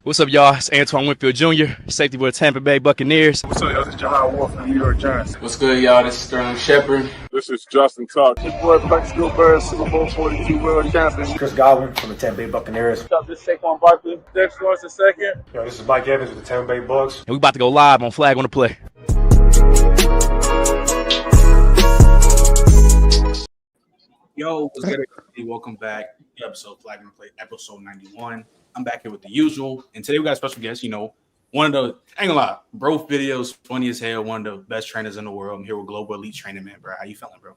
What's up, y'all? It's Antoine Winfield Jr., safety for the Tampa Bay Buccaneers. What's up, y'all? This is Jahad Wolf from the New York Giants. What's good, y'all? This is Sterling Shepard. This is Justin Tuck. This boy, Black Bears, Super Bowl 42 world champion. Chris Godwin from the Tampa Bay Buccaneers. What's up? This is Saquon Barkley. Dex Florence II. Yo, this is Mike Evans with the Tampa Bay Bucks. And we about to go live on Flag on the Play. Yo, what's good? Welcome back to episode Flag on the Play, episode 91. I'm back here with the usual, and today we got a special guest. You know, one of the, I ain't gonna lie, bro videos, funny as hell, one of the best trainers in the world. I'm here with Global Elite Training Man, bro. How you feeling, bro?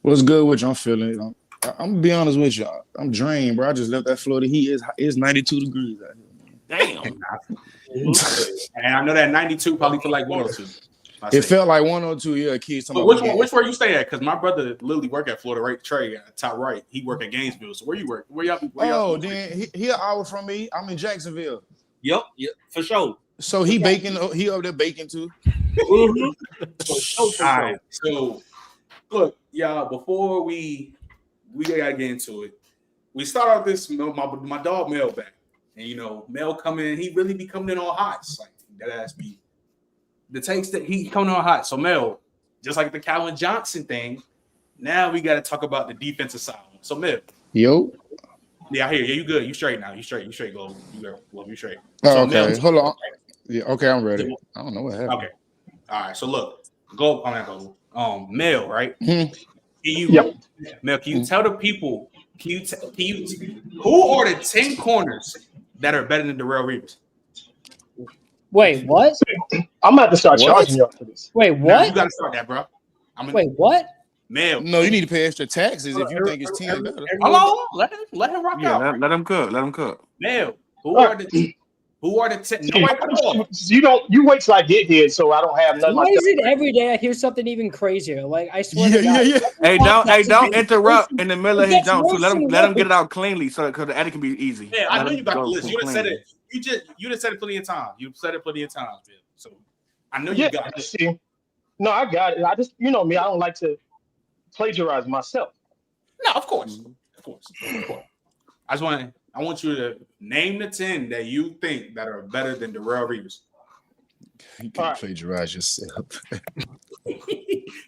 What's good with you? I'm feeling. I'm gonna be honest with y'all. I'm drained, bro. I just left that Florida heat. It's 92 degrees out here. Damn. And I know that 92 probably feel like 102. It felt like 102. Yeah, kids. So which where you stay at? Because my brother literally work at Florida, right? Trey, top right. He work at Gainesville. So where you work? Where y'all? Then he an hour from me. I'm in Jacksonville. Yep, for sure. So he baking. He up there baking too. For sure. All right. So look, y'all. Before we gotta get into it. We start out this my dog Mel back, and you know Mel coming in. He really be coming in all hot. Like that ass be. The takes that he coming on hot. So Mel, just like the Calvin Johnson thing, now we got to talk about the defensive side. So Mel, Yo. Yeah, I hear you. You good? You straight now? You straight? Global. You straight? Oh, So okay. Mel, Hold on. Yeah. Okay, I'm ready. I don't know what happened. Okay. All right. So look, Global. I'm not Global. Mel, right? Mm-hmm. Mel, can you tell the people? Who are the 10 corners that are better than Darrell Reeves? Wait, what? I'm about to start charging y'all for this. Wait, what? You got to start that, bro. Wait, what? Mel. No, you need to pay extra taxes if you think it's 10 better. Hello, let him rock out. Let him cook. Mel, who are the 10? You wait till I get here, so I don't have nothing. Why is it every day I hear something even crazier? Like I swear to God. Hey, don't interrupt in the middle of his jump. So let him get it out cleanly, so because the edit can be easy. Yeah, I know you got the list. You done said it. You done said it plenty of times. You said it plenty of times, Bill. So I know you got it. See, no, I got it. I just, you know me, I don't like to plagiarize myself. No, of course. I want you to name the 10 that you think that are better than Darrell Reeves. You can plagiarize yourself.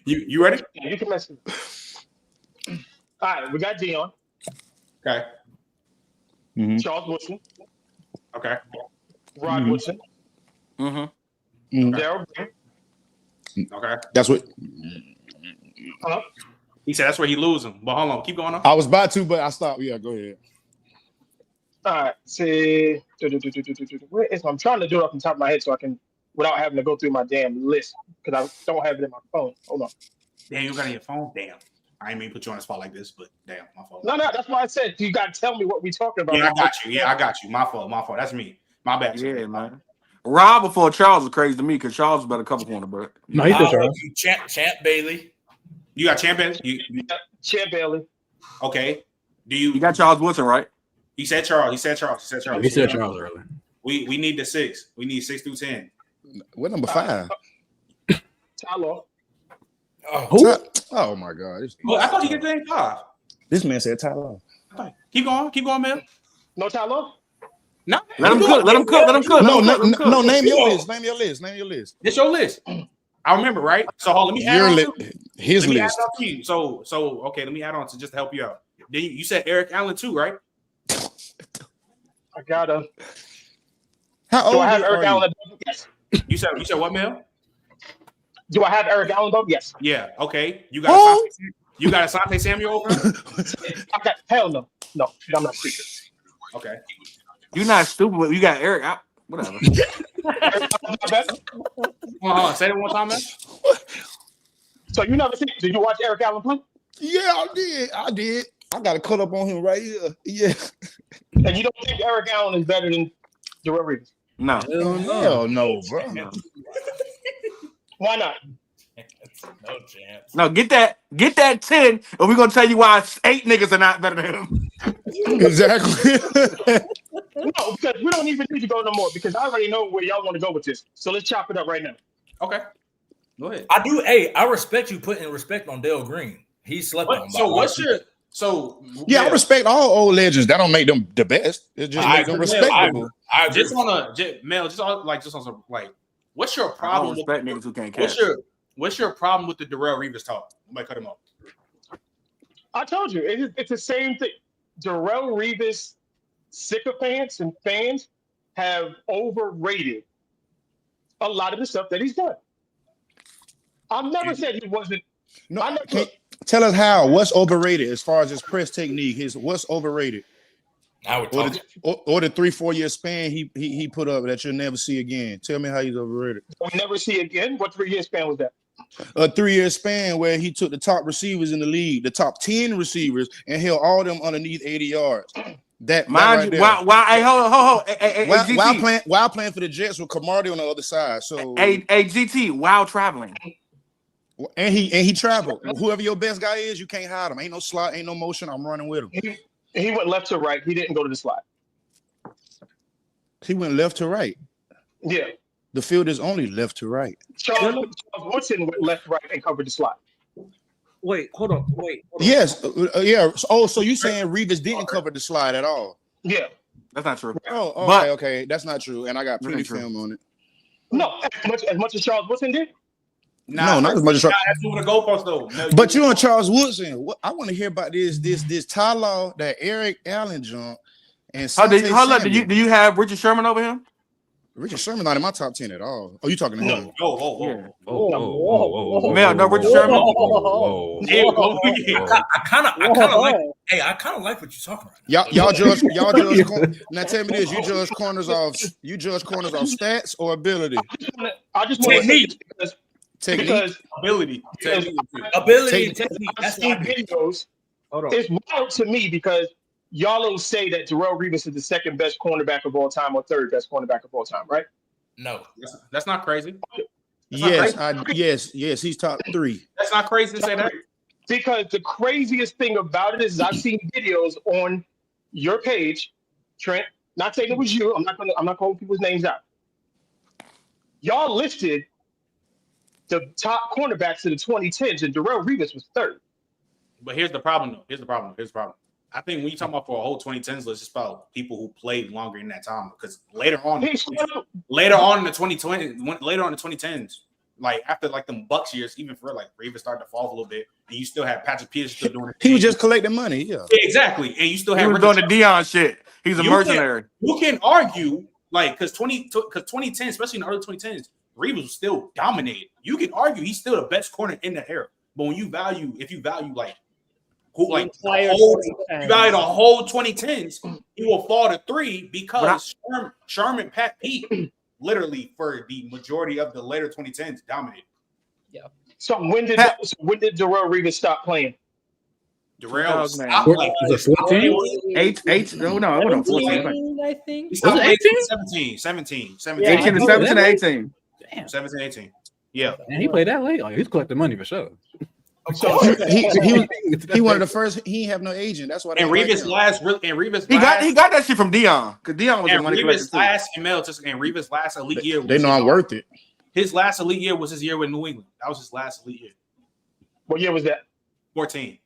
You ready? Yeah, you can mess with it. All right, we got Dion. Okay. Mm-hmm. Charles Woodson. Okay. Rod Woodson. Mm-hmm. Darrell Green. Okay. That's what He said that's where he lose him. But hold on, keep going on. I was about to, but I stopped. Yeah, go ahead. All right. See, where is I'm trying to do it off the top of my head so I can, without having to go through my damn list because I don't have it in my phone. Hold on. Damn, you got it in your phone? Damn. I ain't mean to put you on the spot like this, but damn, my fault. No, that's why I said you got to tell me what we talking about. Yeah, I got you. My fault. That's me. My bad. Yeah, man. Rob before Charles was crazy to me because Charles was better cover corner, but No, he's Champ Bailey. You got Champ Bailey? Champ Bailey. Okay. you got Charles Woodson, right? He said Charles. He said Charles earlier. We need the 6. We need 6 through 10. What number 5? Tyler. Oh my God! Well, I thought you could name 5. This man said Tyler. Keep going, man. No Tyler. No, Let him cook. No. Name your list. Name your list. It's your list. I remember, right? So let me add on to his list. Add on to you. So okay, let me add on to just to help you out. Then you said Eric Allen too, right? I gotta. How old do I have are Eric you? Allen? Yes. You said what, Mel? Do I have Eric Allen though? Yes. Yeah. Okay. You got Asante Samuel over him? Hell no. No, I'm not stupid. Okay. You're not stupid, but you got Eric. Whatever. Say that one time, man. So you never seen? Did you watch Eric Allen play? Yeah, I did. I got to cut up on him right here. Yeah. And you don't think Eric Allen is better than Darrell Reeves? No. Hell no, bro. Why not? No chance. No, get that 10, and we're gonna tell you why 8 niggas are not better than him. Exactly. No, because we don't even need to go no more because I already know where y'all want to go with this. So let's chop it up right now. Okay. Go ahead. I do. Hey, I respect you putting respect on Dale Green. He slept on. So what's your I respect all old legends. That don't make them the best. It just make them respectable. I agree. Just on some like, what's your I don't problem? respect niggas who can't catch. What's your problem with the Darrell Revis talk? I might cut him off. I told you, it's the same thing. Darrell Revis sycophants and fans have overrated a lot of the stuff that he's done. I've never said he wasn't. No, tell us how. What's overrated as far as his press technique? What's overrated? Or the 3-4 year span he put up that you'll never see again. Tell me how he's overrated. We'll never see again. What 3 year span was that? A 3 year span where he took the top receivers in the league, the top 10 receivers, and held all them underneath 80 yards. That mind you, while playing for the Jets with Camardi on the other side. So GT while traveling. And he traveled. Whoever your best guy is, you can't hide him. Ain't no slot, ain't no motion. I'm running with him. He went left to right. He didn't go to the slot. He went left to right. Yeah. The field is only left to right. Charles Woodson went left, right, and covered the slot. Wait, hold on. Yes. Yeah. Oh, so you saying Revis didn't cover the slide at all? Yeah. That's not true. Oh, okay. That's not true. And I got plenty film on it. No, as much as Charles Woodson did. No, not as much as Charles. The goalpost though. No, but you on Charles Woodson. I want to hear about this Ty Law, that Eric Allen jump, and do you have Richard Sherman over him? Richard Sherman not in my top 10 at all. Oh, you talking to him? Man, no Richard Sherman. I kind of like what you're talking about. Y'all judge. Now tell me this: you judge corners off stats or ability? I just want to say this because ability. Technique. I've seen videos. It's wild to me because y'all will say that Darrell Revis is the second best cornerback of all time or third best cornerback of all time, right? No, that's not crazy. Yes, he's top 3. That's not crazy to say that. Because the craziest thing about it is I've seen videos on your page, Trent. Not saying it was you. I'm not calling people's names out. Y'all listed the top cornerbacks in the 2010s, and Darrell Revis was third. But here's the problem, though. Here's the problem. I think when you talk about for a whole 2010s list, it's about people who played longer in that time. Because later on in the 2010s, like after like them Bucks years, even for like Revis started to fall a little bit, and you still had Patrick Pierce still doing it. He was just collecting money, yeah. Exactly, and you still had doing the Deion shit. He's a mercenary. You can argue like because 2010, especially in the early 2010s, Revis was still dominated. You can argue he's still the best corner in that era. But when you value like who like you value the whole 2010s, he will fall to 3 because Sherman, Pat Pete, literally for the majority of the later 2010s dominated. Yeah. So when did Darrell Revis stop playing? Darrell stopped playing. Was it 14? 8? No, 14. I think. He stopped playing 17. 18 to 17 to 18. Damn. 17, 18. Yeah. And he played that late. Like, he's collecting money for sure. So he one of the first. He have no agent. That's why. And Revis he got that shit from Deion because Deion was the money collector too. Revis' last elite year. They know I'm worth it. His last elite year was his year with New England. That was his last elite year. What year was that? 14.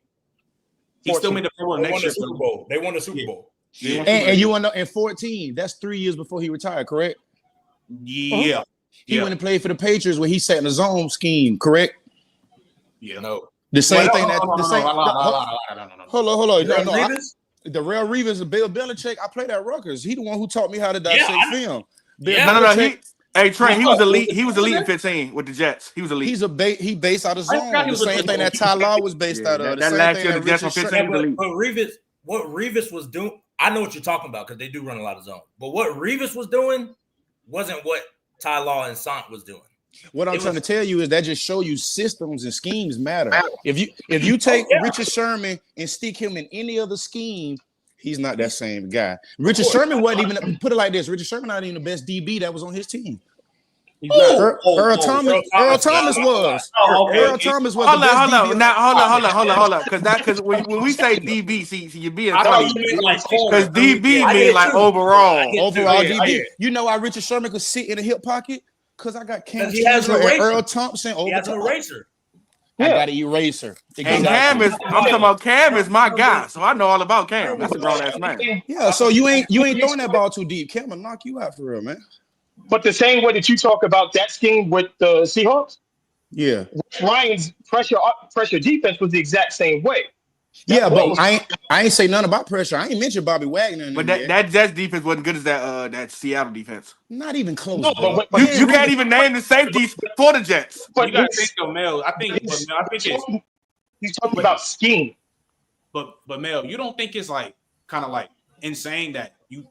He still made the Pro Bowl next year. They won the Super Bowl. And you want to know in 14? That's 3 years before he retired, correct? Yeah. He went and played for the Patriots where he sat in the zone scheme, correct? Yeah, no. The same thing that the same. No. Hold on. No. Darrell Revis and Bill Belichick. I played at Rutgers. He the one who taught me how to dissect film. Hey Trent, he was elite. He was elite in 15 with the Jets. He was elite. He based out of zone. The same thing that Ty Law was based out of. That last year the Jets from 15 was elite. But what Revis was doing, I know what you're talking about because they do run a lot of zone. But what Revis was doing wasn't what Ty Law and Sant was doing. What I'm trying to tell you is that just show you systems and schemes matter. If you take Richard Sherman and stick him in any other scheme, he's not that same guy. Richard Sherman wasn't even, put it like this, Richard Sherman not even the best DB that was on his team. Earl Thomas was. Earl Thomas was. Hold on. Because when we say DB, see you're being funny. Because DB mean like overall DB. You know why Richard Sherman could sit in a hip pocket? Because I got Cam He has an eraser. Earl Thompson over. He has an eraser. I got to erase her. And Cam is, I'm talking about Cam is my guy, so I know all about Cam. That's a grown ass man. Yeah, so you ain't throwing that ball too deep. Cam will knock you out for real, man. But the same way that you talk about that scheme with the Seahawks, yeah, Ryan's pressure defense was the exact same way. Yeah, but I ain't say nothing about pressure. I ain't mentioned Bobby Wagner. But that Jets defense wasn't good as that Seattle defense. Not even close. No, but you can't even name the safeties for the Jets. But you gotta think though, Mel. I think it's he's talking about scheme. But Mel, you don't think it's like kind of like insane that you,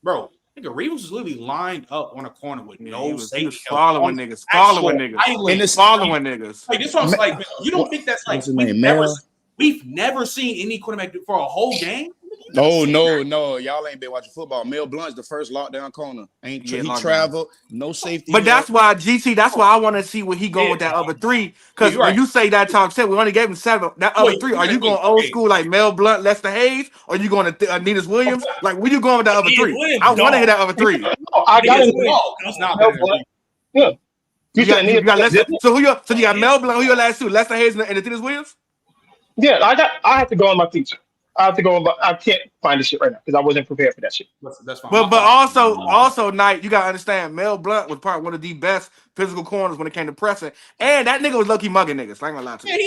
bro? I think Reeves was literally lined up on a corner with no safety. He was following niggas. Following niggas. Like this was like, you don't think that's like we've never seen any quarterback do for a whole game? No, y'all ain't been watching football. Mel Blunt's the first lockdown corner. He traveled, no safety. But that's why GT. That's why I want to see where he go with that other three. Because when you say that top 10, we only gave him 7. That other 3, are you going old school like Mel Blunt, Lester Hayes, or you going to Aeneas Williams? Like where you going with that other 3? I want to hear that other 3. No, I got it. It's not Mel Blunt. Yeah. You got Lester. So you got Mel Blunt. Who your last 2? Lester Hayes and Aeneas Williams. Yeah, I have to go on my feature. I have to go on. I can't find this shit right now because I wasn't prepared for that shit. That's fine. But also, Knight, you gotta understand, Mel Blunt was probably one of the best physical corners when it came to pressing, and that nigga was low-key mugging niggas. I ain't gonna lie to you.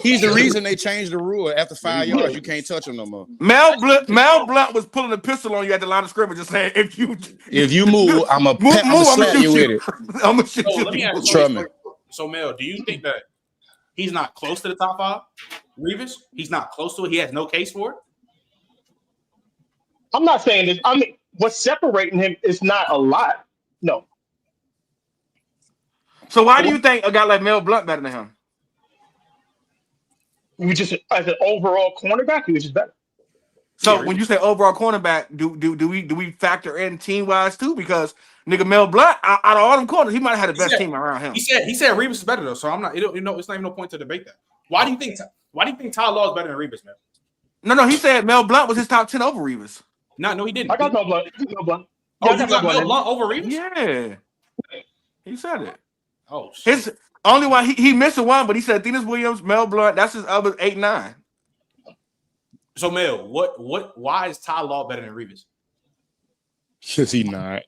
He's the reason they changed the rule. After 5 yards, you can't touch him no more. Mel Blunt was pulling a pistol on you at the line of scrimmage, just saying, if you move, I'm gonna slap you with it. I'm gonna shoot you. Trust me. So Mel, do you think that he's not close to the top 5? Reeves, he's not close to it. He has no case for it. I'm not saying this. I mean, what's separating him is not a lot. No. So why do you think a guy like Mel Blunt better than him? We just as an overall cornerback, he was just better. So when you say overall cornerback, do we factor in team wise too? Because nigga Mel Blunt, out of all them corners, he might have had the best team around him. He said Reeves is better though. So I'm not. It's not even no point to debate that. Why do you think Ty Law is better than Reeves, man? No, he said Mel Blunt was his top 10 over Reeves. No, he didn't. I got Mel Blunt. Oh, you got Mel Blunt over Reeves? Yeah, he said it. Oh, shit. His only one he missed one, but he said Aeneas Williams, Mel Blunt. That's his other 8, 9. So Mel, why is Ty Law better than Reeves? Because he not.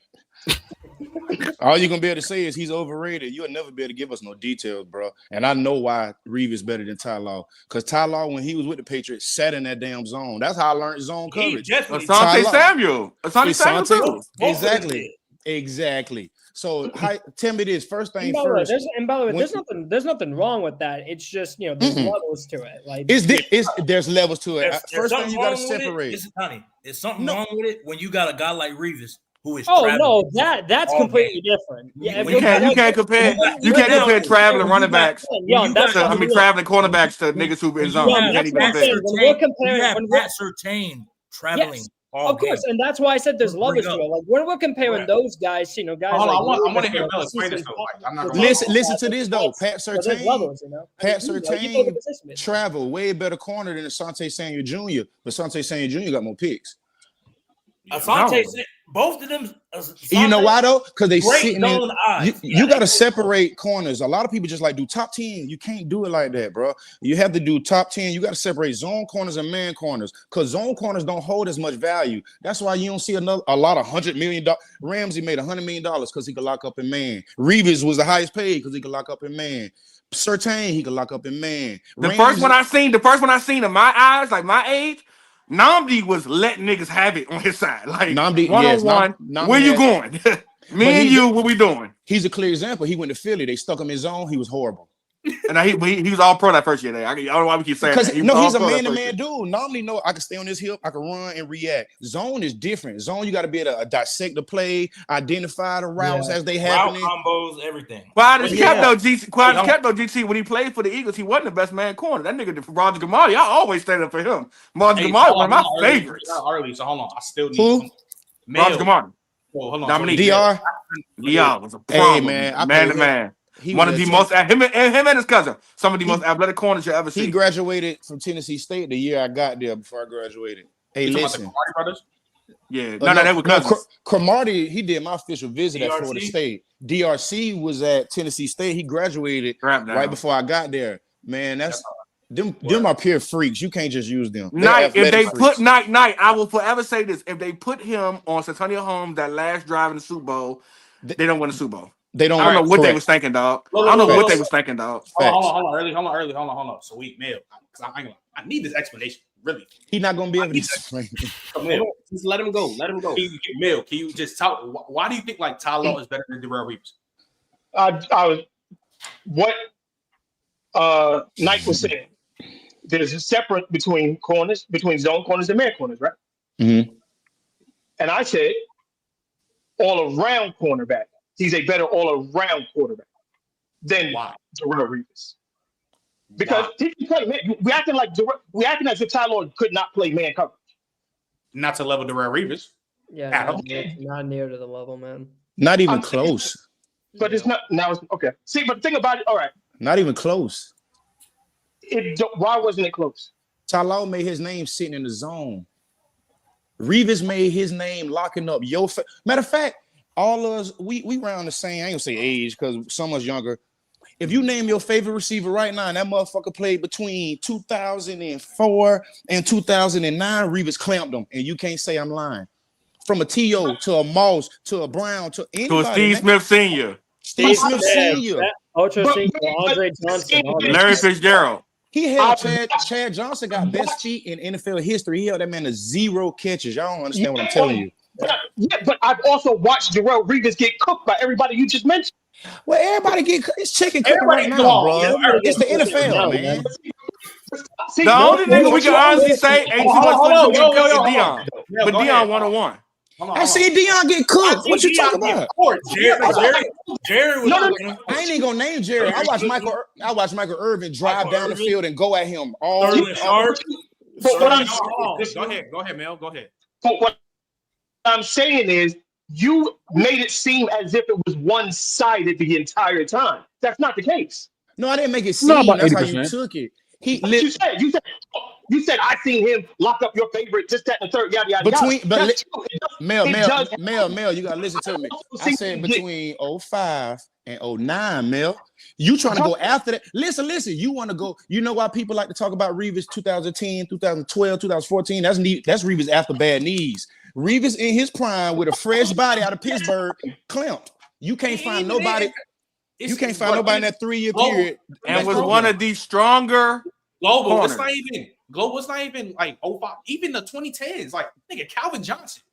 All you're gonna be able to say is he's overrated. You'll never be able to give us no details, bro. And I know why Reeves is better than Ty Law. Because Ty Law, when he was with the Patriots, sat in that damn zone. That's how I learned zone coverage. Asante Samuel. Exactly. So tell me this. First thing first. first. By the way, there's nothing wrong with that. It's just there's levels to it. Like there's levels to it. First thing you gotta separate. Listen, honey, there's something wrong with it when you got a guy like Reeves who is that's completely different. Yeah, you can't compare traveling running backs. Traveling cornerbacks to niggas who in zone. Pat Surtain traveling. Of course, and that's why I said there's levels to it. Like when we're comparing those guys, guys. Hold on, I want to hear Mel explain this though. I'm not listen to this though. Pat Surtain, travel way better corner than Asante Samuel Jr. But Asante Samuel Jr. got more picks. Asante, both of them. You know why though? Because they sitting in. You got to separate corners. A lot of people just like do top 10. You can't do it like that, bro. You have to do top 10. You got to separate zone corners and man corners because zone corners don't hold as much value. That's why you don't see a lot of $100 million. Ramsey made $100 million because he could lock up in man. Reeves was the highest paid because he could lock up in man. Surtain he could lock up in man. The first one I seen in my eyes, like my age. Namdi was letting niggas have it on his side. Like Namdi, one-on-one, where you going? Me and you, what we doing? He's a clear example. He went to Philly. They stuck him in zone. He was horrible. And he was all pro that first year. I don't know why we keep saying that. He's a man-to-man dude. Normally, I can stay on this hip. I can run and react. Zone is different. Zone, you got to be able to dissect the play, identify the routes as they happen. Route combos, everything. Quad kept no GT when he played for the Eagles. He wasn't the best man corner. That nigga, Roger Gamali, I always stand up for him. Roger Gamali, one of my favorites. So hold on, I still need who? Roger Gamali. Oh, hold on. Dominique. DR was a problem. Hey man, man to man. One of the most him and his cousin, some of the most athletic corners you ever see. He graduated from Tennessee State the year I got there before I graduated. Hey, listen. Yeah, no, they were cousins. Cromartie, he did my official visit at DRC? Florida State. DRC was at Tennessee State. He graduated right before I got there. Man, them are pure freaks. You can't just use them. If they put Knight, I will forever say this. If they put him on Santonio Holmes that last drive in the Super Bowl, they don't win the Super Bowl. They don't. I don't know what they was thinking, dog. I don't know what they was thinking, dog. Hold on. So Mel, because I need this explanation. Really, he's not gonna be able to explain. Just let him go. Let him go. Mel, can you just talk? Why do you think like Ty Law is better than Darrelle Reeves? What Knight was saying. There's a separate between corners, between zone corners and man corners, right? Mm-hmm. And I said, all around cornerback. He's a better all around quarterback than Darrelle Reeves. Because he can play man. We acting as if Ty Law could not play man coverage. Not to level Darrelle Reeves. Yeah, not near to the level, man. Not even close. But it's not now. It's okay. See, but the thing about it, all right. Not even close. Why wasn't it close? Ty Law made his name sitting in the zone. Reeves made his name locking up your matter of fact, all of us, we around the same, I ain't gonna say age because some of us younger. If you name your favorite receiver right now, and that motherfucker played between 2004 and 2009, Reeves clamped him, and you can't say I'm lying. From a T.O. to a Moss to a Brown to anybody. To a Steve Smith Sr. Steve Smith Sr. Ultra Senior, Andre Johnson. Larry Fitzgerald. He held Chad Johnson got best feet in NFL history. He held that man to 0 catches. Y'all don't understand what I'm telling you. But I've also watched Darrelle Reeves get cooked by everybody you just mentioned. Well, everybody get it's chicken cooking right now, bro. It's the NFL, man. The only thing we can honestly say ain't too much footage get cooked is Deion. But Deion 101. I see Deion get cooked. What you talking about? Jerry was I ain't even gonna name Jerry. I watch Michael Irvin drive down the field and go at him all. Go ahead, Mel. Go ahead. But what I'm saying is, you made it seem as if it was one-sided the entire time. That's not the case. No, I didn't make it seem. That's how you took it. You said I seen him lock up your favorite, just that and the third, yada yada. Mel, you gotta listen to me. I said between 05 and 09, Mel. You trying to go after that? Listen. You want to go? You know why people like to talk about Reeves 2010, 2012, 2014? That's Reeves after bad knees. Reeves in his prime with a fresh body out of Pittsburgh, clamped. You can't find nobody. You can't find nobody in that 3-year period. And was one of the stronger Global. Global was not even like 05, even the 2010s. Like nigga, Calvin Johnson.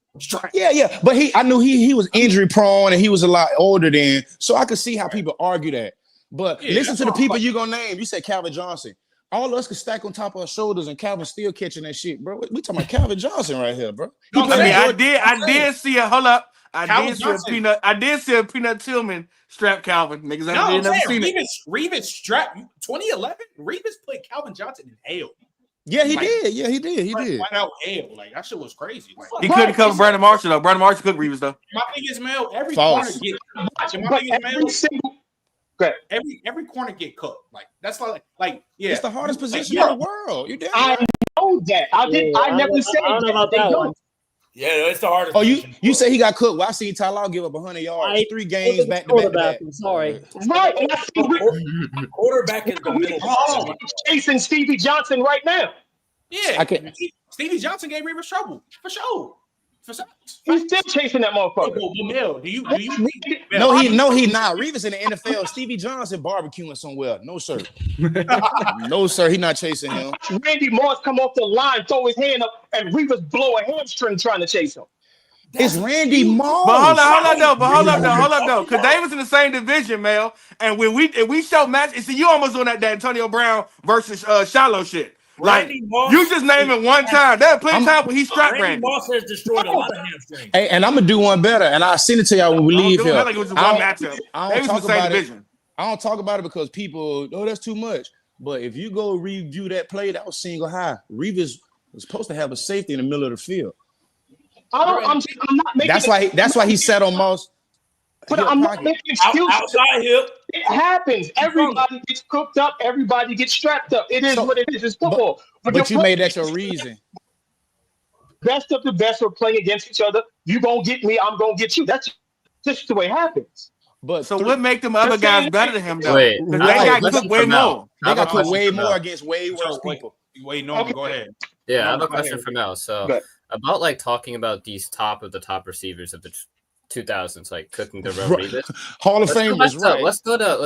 Yeah. But I knew he was injury prone and he was a lot older then, so I could see how people argue that. But listen to the people you gonna name. You said Calvin Johnson. All of us could stack on top of our shoulders, and Calvin still catching that shit, bro. We talking about Calvin Johnson right here, bro. I did see a hold up. I did see a Peanut Tillman strap Calvin. Niggas never seen it. Reeves strap 2011. Reeves played Calvin Johnson in hell. Yeah, he did. He did. Went out hell. Like that shit was crazy. Like, he couldn't cover Brandon Marshall though. Brandon Marshall could Reeves though. My thing is, Mel, every False. every corner get cooked. Like that's like yeah. It's the hardest position in the world. You damn right. I know that. I never said that. Yeah, it's the hardest. Oh, you say he got cooked? Well, I seen Ty Law give up 100 yards, 3 games back to back. I'm sorry. Right. Quarterback is the middle. Chasing Stevie Johnson right now. Yeah, Stevie Johnson gave Reeves trouble for sure. He's still chasing that motherfucker. Do you No, he not. Reeves in the NFL. Stevie Johnson barbecuing somewhere. No, sir. No, sir. He not chasing him. Randy Moss come off the line, throw his hand up, and Reeves blow a hamstring trying to chase him. It's Randy Moss. But hold up though. Because they was in the same division, Mel. And when we show match, see, you almost on that Antonio Brown versus Shallow shit. Like you just name it one time. There plenty of time when he strapped Randy. Moss has destroyed a lot of hamstrings. Hey, and I'm gonna do one better, and I'll send it to y'all when we leave here. Like it was one matchup. I don't talk about it. I don't talk about it because people, that's too much. But if you go review that play, that was single high. Reeves was supposed to have a safety in the middle of the field. I'm not making. That's why he sat on Moss. But I'm not making excuses. Outside hip. It happens. Everybody gets cooked up. Everybody gets strapped up. It is what it is. It's football. But you made that your reason. best of the best are playing against each other. You gonna get me, I'm gonna get you. That's just the way it happens. But so what make them other guys better than him though? Wait, Because they got cooked way more. They got cooked way more against way worse people. Wait, Norman, go ahead. Yeah, I have a question for Mel. So about like talking about these top of the top receivers of the 2000s, like cooking the road Revis. Hall of Famers, right? Let's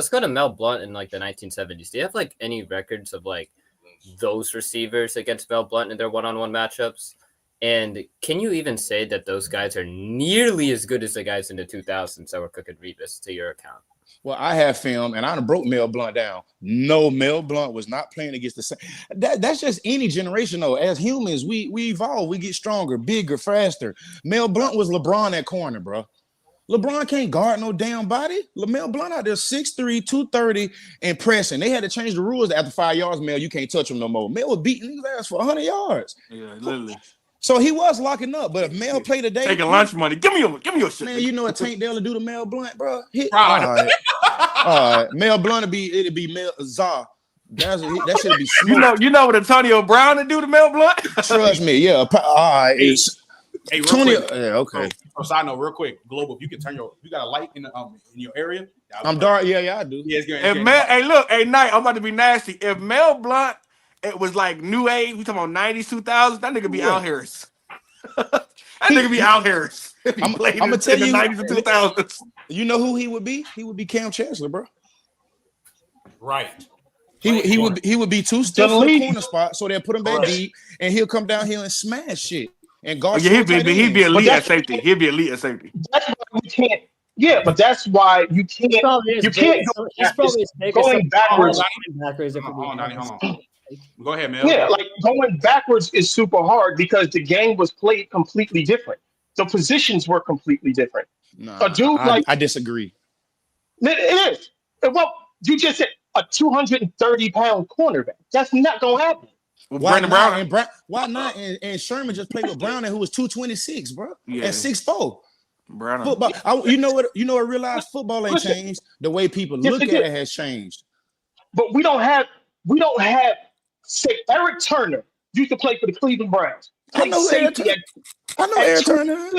go to Mel Blount in like the 1970s. Do you have like any records of like those receivers against Mel Blount in their one-on-one matchups? And can you even say that those guys are nearly as good as the guys in the 2000s that were cooking Revis to your account? Well, I have film, and I broke Mel Blount down. No, Mel Blount was not playing against the same. That's just any generation, though. As humans, we evolve, we get stronger, bigger, faster. Mel Blount was LeBron at corner, bro. LeBron can't guard no damn body. Mel Blount out there 6'3", 230, and pressing. They had to change the rules after 5 yards, Mel. You can't touch him no more. Mel was beating his ass for 100 yards. Yeah, literally. So he was locking up, but if Mel played today, taking lunch money, give me your shit. Man, you know what Tank Dale to do to Mel Blount, bro? All right. Mel Blount it'd be Mel Czar. That should be smooth. You know what Antonio Brown would do to Mel Blount? Trust me, yeah. All right, Hey, Antonio. Yeah, okay. So side note, real quick, Global. If you can you got a light in your area. I'm dark. Yeah, I do. Yeah, it's good. Hey, Knight, I'm about to be nasty. If Mel Blount, it was like new age. We talking about 90s, 2000s. That nigga be Al Harris. That nigga be Al Harris. I'm gonna tell you, 90s and 2000s. You know who he would be? He would be Cam Chancellor, bro. Right. He would be too stiff for the corner spot, so they'll put him back deep, and he'll come down here and smash shit. And guard. He'd be elite at safety. He'd be elite at safety. That's why we can't. Yeah, but that's why you can't. You can't going backwards. Hold on. Go ahead, man. Yeah, like going backwards is super hard because the game was played completely different. The positions were completely different. Nah, a dude I disagree. It is. Well, you just said a 230-pound cornerback. That's not gonna happen. Why not? And Sherman just played with Browning, who was 226, bro, and 6'4". Football. You know what? I realized football ain't changed. The way people look at it has changed. But we don't have. Say Eric Turner used to play for the Cleveland Browns. I know Eric Turner.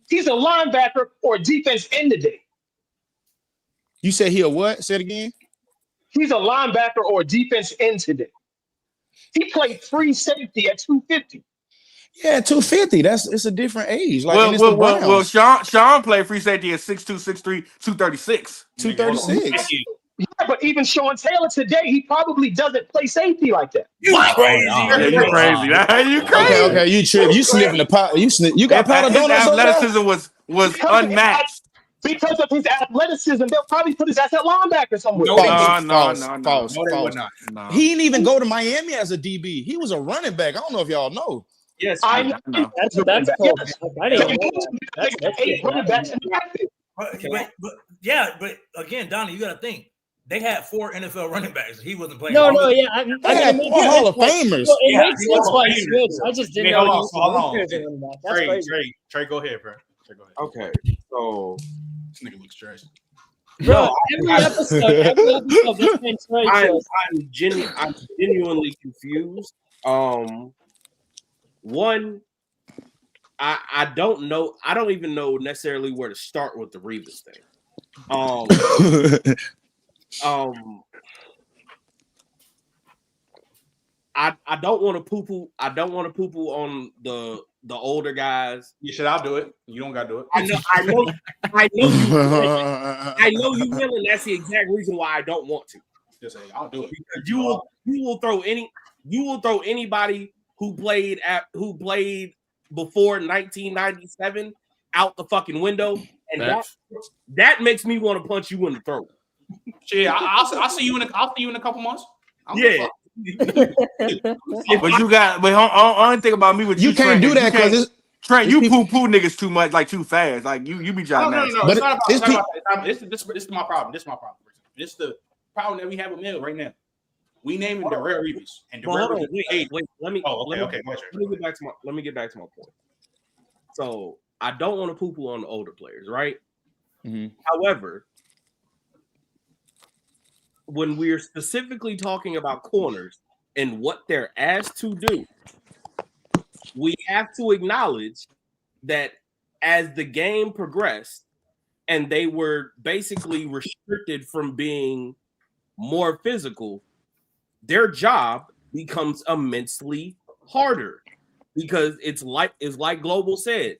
He's a linebacker or a defense end today. You said he a what? Say it again. He's a linebacker or a defense end today. He played free safety at 250. Yeah, 250. It's a different age. Like Sean played free safety at 6'2", 6'3", 236. 236. Yeah, but even Sean Taylor today, he probably doesn't play safety like that. You crazy? You crazy? You crazy? Okay. You trip. You sniffing the pot. You got powder donuts. His athleticism was unmatched. Because of his athleticism, they'll probably put his ass at linebacker somewhere. False. He didn't even go to Miami as a DB. He was a running back. I don't know if y'all know. Yes, I know. That's false. I didn't know. But again, Donnie, you got to think. They had 4 NFL running backs. He wasn't playing. They had 4 Hall of Famers. It makes sense why he switched. I just didn't know. Hold on. Trey, go ahead, bro. Okay, so this nigga looks trash. Bro, every episode I'm genuinely confused. One, I don't know. I don't even know necessarily where to start with the Revis thing. I don't want to poo-poo. I don't want to poo-poo on the older guys. You should. I'll do it. You don't gotta do it. I know you will, and that's the exact reason why I don't want to. Just say I'll do it. Because you will throw anybody who played before 1997 out the fucking window, and that makes me want to punch you in the throat. Yeah, I'll see you in a couple months. Yeah. But only thing about me with you can't do that because Trent, you poo niggas too much, like too fast. Like you be trying. No. It's not about that. This is my problem. This is the problem that we have with Mill right now. We named it the Rare Revis, and the Rare Revis. Wait. Let me get back to my point. So I don't want to poo-poo on the older players, right? Mm-hmm. However, when we're specifically talking about corners and what they're asked to do, we have to acknowledge that as the game progressed and they were basically restricted from being more physical, their job becomes immensely harder because it's like Global said,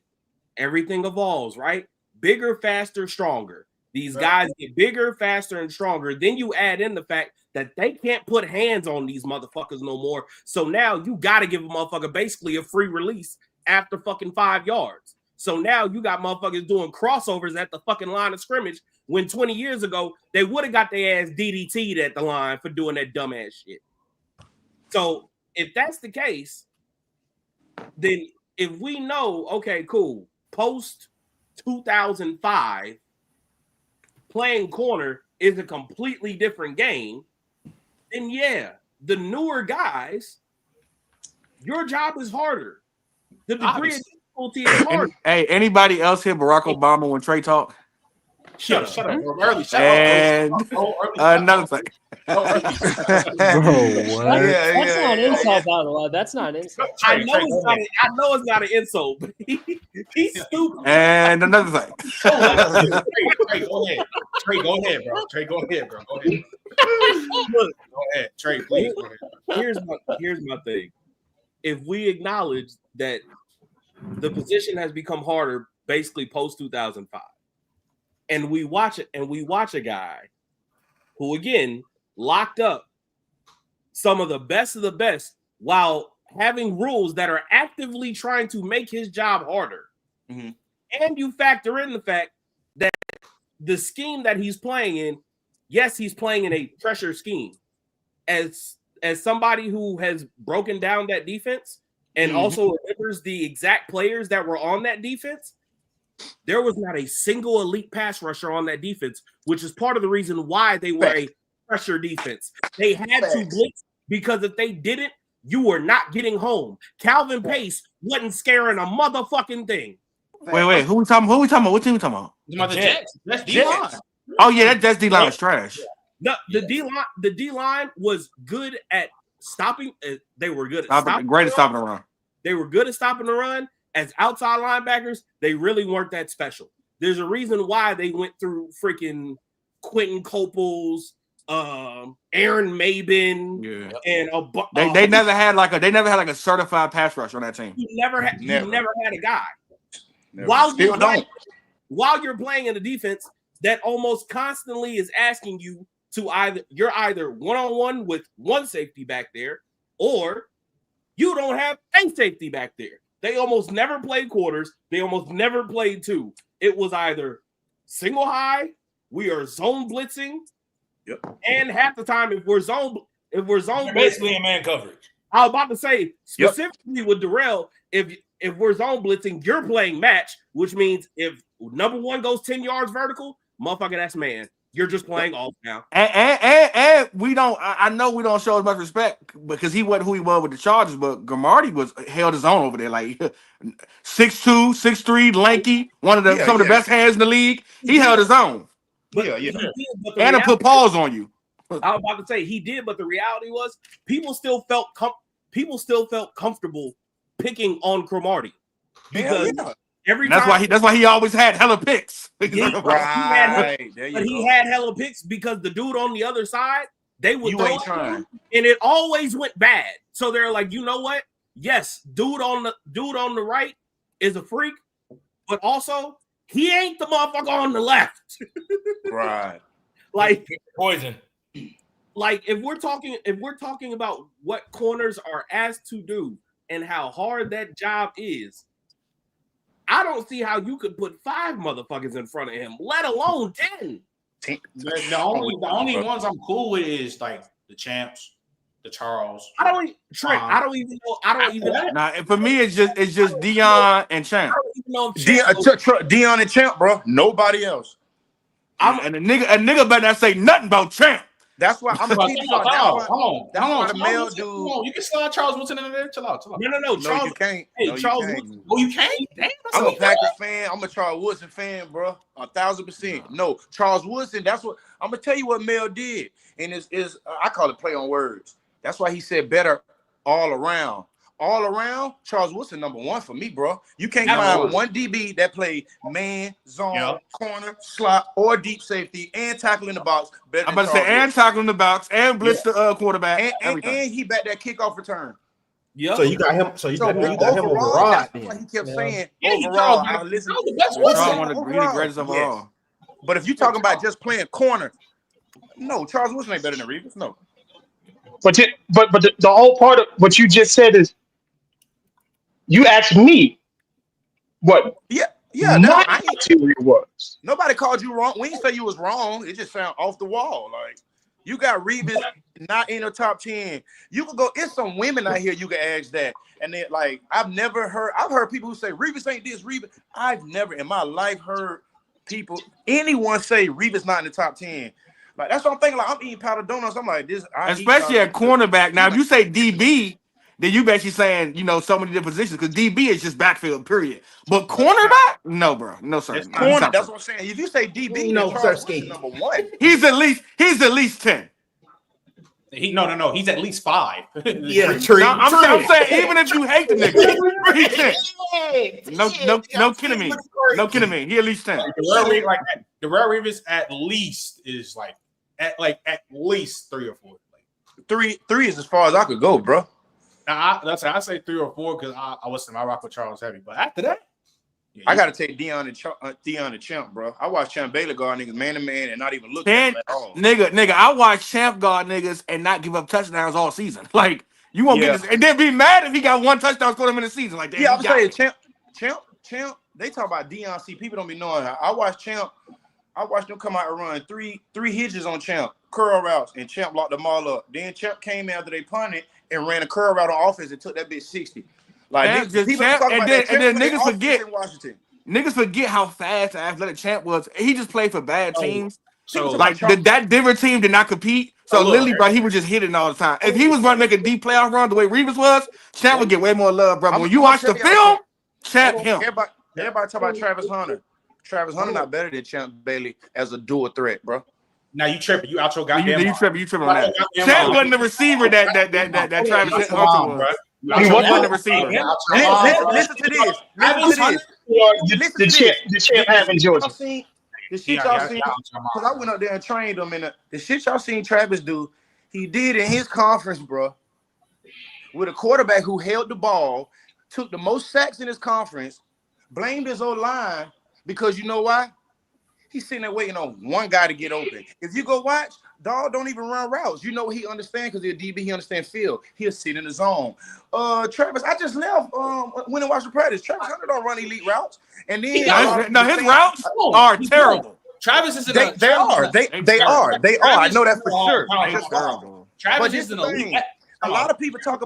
everything evolves, right? Bigger, faster, stronger. These guys get bigger, faster, and stronger. Then you add in the fact that they can't put hands on these motherfuckers no more. So now you got to give a motherfucker basically a free release after fucking 5 yards. So now you got motherfuckers doing crossovers at the fucking line of scrimmage when 20 years ago they would have got their ass DDT'd at the line for doing that dumbass shit. So if that's the case, then if we know, okay, cool, post 2005, playing corner is a completely different game, then yeah, the newer guys, your job is harder. The degree of difficulty is harder. Hey, anybody else hear Barack Obama when Trey talk? Shut up, bro. Early, shut and another thing. Bro, what? That's not an insult, by the way. That's not an insult. I know it's not an insult, but he's stupid. And another thing. Trey, go ahead. Trey, go ahead, bro. Trey, go ahead, bro. Go ahead. Look, go ahead. Trey, please go ahead. Here's my thing. If we acknowledge that the position has become harder basically post 2005, and we watch a guy who again locked up some of the best while having rules that are actively trying to make his job harder. Mm-hmm. And you factor in the fact that the scheme that he's playing in, yes, he's playing in a pressure scheme. As somebody who has broken down that defense and also remembers the exact players that were on that defense, there was not a single elite pass rusher on that defense, which is part of the reason why they were a pressure defense. They had to blitz because if they didn't, you were not getting home. Calvin Pace wasn't scaring a motherfucking thing. Wait, who we talking about? What team we talking about? The Jets. That's D-line. Oh yeah, that's D-line is trash. No, the D-line was good at stopping. They were good at stopping. Great at stopping the run. They were good at stopping the run. As outside linebackers, they really weren't that special. There's a reason why they went through freaking Quentin Copels, Aaron Mabin, and they never had like a certified pass rush on that team. You never had a guy. Never. While you're playing in a defense that almost constantly is asking you to you're either one-on-one with one safety back there, or you don't have a safety back there. They almost never played quarters. They almost never played two. It was either single high, we are zone blitzing, and half the time if we're zone basically in man coverage. I was about to say specifically with Darrell, if we're zone blitzing, you're playing match, which means if number one goes 10 yards vertical, motherfucker, that's man. You're just playing off now. And we don't. I know we don't show as much respect because he wasn't who he was with the Chargers, but Gamardi was held his own over there, like 6'2", 6'3", lanky, some of the best hands in the league. He held his own. And to put paws on you. I was about to say he did, but the reality was people still felt comfortable picking on Cromartie because every time that's why he always had hella picks. He had hella picks because the dude on the other side, they would throw him, and it always went bad. So they're like, you know what? Yes, dude on the right is a freak, but also he ain't the motherfucker on the left. Right. Like poison. Like if we're talking about what corners are asked to do and how hard that job is, I don't see how you could put 5 motherfuckers in front of him, let alone 10. The only ones I'm cool with is like the Champs, the Charles. I don't even know. Nah, for me, it's just Dion and Champ. I don't even know Dion and Champ, bro. Nobody else. And a nigga better not say nothing about Champ. That's why I'm gonna keep you on. That's why the male dude. You can slide Charles Woodson in there. Chill out. No, Charles, you can't. Hey, no, Charles you Woodson. Oh, you can't? Damn, I'm a Packers fan. I'm a Charles Woodson fan, bro. 1,000%. No, Charles Woodson. That's what I'm gonna tell you. What Mel did, and is I call it play on words. That's why he said better all around. all around, Charles Woodson #1 for me, bro. You can't find one DB that play man, zone, corner, slot, or deep safety and tackle in the box better. I'm about to say and tackle in the box and blitz the quarterback and he back that kickoff return. Yeah. So you got him. So you got him over overall. Rod. That's what he kept saying. Yeah, overall, I listen. He the greatest overall. But if you're talking about just playing corner, no, Charles Woodson ain't better than Revis. No. But the whole part of what you just said is, you asked me what. Yeah. My theory was. Nobody called you wrong. We didn't say you was wrong. It just sounded off the wall. Like you got Revis not in the top 10. You could go. It's some women out here you can ask that, and they like I've heard people who say Revis ain't this. Revis. I've never in my life heard anyone say Revis not in the top 10. Like that's what I'm thinking. Like I'm eating powdered donuts. I'm like this, especially at cornerback. Now, if you say DB, then you basically saying so many different positions because DB is just backfield. Period. But cornerback, no, bro, no sir. It's corner. That's what I'm saying. If you say DB, no sir, #1. He's at least 10. No. He's at least 5. Yeah, I'm saying even if you hate the nigga, he's 10. No kidding me. No kidding me. He at least 10. The Rare Revis at least is like at least 3 or 4. Like, three is as far as I could go, bro. Now, I say 3 or 4 because I rock with Charles heavy. But after that, I gotta take Deion and Champ, bro. I watched Champ Bailey guard niggas man to man and not even look at them at all. Nigga, I watched Champ guard niggas and not give up touchdowns all season. Like you won't get this, and then be mad if he got 1 touchdown scored him in the season. Like I'm saying Champ. They talk about Deion. See, people don't be knowing how I watched Champ. I watched them come out and run three hitches on Champ, curl routes, and Champ locked them all up. Then Champ came after they punted and ran a curl route on offense and took that bitch 60. Like and then niggas forget. Niggas forget how fast the athletic Champ was. He just played for bad teams. So like that Denver team did not compete. So literally, bro, he was just hitting all the time. If he was running make a deep playoff run the way Revis was, Champ would get way more love, bro. When you watch the film, Champ him. Everybody talk about Travis Hunter. Travis Hunter not better than Champ Bailey as a dual threat, bro. Now you tripping. You out your goddamn. You tripping on that. Champ wasn't the receiver that Travis Hunter was. He wasn't the receiver. Listen to this. The champ having Georgia. The shit y'all seen, because I went up there and trained him, and the shit y'all seen Travis do, he did in his conference, bro, with a quarterback who held the ball, took the most sacks in his conference, blamed his O-line, because you know why? He's sitting there waiting on one guy to get open. If you go watch, dog don't even run routes. You know he understands because he's a DB. He understands field. He'll sit in the zone. Travis, I just left. Went and watched the practice. Travis Hunter don't run elite routes. And then his routes are terrible. Travis is they are. I know that for sure. Travis is an elite. A lot of people talk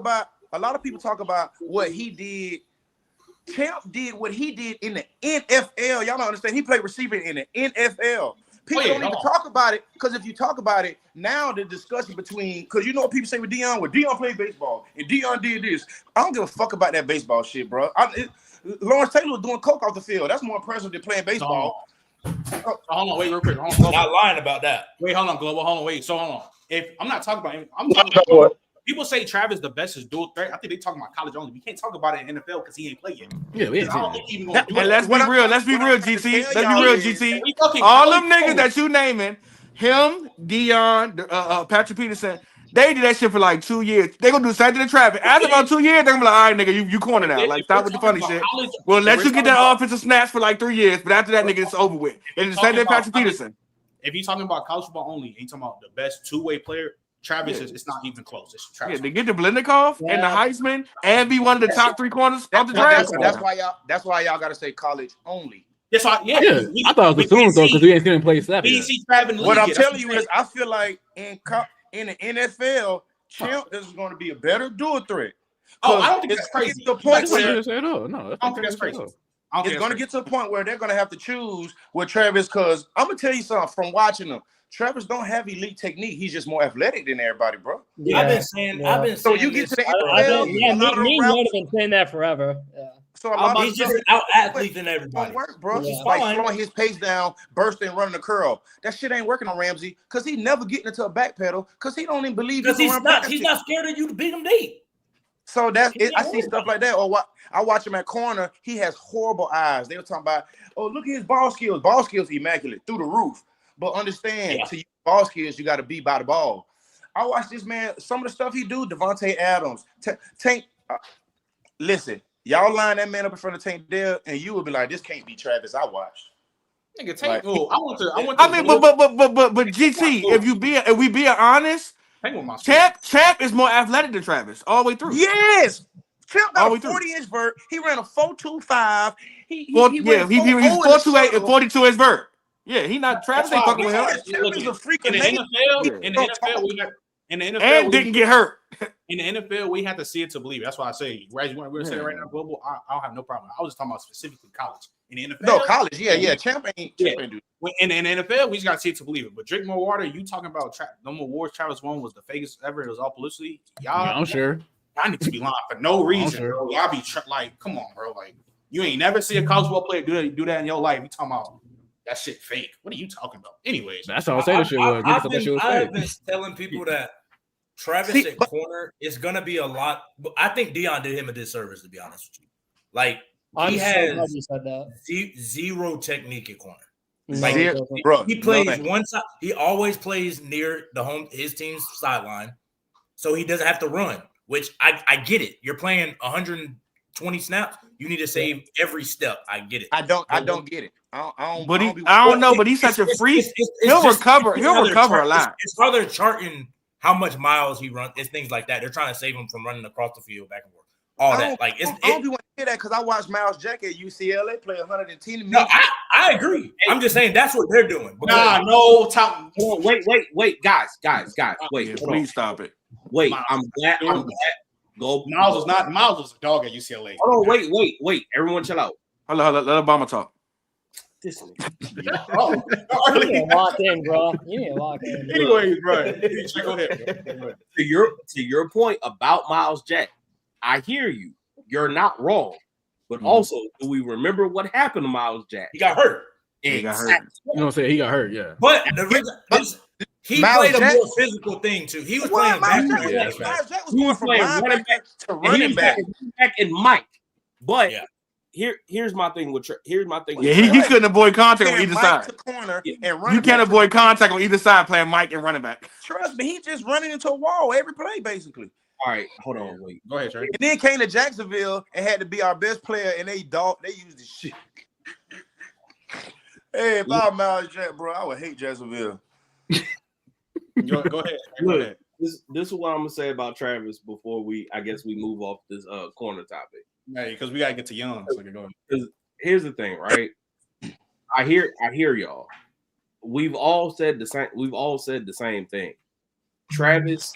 about what he did. Champ did what he did in the NFL. Y'all don't understand. He played receiver in the NFL. People don't even talk about it because if you talk about it, now the discussion between, because you know what people say with Deion? Well, Deion played baseball and Deion did this. I don't give a fuck about that baseball shit, bro. Lawrence Taylor was doing coke off the field. That's more impressive than playing baseball. Hold on, wait, real quick. Not lying about that. Wait, hold on, Global. Hold on, wait. So hold on. If I'm not talking about him, I'm talking about what? People say Travis the best is dual threat. I think they talking about college only. We can't talk about it in NFL because he ain't played yet. Yeah, we ain't. Let's be real. Let's be real, GT. Let's be real, GT. All them niggas that you naming, him, Deion, Patrick Peterson, they did that shit for like 2 years. They gonna do the same thing to Travis. After about 2 years, they're gonna be like, all right, nigga, you corner now. Like, stop with the funny shit. We'll let you get that offensive snaps for like 3 years, but after that, nigga, it's over with. And the same thing Patrick Peterson. If you're talking about college football only, and you're talking about the best two-way player, Travis is it's not even close. It's Travis. Yeah, they get the Blendikoff and the Heisman and be one of the top 3 corners of the draft. That's why y'all gotta say college only. That's why, I thought it was assumed though because we ain't seen him play snap. What I'm telling you is, I feel like in the NFL, Champ is going to be a better dual threat. Oh, I don't think that's crazy. The point where I don't think that's crazy. It's going to get to a point where they're going to have to choose with Travis, because I'm going to tell you something from watching him. Travis don't have elite technique. He's just more athletic than everybody, bro. Yeah, I've been saying. So you get to the NFL. Me and have been saying that forever. Yeah. So he's just out athlete than everybody. Work, bro. Yeah. Like slowing his pace down, bursting, and running the curl. That shit ain't working on Ramsey because he never getting into a back pedal because he don't even believe he's not scared of you to beat him deep. So that's it. I see stuff like that. Or what I watch him at corner, he has horrible eyes. They were talking about, oh, look at his ball skills. Ball skills immaculate through the roof. But understand, to use ball skills, you got to be by the ball. I watch this man, some of the stuff he do, Devontae Adams, Tank. Listen, y'all line that man up in front of Tank Dell, and you will be like, this can't be Travis I watched. Nigga, Tank. Like, but GT, if we be honest, Champ is more athletic than Travis all the way through. Yes, Champ got a 40-inch vert. He ran a 4.25. He's 4.28 and 42 inch vert. Yeah, he not Travis ain't fucking with him. Champ is a freak of nature. In the NFL, and didn't get hurt. In the NFL, we have to see it to believe it. That's why I say, right? We're saying right now, global. I don't have no problem. I was just talking about specifically college. In the NFL, no college, yeah. Champ ain't do. In the NFL, we just got to see it to believe it. But drink more water. You talking about them awards? Travis won was the fakest ever. It was all publicity. Y'all, I'm sure. I need to be lying for no reason, bro. Y'all be like, come on, bro. Like, you ain't never see a college ball player do that in your life. You talking about that shit fake? What are you talking about? Anyways, that's all I say. That shit was. I've been telling people that Travis at corner is gonna be a lot. I think Deion did him a disservice, to be honest with you. Like, he has zero technique at corner. Like, he plays one side. He always plays near his team's sideline, so he doesn't have to run. Which I get it. You're playing 120 snaps. You need to save every step. I get it. I don't get it. I don't know. But he's such a freak. He'll recover a lot. It's how they're charting how much miles he runs. It's things like that. They're trying to save him from running across the field back and forth. All that. Like, I don't want to hear that because I watched Miles Jack at UCLA play 110 minutes. No, I agree. I'm just saying that's what they're doing. Wait, guys, wait. Please stop it. Wait, I'm glad. Miles was a dog at UCLA. Hold on, wait. Everyone chill out. Hold on, let Obama talk. You need to lock in, bro. You need to lock in. Anyways, bro. Go ahead. To your point about Miles Jack, I hear you. You're not wrong. But also, do we remember what happened to Miles Jack? He got hurt. He got hurt. You know what I'm saying? He got hurt, yeah. But he played a more physical thing too. He was playing back. He was playing running back to running back and Mike. But here's my thing with he couldn't avoid contact on either side. You can't avoid contact on either side playing Mike and running back. Trust me, he just running into a wall every play basically. All right, hold on, wait. Go ahead, Trey. And then came to Jacksonville and had to be our best player, and they used the shit. Hey, if I was Miles Jack, bro, I would hate Jacksonville. Go ahead. Look, this is what I'm gonna say about Travis before we move off this corner topic. Hey, because we gotta get to Young. So go ahead. Because here's the thing, right? I hear y'all. We've all said the same thing. Travis.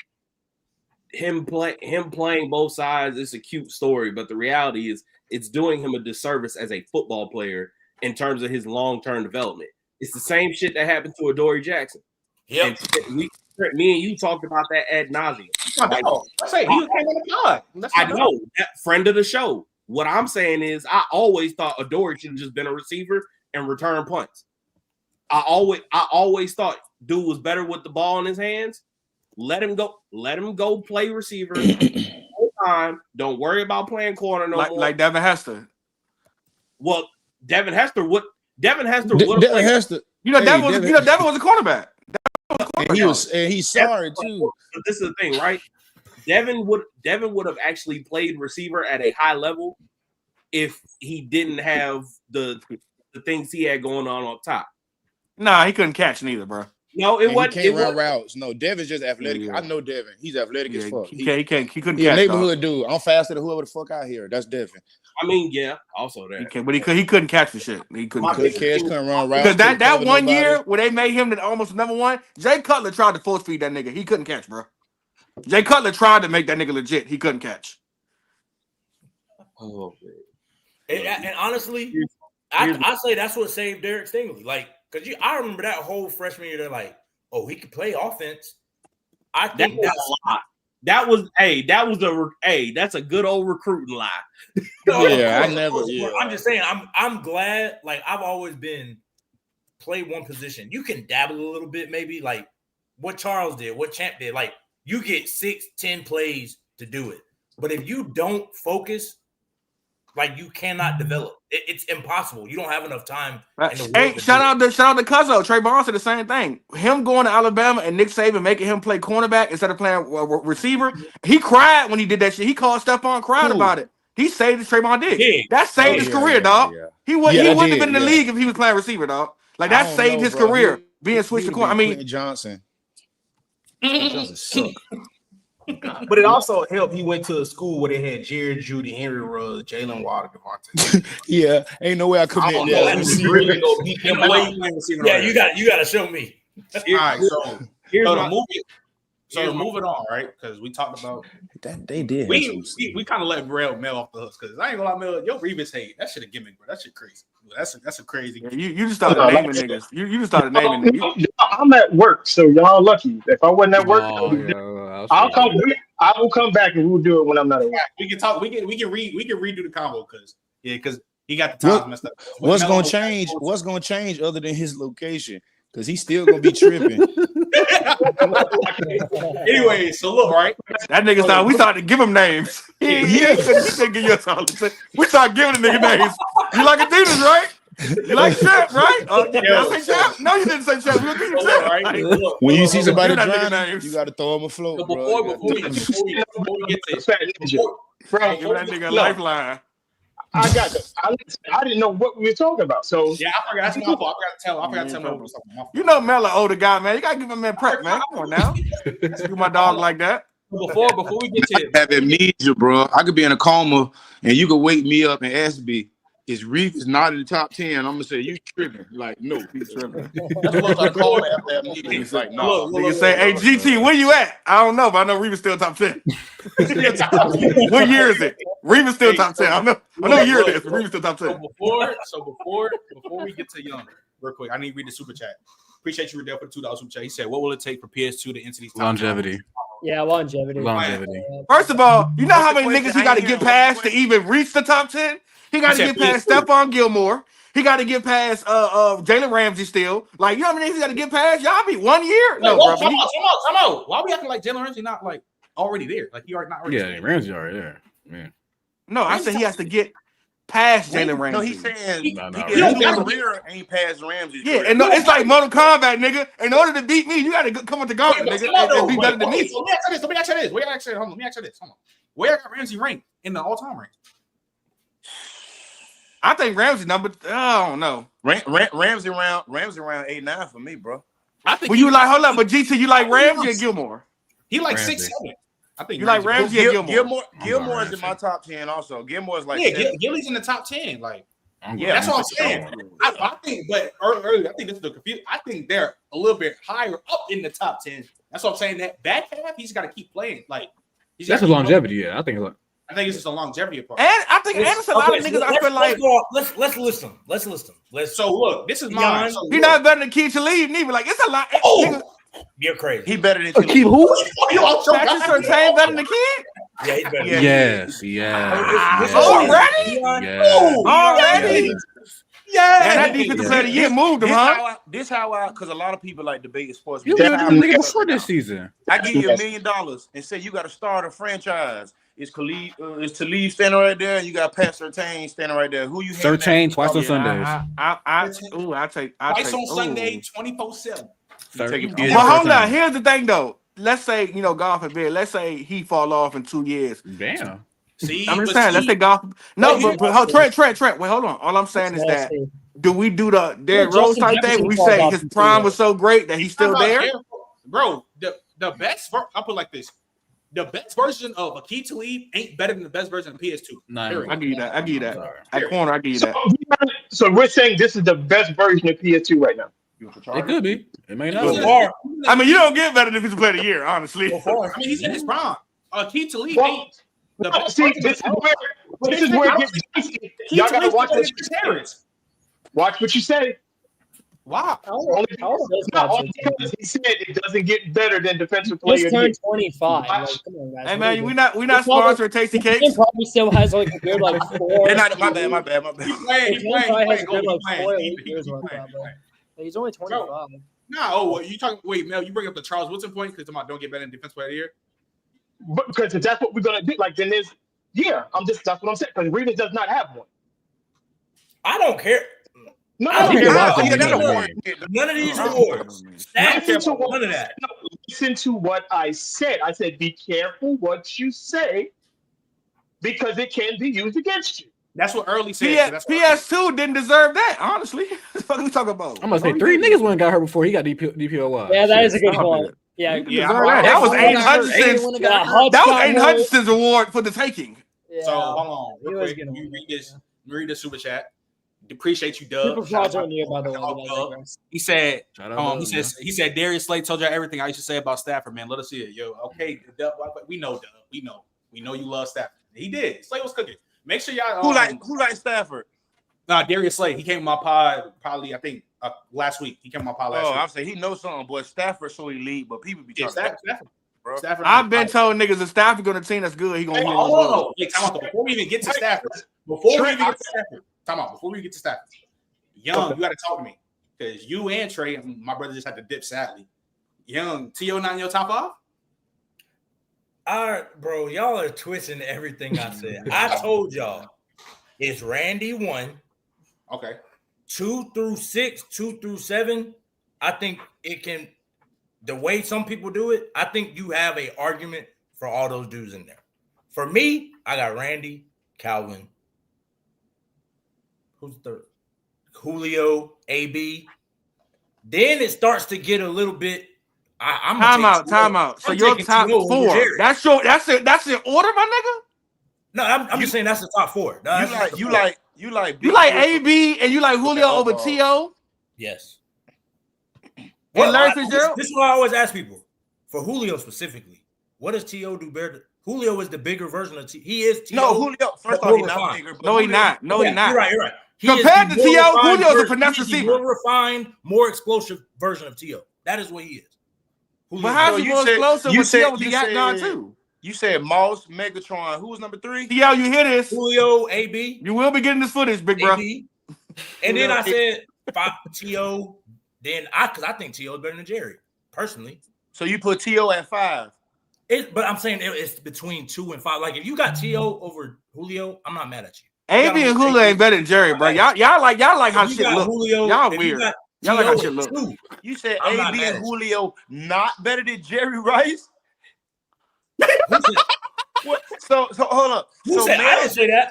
Him playing both sides is a cute story, but the reality is it's doing him a disservice as a football player in terms of his long-term development. It's the same shit that happened to Adoree Jackson. Yeah, me and you talked about that ad nauseum. I say he came on the pod. I know that friend of the show. What I'm saying is, I always thought Adoree should have just been a receiver and return punts. I always thought dude was better with the ball in his hands. Let him go play receiver full time. Don't worry about playing corner no more. Like Devin Hester. Well, Devin Hester would. Devin Hester. Devin was a cornerback. And he's sorry too. But this is the thing, right? Devin would have actually played receiver at a high level if he didn't have the things he had going on up top. Nah, he couldn't catch neither, bro. No, it wasn't. He can't run routes. No, Devin's just athletic. Yeah. I know Devin. He's athletic as fuck. He couldn't catch. Neighborhood dude. I'm faster than whoever the fuck out here. That's Devin. I mean, yeah, also that. He couldn't catch the shit. He couldn't run routes. Because that one year where they made him almost number one, Jay Cutler tried to force feed that nigga. He couldn't catch, bro. Jay Cutler tried to make that nigga legit. He couldn't catch. Oh man. And honestly, I say that's what saved Derek Stingley. Like, because I remember that whole freshman year, they're like, oh, he could play offense. I think that's a lot. That's a good old recruiting lie. I'm just saying, I'm glad. Like, I've always been play one position. You can dabble a little bit, maybe like what Charles did, what Champ did. Like, you get 6-10 plays to do it. But if you don't focus, like you cannot develop. It's impossible. You don't have enough time. Hey, shout out to Cuzzo. Trey Barnes said the same thing. Him going to Alabama and Nick Saban making him play cornerback instead of playing receiver. He cried when he did that shit. He called Stephon, cried about it. He saved his Trayvon Diggs. That saved his career, dog. He wouldn't have been in the league if he was playing receiver, dog. Like that saved his career being switched to corner. I mean, Johnson. But it also helped. He went to a school where they had Jared Judy, Henry Ruggs, Jalen Water, Devontae. Yeah, ain't no way I could make that. Yeah, you got to show me. All right, so moving on, right? Because we talked about that. They did. We kind of let Mel off the hook because I ain't gonna lie, Mel. Your Revis hate that shit a gimmick, bro. That shit crazy. That's a crazy. Yeah, you just started naming niggas. You just started naming niggas. I'm at work, so y'all lucky. If I wasn't at work, I will come back and we'll do it when I'm not at work. We can talk. We can redo the combo because he got the times messed up. What's gonna change? What's gonna change other than his location? Because he's still gonna be tripping. Anyway, so look, right? That nigga started. We started to give him names. He said, give you a solid. We started giving the nigga names. You like Adidas, right? You like Shep, right? Did I say Shep? No, you didn't say Shep. You didn't say Shep. Right? When you see somebody drowning, you got to throw him a float, so bro. Before we get to bro, give that nigga a lifeline. I got that. I didn't know what we were talking about. So yeah, I forgot. That's my fault. I forgot to tell Mel what was talking about. You know Mel, an older guy, man. You gotta give him a prep, man. Come on now. Do my dog like that. Before we get to I have amnesia, bro. I could be in a coma and you could wake me up and ask me, is Reeves not in the top 10? I'm gonna say you tripping. Like, no, he's tripping. He's like, no. Nigga say, hey GT, where you at? I don't know, but I know Reeves still top 10. What year is it? Reeves still top 10. I know what year it is. Reeves still top 10. Before we get to Young, real quick, I need to read the super chat. Appreciate you, Riddell, for the $2 super chat. He said, "What will it take for PS2 to enter these top longevity?" Yeah, longevity. First of all, you know how many niggas he got to get past to even reach the top 10? He got to get past Stephon Gilmore. He got to get past Jalen Ramsey still. Like, you know how many niggas he got to get past? Y'all be 1 year? No, bro. Come on. Why we acting like Jalen Ramsey not like already there? Like he already not already. Yeah, Ramsey already there. Man. No, I said he has to get past Jalen Ramsey. No, he's saying his career ain't past Ramsey. Yeah, and no, it's like Mortal Kombat, nigga. In order to beat me, you got to come with the gauntlet, nigga, and be better than me. Let me ask you this. Hold on. Where got Ramsey ranked in the all-time rank? I think Ramsey number. I don't know. Ramsey around 8-9 for me, bro. I think. Well, you like hold up, but GT, you like Ramsey or Gilmore? He like 6-7. I think you like Ramsey or Gilmore. Gilmore is in my top 10 also. Gilmore is like Gilly's in the top 10. Like that's what I'm saying. I think, but earlier I think this is the confusion. I think they're a little bit higher up in the top 10. That's what I'm saying. That back half, he's got to keep playing. Like that's a longevity. Yeah, I think it's just a longevity part. And I think it's a lot of niggas. I feel like let's list them. So look, this is mine. He's not better than Keith Talib neither. Like it's a lot. You're crazy. He better than Keith who? Patrick Surtain better than the kid? Yeah, he's better. Yes. Already? Already? Yeah. And that defensive player of the year moved him, huh? This how I, because a lot of people like debate sports. You were the nigga before this season. I give you $1 million and say you got to start a franchise. Is Talib standing right there, and you got Pat Surtain standing right there. Who you? Surtain twice on Sundays. I take twice on Sunday, 24/7. Well, hold on. Here's the thing, though. Let's say God forbid. Let's say he fall off in 2 years. Damn. See, I'm just saying. Let's say golf. No, but Trent. Wait, hold on. All I'm saying is that do we do the Derrick Rose type thing? We say his prime was so great that he's still there. Bro, the best. I'll put it like this. The best version of Aqib Talib ain't better than the best version of PS2. No, I give you that. At corner, I give you that. So we're saying this is the best version of PS2 right now. It could be. It may not. I mean, you don't get better than if he's player of the year, honestly. I mean, he's in his prime. Aqib Talib ain't the best. See, this is where it gets juicy. Y'all gotta watch what you say. Watch what you say. Wow. Only because he said it doesn't get better than defensive player. He's turned 25. Like, come on, guys. Hey man, we not sponsored Tasty Cakes. He probably still has like a good 4. My bad. He's only 25. No, you talking? Wait, Mel, you bring up the Charles Woodson point because don't get better in defense player of the year. But because that's what we're gonna do. Like then there's that's what I'm saying. Because Revis does not have one. I don't care. No, none of these awards. Listen to what I said. I said, be careful what you say because it can be used against you. That's what Early said. PS2 didn't deserve that, honestly. What the fuck are we talking about? I'm gonna say 3 niggas went and got hurt before he got DPOY. Yeah, that is a good point. Yeah, that was Aiden Hutchinson's. That was Aiden Hutchinson's award for the taking. Yeah. So hold on, real quick. Let me read this super chat. Appreciate you, Dub. He said, he said Darius Slay told y'all everything I used to say about Stafford, man. Let us see it. Yo, okay, Dub, we know Dub. We know you love Stafford. He did. Slay was cooking. Make sure y'all who like Stafford? Nah, Darius Slay. He came to my pod probably, I think, last week. He came to my pod last week. I'm saying he knows something, boy. Stafford's so elite, but people be talking Stafford. Bro. Stafford. I've been told niggas if Stafford going to team that's good, he gonna win. Before we even get to Stafford, before we get to Stafford, Young, you got to talk to me because you and Trey, my brother just had to dip sadly. Young, T.O. not in your top 5? All right, bro, y'all are twisting everything I said. I told y'all it's Randy 1. Okay. 2 through 6, 2 through 7. I think it can, the way some people do it, I think you have an argument for all those dudes in there. For me, I got Randy, Calvin. Who's third? Julio, AB. Then it starts to get a little bit. I'm time out. So your top 4. That's in order, my nigga. No, I'm just saying that's the top 4. No, you like AB and you like Julio over T.O. Yes. And Larry Fitzgerald. This is what I always ask people. For Julio specifically, what does T.O. do better? Julio is the bigger version of T.O. He is T.O. No, Julio. First off, he's not bigger. No, he's not. No, he's not. You're right. Compared to T.O., Julio's a finesse receiver. More refined, more explosive version of T.O. That is what he is. But how's he more explosive with T.O. with the yak gone too? You said Moss, Megatron. Who was number 3? T.O., you hear this? Julio, AB. You will be getting this footage, big bro. And then I said T.O. Then because I think T.O. is better than Jerry, personally. So you put T.O. at 5. But I'm saying it's between 2 and 5. Like if you got T.O. over Julio, I'm not mad at you. AB and Julio ain't better than Jerry, bro. Y'all like how shit look. Y'all weird. Y'all like how shit look. You said AB and Julio not better than Jerry Rice? So hold up. I didn't say that.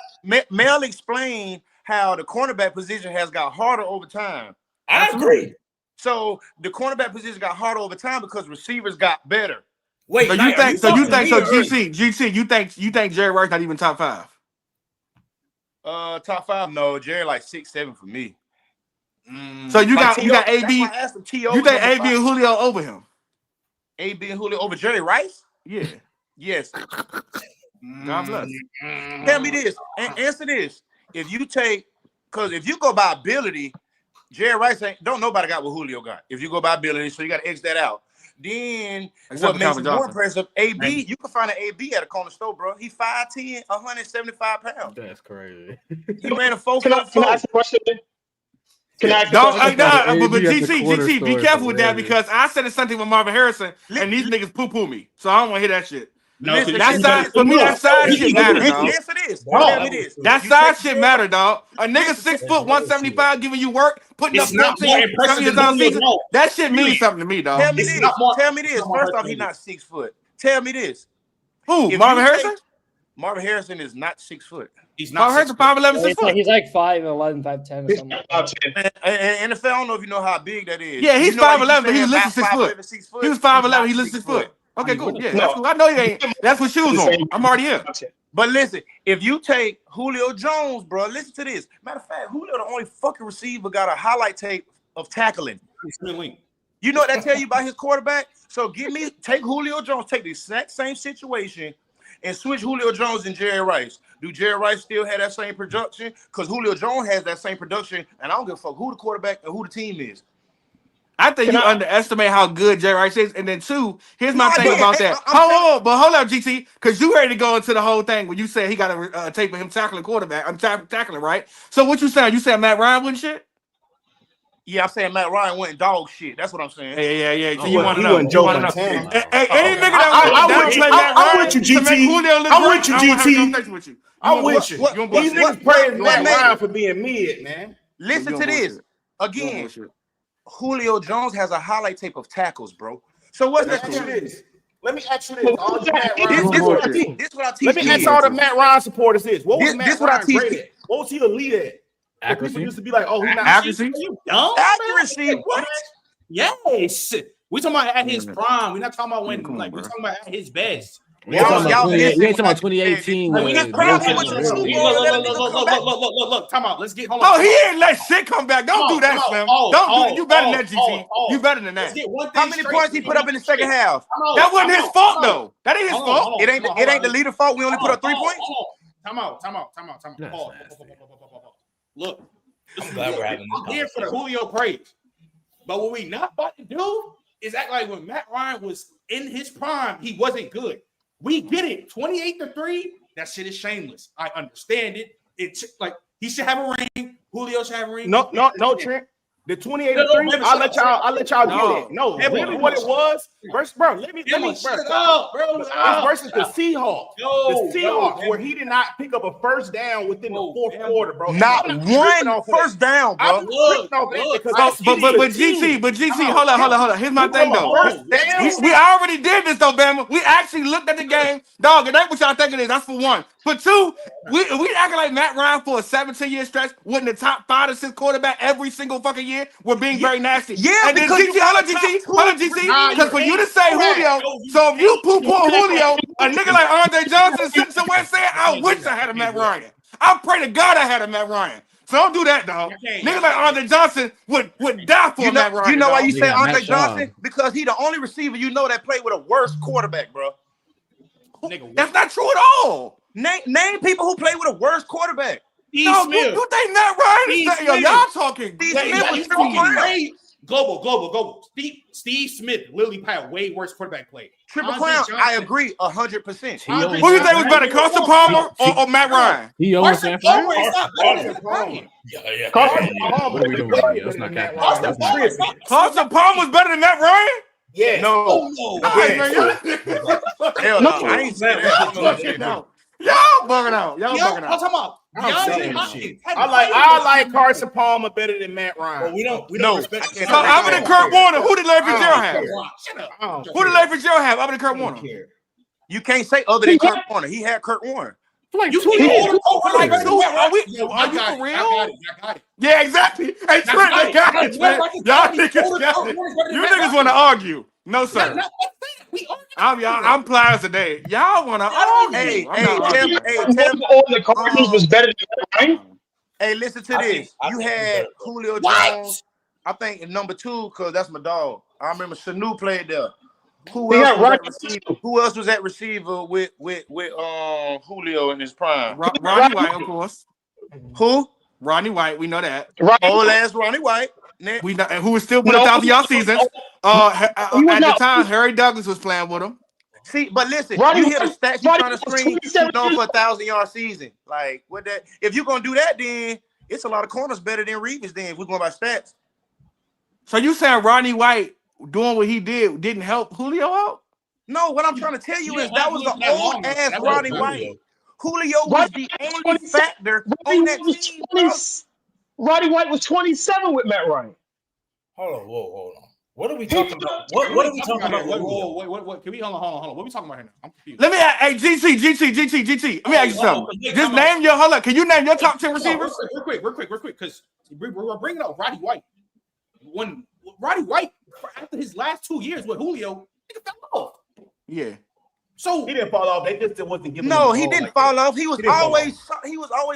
Mel explained how the cornerback position has got harder over time. I agree. So the cornerback position got harder over time because receivers got better. Wait, GC, you think Jerry Rice not even top 5? Top 5, no. Jerry like 6, 7 for me. So you got AB. You think AB and Julio over him? AB and Julio over Jerry Rice? Yeah. Yes. God bless. Tell me this. Answer this. If you go by ability, Jerry Rice don't nobody got what Julio got. If you go by ability, so you got to X that out. Then what makes it more impressive? AB, you can find an AB at a corner store, bro. He 5'10", 175 pounds. That's crazy. You ran a 4. Can I ask a question? But GT, be careful with that because I said it's something with Marvin Harrison, and these niggas poo me. So I don't want to hear that shit. No, that size shit matter, dog. Answer this. That size shit matter, dog. A nigga 6 foot 175 giving you work, putting up 14 years on season. That shit means something to me, dog. Tell me this. First off, he's not 6 foot. Tell me this. Who? Marvin Harrison? Marvin Harrison is not 6 foot. He's not. Marvin Harrison 5'11", 6 foot. He's like 5'11", 5'10" or something. And NFL, I don't know if you know how big that is. Yeah, he's 5'11", but he listed 6 foot. He was 5'11", he listed 6 foot. Okay, cool. Yeah, that's cool. I know you ain't. That's what shoes on. I'm already here. But listen, if you take Julio Jones, bro, listen to this. Matter of fact, Julio the only fucking receiver got a highlight tape of tackling. You know what that tell you about his quarterback? So take Julio Jones, take the exact same situation and switch Julio Jones and Jerry Rice. Do Jerry Rice still have that same production? Because Julio Jones has that same production, and I don't give a fuck who the quarterback and who the team is. I think you underestimate how good Jerry Rice is. And then 2, here's my thing about that. Hold up, GT, because you ready to go into the whole thing when you said he got a tape of him tackling quarterback. I'm tackling, right? So what you saying? You saying Matt Ryan wouldn't shit? Yeah, I'm saying Matt Ryan went dog shit. That's what I'm saying. Yeah. Oh, you want to know? Joe Montana. Hey, any nigga that I'm with you, GT. I'm with you, GT. I'm with you. These niggas praise Matt Ryan for being mid, man. Listen to this. Again, Julio Jones has a highlight tape of tackles, bro. So what's that? Let me ask you this. All the Matt Ryan this what I teach. Let me ask all the Matt Ryan supporters this. What was Matt Ryan great at? What was he elite at? Accuracy. People used to be like, "Oh, he's not Accuracy. You dumb? Accuracy. What? Yes. We talking about at his prime. We're not talking about when. We talking about at his best. We ain't talking about 2018. Look. Time out. Let's get. Hold on. Oh, he ain't let shit come back. Don't do that, Slim. Don't do it. You better than that, GT. You better than that. How many points he put up in the second half? That wasn't his fault, though. That ain't his fault. It ain't the leader fault. We only put up 3 points. Time out. Look, I'm here for the Julio praise. But what we not about to do is act like when Matt Ryan was in his prime, he wasn't good. We get it. 28-3, that shit is shameless. I understand it. It's like he should have a ring. Julio should have a ring. No, Trent. The 28-3, I'll let y'all get it. No, really what it was. Versus the Seahawks. The Seahawks, where he did not pick up a first down within the fourth quarter, bro. Not one first down, bro. But GT, hold on. Here's my thing, though. We already did this, though, Bama. We actually looked at the game. Dog, it ain't what y'all thinking it is. That's for one. For two, we acting like Matt Ryan for a 17-year stretch wasn't the top 5 to 6 quarterback every single fucking year. We're being very nasty. Yeah, and then because hold on, GT. Because for you to say Julio, so if you poo-poo Julio, a nigga like Andre Johnson sitting somewhere saying, I wish I had a Matt Ryan. I pray to God I had a Matt Ryan. So don't do that, dog. Niggas like Andre Johnson would die for Matt Ryan. You know why you say Andre Johnson? Because he the only receiver you know that played with a worse quarterback, bro. That's not true at all. Name people who play with a worse quarterback. No, you think Matt Ryan is that? Y'all talking. Global. Steve Smith literally had way worse quarterback play. Triple Crown, I agree 100%. Who you think was better, Carson Palmer or Matt Ryan? He always saying Carson Palmer was better than Matt Ryan? Yeah. No. Hell no. I ain't saying that. Y'all bugging out. I'm talking about. I like Carson Palmer better than Matt Ryan. Well, we don't respect. So other than Kurt Warner, who did Larry Fitzgerald have? Who did Larry Fitzgerald have other than Kurt Warner? You can't say other than Kurt Warner. He had Kurt Warner. Are you for real? I got it. Yeah, exactly. Hey, Trent, I got it, man. Y'all niggas got it. You niggas want to argue. No, sir. I'm pliers today. Y'all want to argue. The Cardinals was better than Ryan. Hey, listen to this. You had Julio Jones, I think, in number 2, because that's my dog. I remember Sanu played there. Who else was at receiver with Julio in his prime? Ronnie White, of course. Who? Ronnie White, we know that. Old ass Ronnie White. We know, who was still with 1,000-yard seasons. At the time, Harry Douglas was playing with him. See, but listen, you hear the stats you trying to screen, known for 1,000-yard season. Like, what that? If you're gonna do that, then it's a lot of corners better than Reeves. Then if we're going by stats. So you saying Ronnie White doing what he did didn't help Julio out? No, what I'm trying to tell you is that was the old ass Ronnie White. Julio was the only factor on that team. Ronnie White was 27 with Matt Ryan. Hold on. What are we talking about? What are we talking about? Wait. Can we hold on? What are we talking about here now? I'm confused. Let me ask, hey, GT. Let me ask you something. Just name your, hold up. Can you name your top 10 receivers? Real quick, because we're bringing up Roddy White. When Roddy White, after his last 2 years with Julio, he fell off. Yeah. So he didn't fall off. They just wasn't giving. No, he didn't fall off. He was always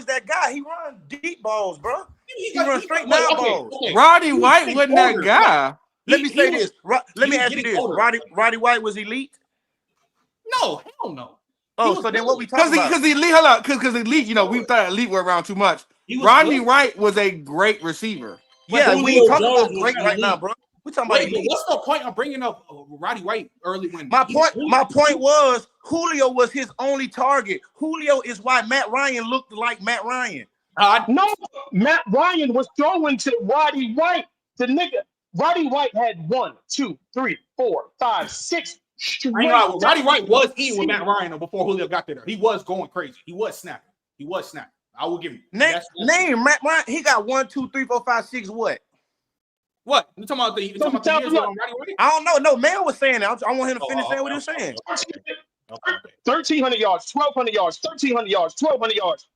that guy. He run deep balls, bro. He run straight down balls. Roddy White wasn't that guy. Let me say this. Let me ask you this. Roddy White was elite? No, hell no. Oh, so then what we talking about? Because elite, you know, we thought elite were around too much. Rodney White was a great receiver. Yeah, we ain't talking about great right now, bro. We talking about elite. What's the point of bringing up Roddy White early when? My point was Julio was his only target. Julio is why Matt Ryan looked like Matt Ryan. No, Matt Ryan was throwing to Roddy White. The nigga, Roddy White had 1, 2, 3, 4, 5, 6 straight. Roddy White was eating with Matt Ryan before Julio got there. He was going crazy. He was snapping. I will give you. Name Matt Ryan. He got 1, 2, 3, 4, 5, 6. What? What? You talking about the years on Roddy White? I don't know. No, man was saying that. I want him to finish saying what he was saying. 1,300 yards, 1,200 yards, 1,300 yards, 1,200 yards,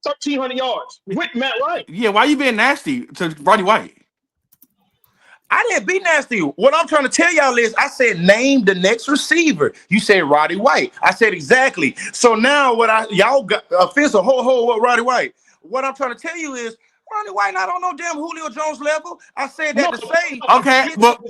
1,300 yards with Matt Ryan. Yeah, why you being nasty to Roddy White? I didn't be nasty. What I'm trying to tell y'all is I said name the next receiver. You said Roddy White. I said exactly. So now y'all got offensive what Roddy White. What I'm trying to tell you is Roddy White not on no damn Julio Jones level. I said that to say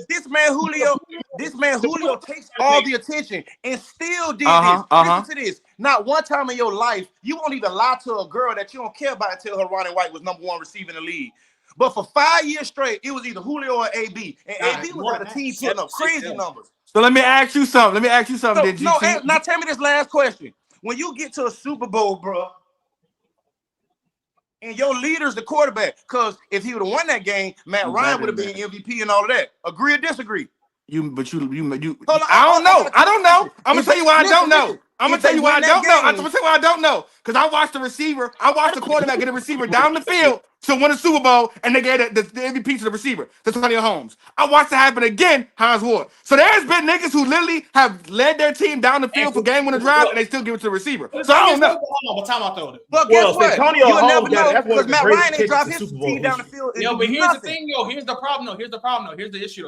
this man Julio takes all the attention and still did this. Listen to this. Not one time in your life you won't even lie to a girl that you don't care about and tell her Roddy White was #1 receiver in the league. But for 5 years straight, it was either Julio or AB. And AB was on the team putting up crazy numbers. So let me ask you something. Now tell me this last question. When you get to a Super Bowl, bro, and your leader's the quarterback, because if he would have won that game, Matt Ryan would have been MVP and all of that. Agree or disagree? I don't know. I'm gonna tell you why I don't know. Because I watched the receiver. I watched the quarterback get a receiver down the field to win a Super Bowl, and they gave the MVP to the receiver, to Tony Holmes. I watched it happen again, Hines Ward. So there's been niggas who literally have led their team down the field for game winning drive, and they still give it to the receiver. So I don't know. But guess what? You'll never know because Matt Ryan ain't dropped his team down the field. Yo, but here's the thing, Here's the problem. Here's the issue.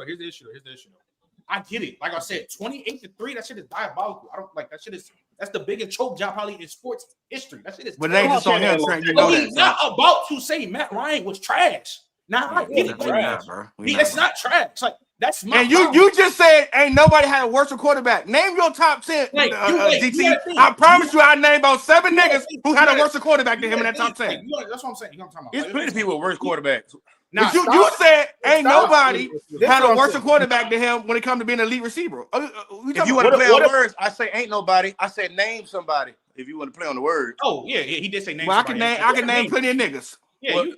I get it. Like I said, 28-3. That shit is diabolical. I don't like that shit. That's the biggest choke job probably in sports history. That shit is. But it ain't just on him. He's not about to say Matt Ryan was trash. I get it, trash. It's not trash. Like that's my. And you just said ain't nobody had a worse quarterback. Name your top 10. DT. I promise you, I named about 7 niggas who had a worse quarterback than him in that top 10. That's what I'm saying. You know what I'm talking about. It's plenty of people with worse quarterbacks. Now, you said ain't nobody had a worse quarterback than him when it comes to being an elite receiver. If you want to play on words, I say ain't nobody. I said name somebody. If you want to play on the words. Oh yeah, he did say name. Well, somebody. I can name plenty of niggas. Yeah, well,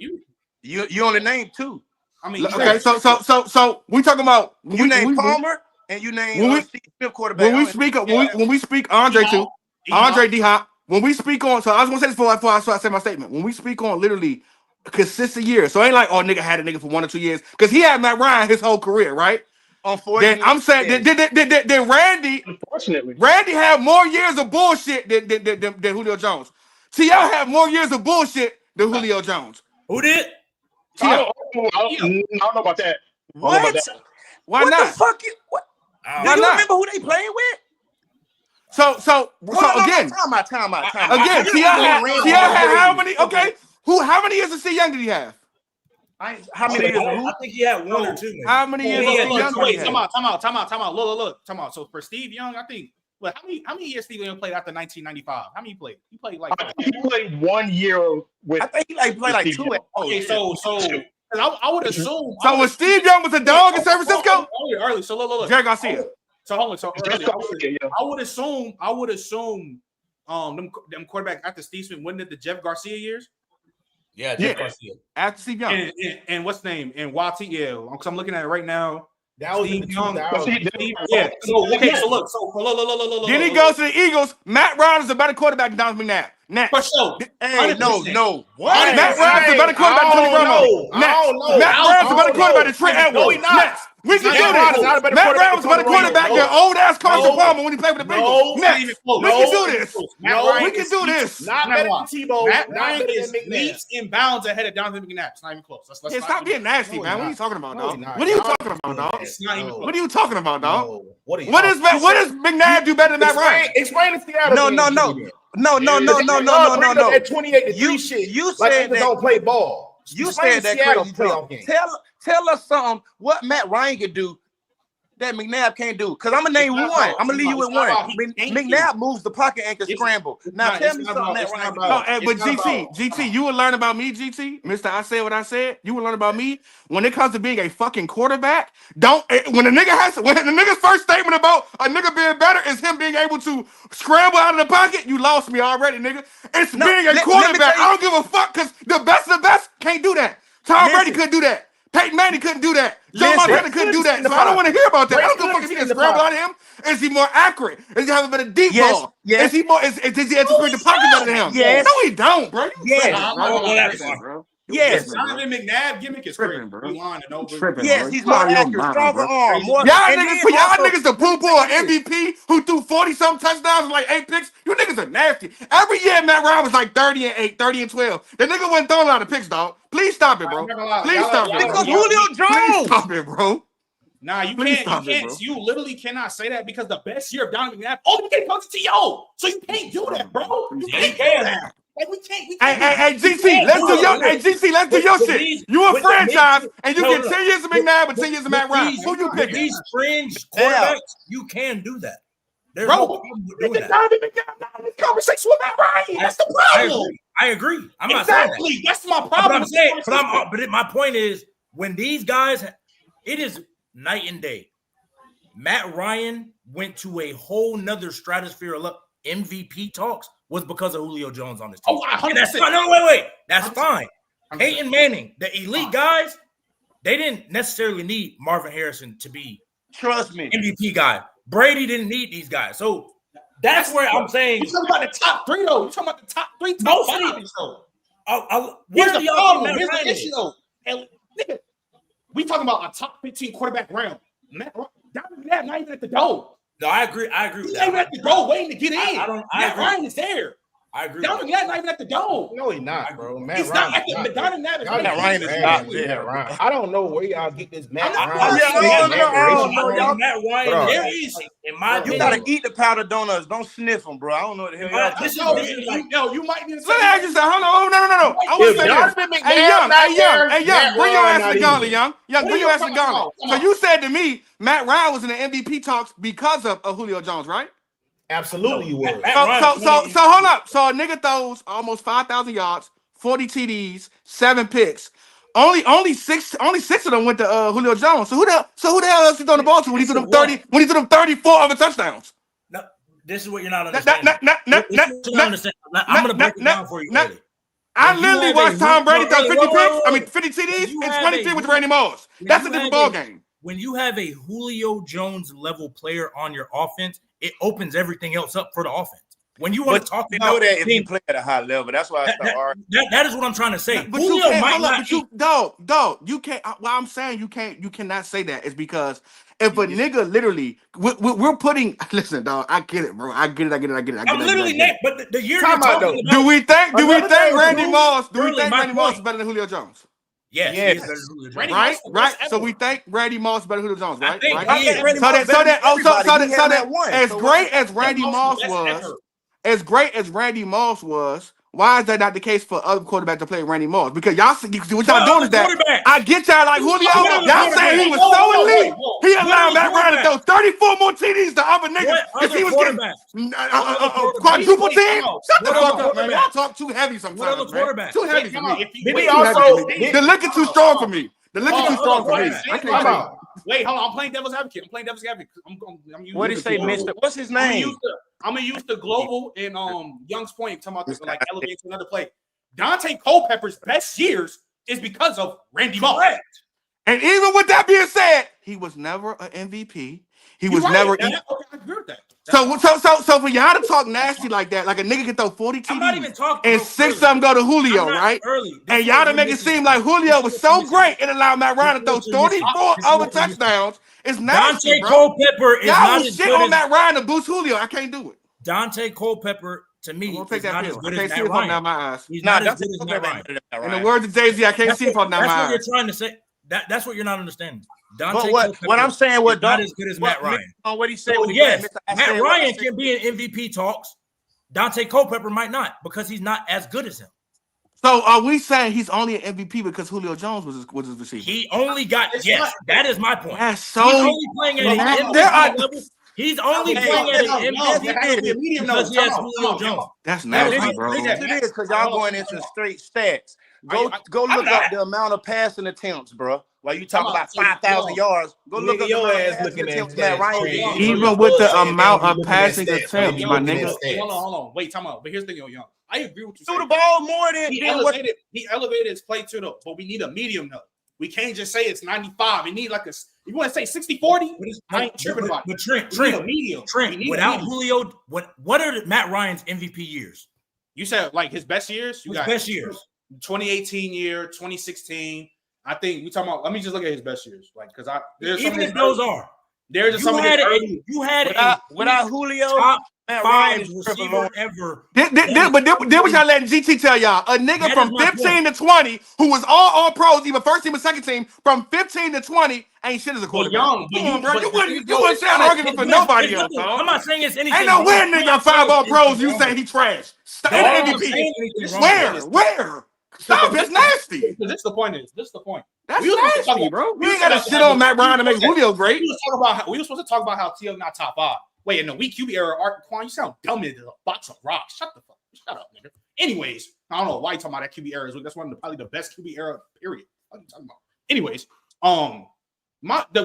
you only named 2. I mean, okay. So we talking about you name Palmer and you name Steve Smith quarterback. When we speak Andre too, Andre D Hop. When we speak on, so I was gonna say this before I say my statement. When we speak on literally consistent years, so it ain't like nigga had a nigga for 1 or 2 years because he had Matt Ryan his whole career, right? Unfortunately, then I'm saying did Randy? Unfortunately, Randy had more years of bullshit than Julio Jones. T.I. had more years of bullshit than Julio Jones. Who did? I don't know about that. What? Why not? The fuck? What? Do you remember who they playing with? So again, time out. Again, T.I. had how many? Okay. How many years of C Young did he have? How many years? I think he had 1 or 2. Maybe. How many years? Wait, time out. Look. So for Steve Young, I think. Well, how many years Steve Young played after 1995? How many he played? He played like. He played 1 year with. I think he played like 2. Okay, so I would assume. So when Steve Young was a dog in San Francisco, early. So look. Jerry Garcia. So hold on. So early, I would assume. Them quarterbacks after Steve Smith, when did the Jeff Garcia years? Yeah, Jeff Garcia. After Steve Young. And what's the name? And YT, because I'm looking at it right now. That was Steve Young. Yeah. So look. Then he goes to the Eagles. Matt Ryan is a better quarterback than Donovan McNabb. Next. For sure. Hey, no. What? Matt Ryan's a better quarterback than Tony Romo. Next. Matt Ryan's a better quarterback than Trent Edwards. No, he's not. Next. We can do this. Matt Ryan was a better quarterback than old ass Carson Palmer when he played with the Bengals. Next. We can do this. We can do this. Not better than Tebow. Matt Ryan is leaps and bounds ahead of Donovan McNabb. It's not even close. Stop being nasty, man. What are you talking about, dog? What are you talking about, dog? It's not even close. What are you talking about, dog? What does McNabb do better than Matt Ryan? Explain to Seattle. No. At 28-3 shit. You like said that don't play ball. You said that crazy playoff game. Tell us something what Matt Ryan could do that McNabb can't do. Because I'm going to name one. I'm going to leave you with one. McNabb moves the pocket and can scramble. Now tell me something Matt Ryan can do. But GT, you would learn about me, GT. Mr. I said what I said. You would learn about me when it comes to being a fucking quarterback. When the nigga's first statement about a nigga being better is him being able to scramble out of the pocket, you lost me already, nigga. It's being a quarterback. I don't give a fuck because the best of the best can't do that. Tom Brady couldn't do that. Peyton Manning couldn't do that. John Montana couldn't do that. So I don't want to hear about that. I don't give a fuck if he can scramble out of him. Is he more accurate? Is he have a better deep ball? Yes. Is he more? Does he execute the pocket better than him? Yes. No, he don't, bro. Yes. Yes. Donovan McNabb gimmick is crazy, bro. Yes, he's more accurate, stronger arm. Y'all niggas the poo-poo or MVP who threw 40-something touchdowns and like 8 picks. You niggas are nasty. Every year Matt Ryan was like 30-8, 30-12. The nigga wasn't throwing a lot of picks, dog. Please stop it, bro. Please stop it. Because Julio Jones. Please stop it, bro. Nah, you can't. You literally cannot say that because the best year of Donovan McNabb only came to TO. So you can't do that, bro. You can't do that. Like we can't. Hey, GC, let's do your. Hey, GC, let's do your shit. You a franchise, and you get 10 years of McNabb and 10 years of Matt Ryan. Who you picking? These fringe quarterbacks, you can do that. There's no problem with doing that. Conversation with Matt Ryan. That's the problem. I agree. I'm not saying that. That's my problem. But my point is, when these guys, it is night and day. Matt Ryan went to a whole nother stratosphere of MVP talks. Was because of Julio Jones on this team. That's fine. No, wait. That's fine. Peyton Manning, the elite guys, they didn't necessarily need Marvin Harrison to be, trust me, MVP guy. Brady didn't need these guys. So that's where I'm saying. You're talking about the top three, though. You're talking about the top three, top five. Here's the problem. Here's the issue, though. And nigga, we talking about a top 15 quarterback round. Matt Ryan, not even at the door. No, I agree with that. He's not even at the door waiting to get in. Matt Ryan is there. I agree. Donovan McNabb not even at the door. No, he's not, bro. He's not at the Donovan McNabb. Matt Ryan is not there. I don't know where y'all get this Matt Ryan. Matt Ryan, there is, in my opinion, you gotta eat the powder donuts. Don't sniff them, bro. I don't know what the hell y'all talking about. You might be. Let me ask you something. Hold on. No. I want to say this. Hey, Young, bring your ass to the gauntlet, Young. Bring your ass to the gauntlet. So you said to me, Matt Ryan was in the MVP talks because of Julio Jones, right? Absolutely, you were. So hold up. So a nigga throws almost 5,000 yards, 40 TDs, 7 picks. Only six of them went to Julio Jones. So who the hell else he throwing the ball to when he threw them 30? When he threw them 34 other touchdowns? No, this is what you're not understanding. I'm gonna break it down for you. I literally watched Tom Brady throw 50 picks. 50 TDs and 23 with Randy Moss. That's a different ball game. When you have a Julio Jones level player on your offense, it opens everything else up for the offense. When you want to talk about, know that if you play at a high level, that's why I start arguing. That is what I'm trying to say. But Julio you might not. You can't. Why I'm saying you cannot say that is because if a nigga literally, we're putting. Listen, dog. I get it, bro. I get it. I'm literally next. But the year you're talking about. Do we think Randy Moss? Do we think Randy Moss is better than Julio Jones? Yes. Right. So we think Randy Moss is better than Julio Jones, right? As great as Randy Moss was, why is that not the case for other quarterbacks to play Randy Moss? Because what y'all doing is that I get y'all like Julio. Y'all saying he was so elite. He allowed Matt Ryan to throw 34 more TDs to other niggas because he was getting quadruple team. Shut the fuck up, man. Y'all talk too heavy sometimes. Too heavy for me. The liquor too strong for me. I can't. Wait, hold on. I'm playing devil's advocate. What did he say, Mister? What's his name? I'm gonna use the global in Young's point. Talking about this, like elevating to another play. Dante Culpepper's best years is because of Randy Moss. And even with that being said, he was never an MVP. He was never. Okay, I agree with that. So for y'all to talk nasty like that, like a nigga can throw 40 TDs and 6 of them go to Julio, right? And y'all to make it seem like Julio was so great it allowed Matt Ryan to throw 34 other touchdowns. It's nasty, Dante Culpepper is not as good on Matt Ryan to boost Julio. I can't do it. Dante Culpepper, to me, is not as good as Matt Ryan. Ryan. My eyes. He's not as good as Matt Ryan. In the words of Jay-Z, I can't see it from my eyes. That's what you're trying to say. That's what you're not understanding. Dante what I'm saying, not as good as Matt Ryan. On what he said, Matt Ryan can be in MVP talks. Dante Culpepper might not because he's not as good as him. So are we saying he's only an MVP because Julio Jones was his receiver? He only got that is my point. That's so. He's only playing at an MVP level. He's only playing at an MVP because he has Julio Jones. That's nasty, bro. It is because y'all going into straight stats. Go look up the amount of passing attempts, bro. While you talk about 5,000 yards, go look up your ass looking at Matt Ryan. Even with the amount of passing attempts, my nigga. Hold on. Wait, time out. But here's the thing, Young. I agree with you. Threw the ball more than he elevated his play too, though. But we need a medium though. We can't just say it's 95. It need like a. You want to say 60-40? I ain't tripping about it. But Trent, without Julio, what are Matt Ryan's MVP years? You said like his best years. You got best years. 2018 year, 2016. I think we talking about. Let me just look at his best years, like because even if those are. There's just some of the you had without Julio, top Matt 5 Ryan receiver ever. But then what y'all letting GT tell y'all? A nigga from 15 to 20 who was all pros, either first team or second team, from 15 to 20 ain't shit as a quarterback. Young, Come on, bro. You wouldn't say an argument for nobody else, dog. I'm not saying it's anything. Ain't no way a nigga 5 all pros. You say he trash. MVP. Where? Stop. It's nasty. This is the point. That's nasty, bro. We ain't got to shit on Matt Ryan to make Julio great. We were supposed to talk about how T.O. not top 5. Wait, in the weak QB era, Art Quan, you sound dumb as a box of rocks. Shut up, nigga. Anyways, I don't know why you talking about that QB era. That's one of probably the best QB era, period. What are you talking about? Anyways,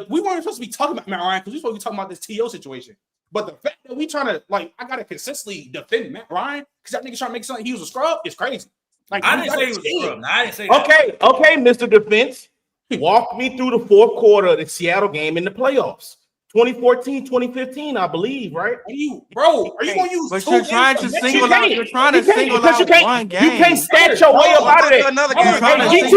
we weren't supposed to be talking about Matt Ryan because we supposed to be talking about this T.O. situation. But the fact that we trying to, I got to consistently defend Matt Ryan because that nigga trying to make something he was a scrub is crazy. I didn't say he was a scrub. I didn't say that. Okay, Mr. Defense. Walk me through the fourth quarter of the Seattle game in the playoffs. 2014, 2015, I believe, right? Are you going to use? But you're trying to single out. You're trying to single out one game. You can't stat your way up out of it. GT,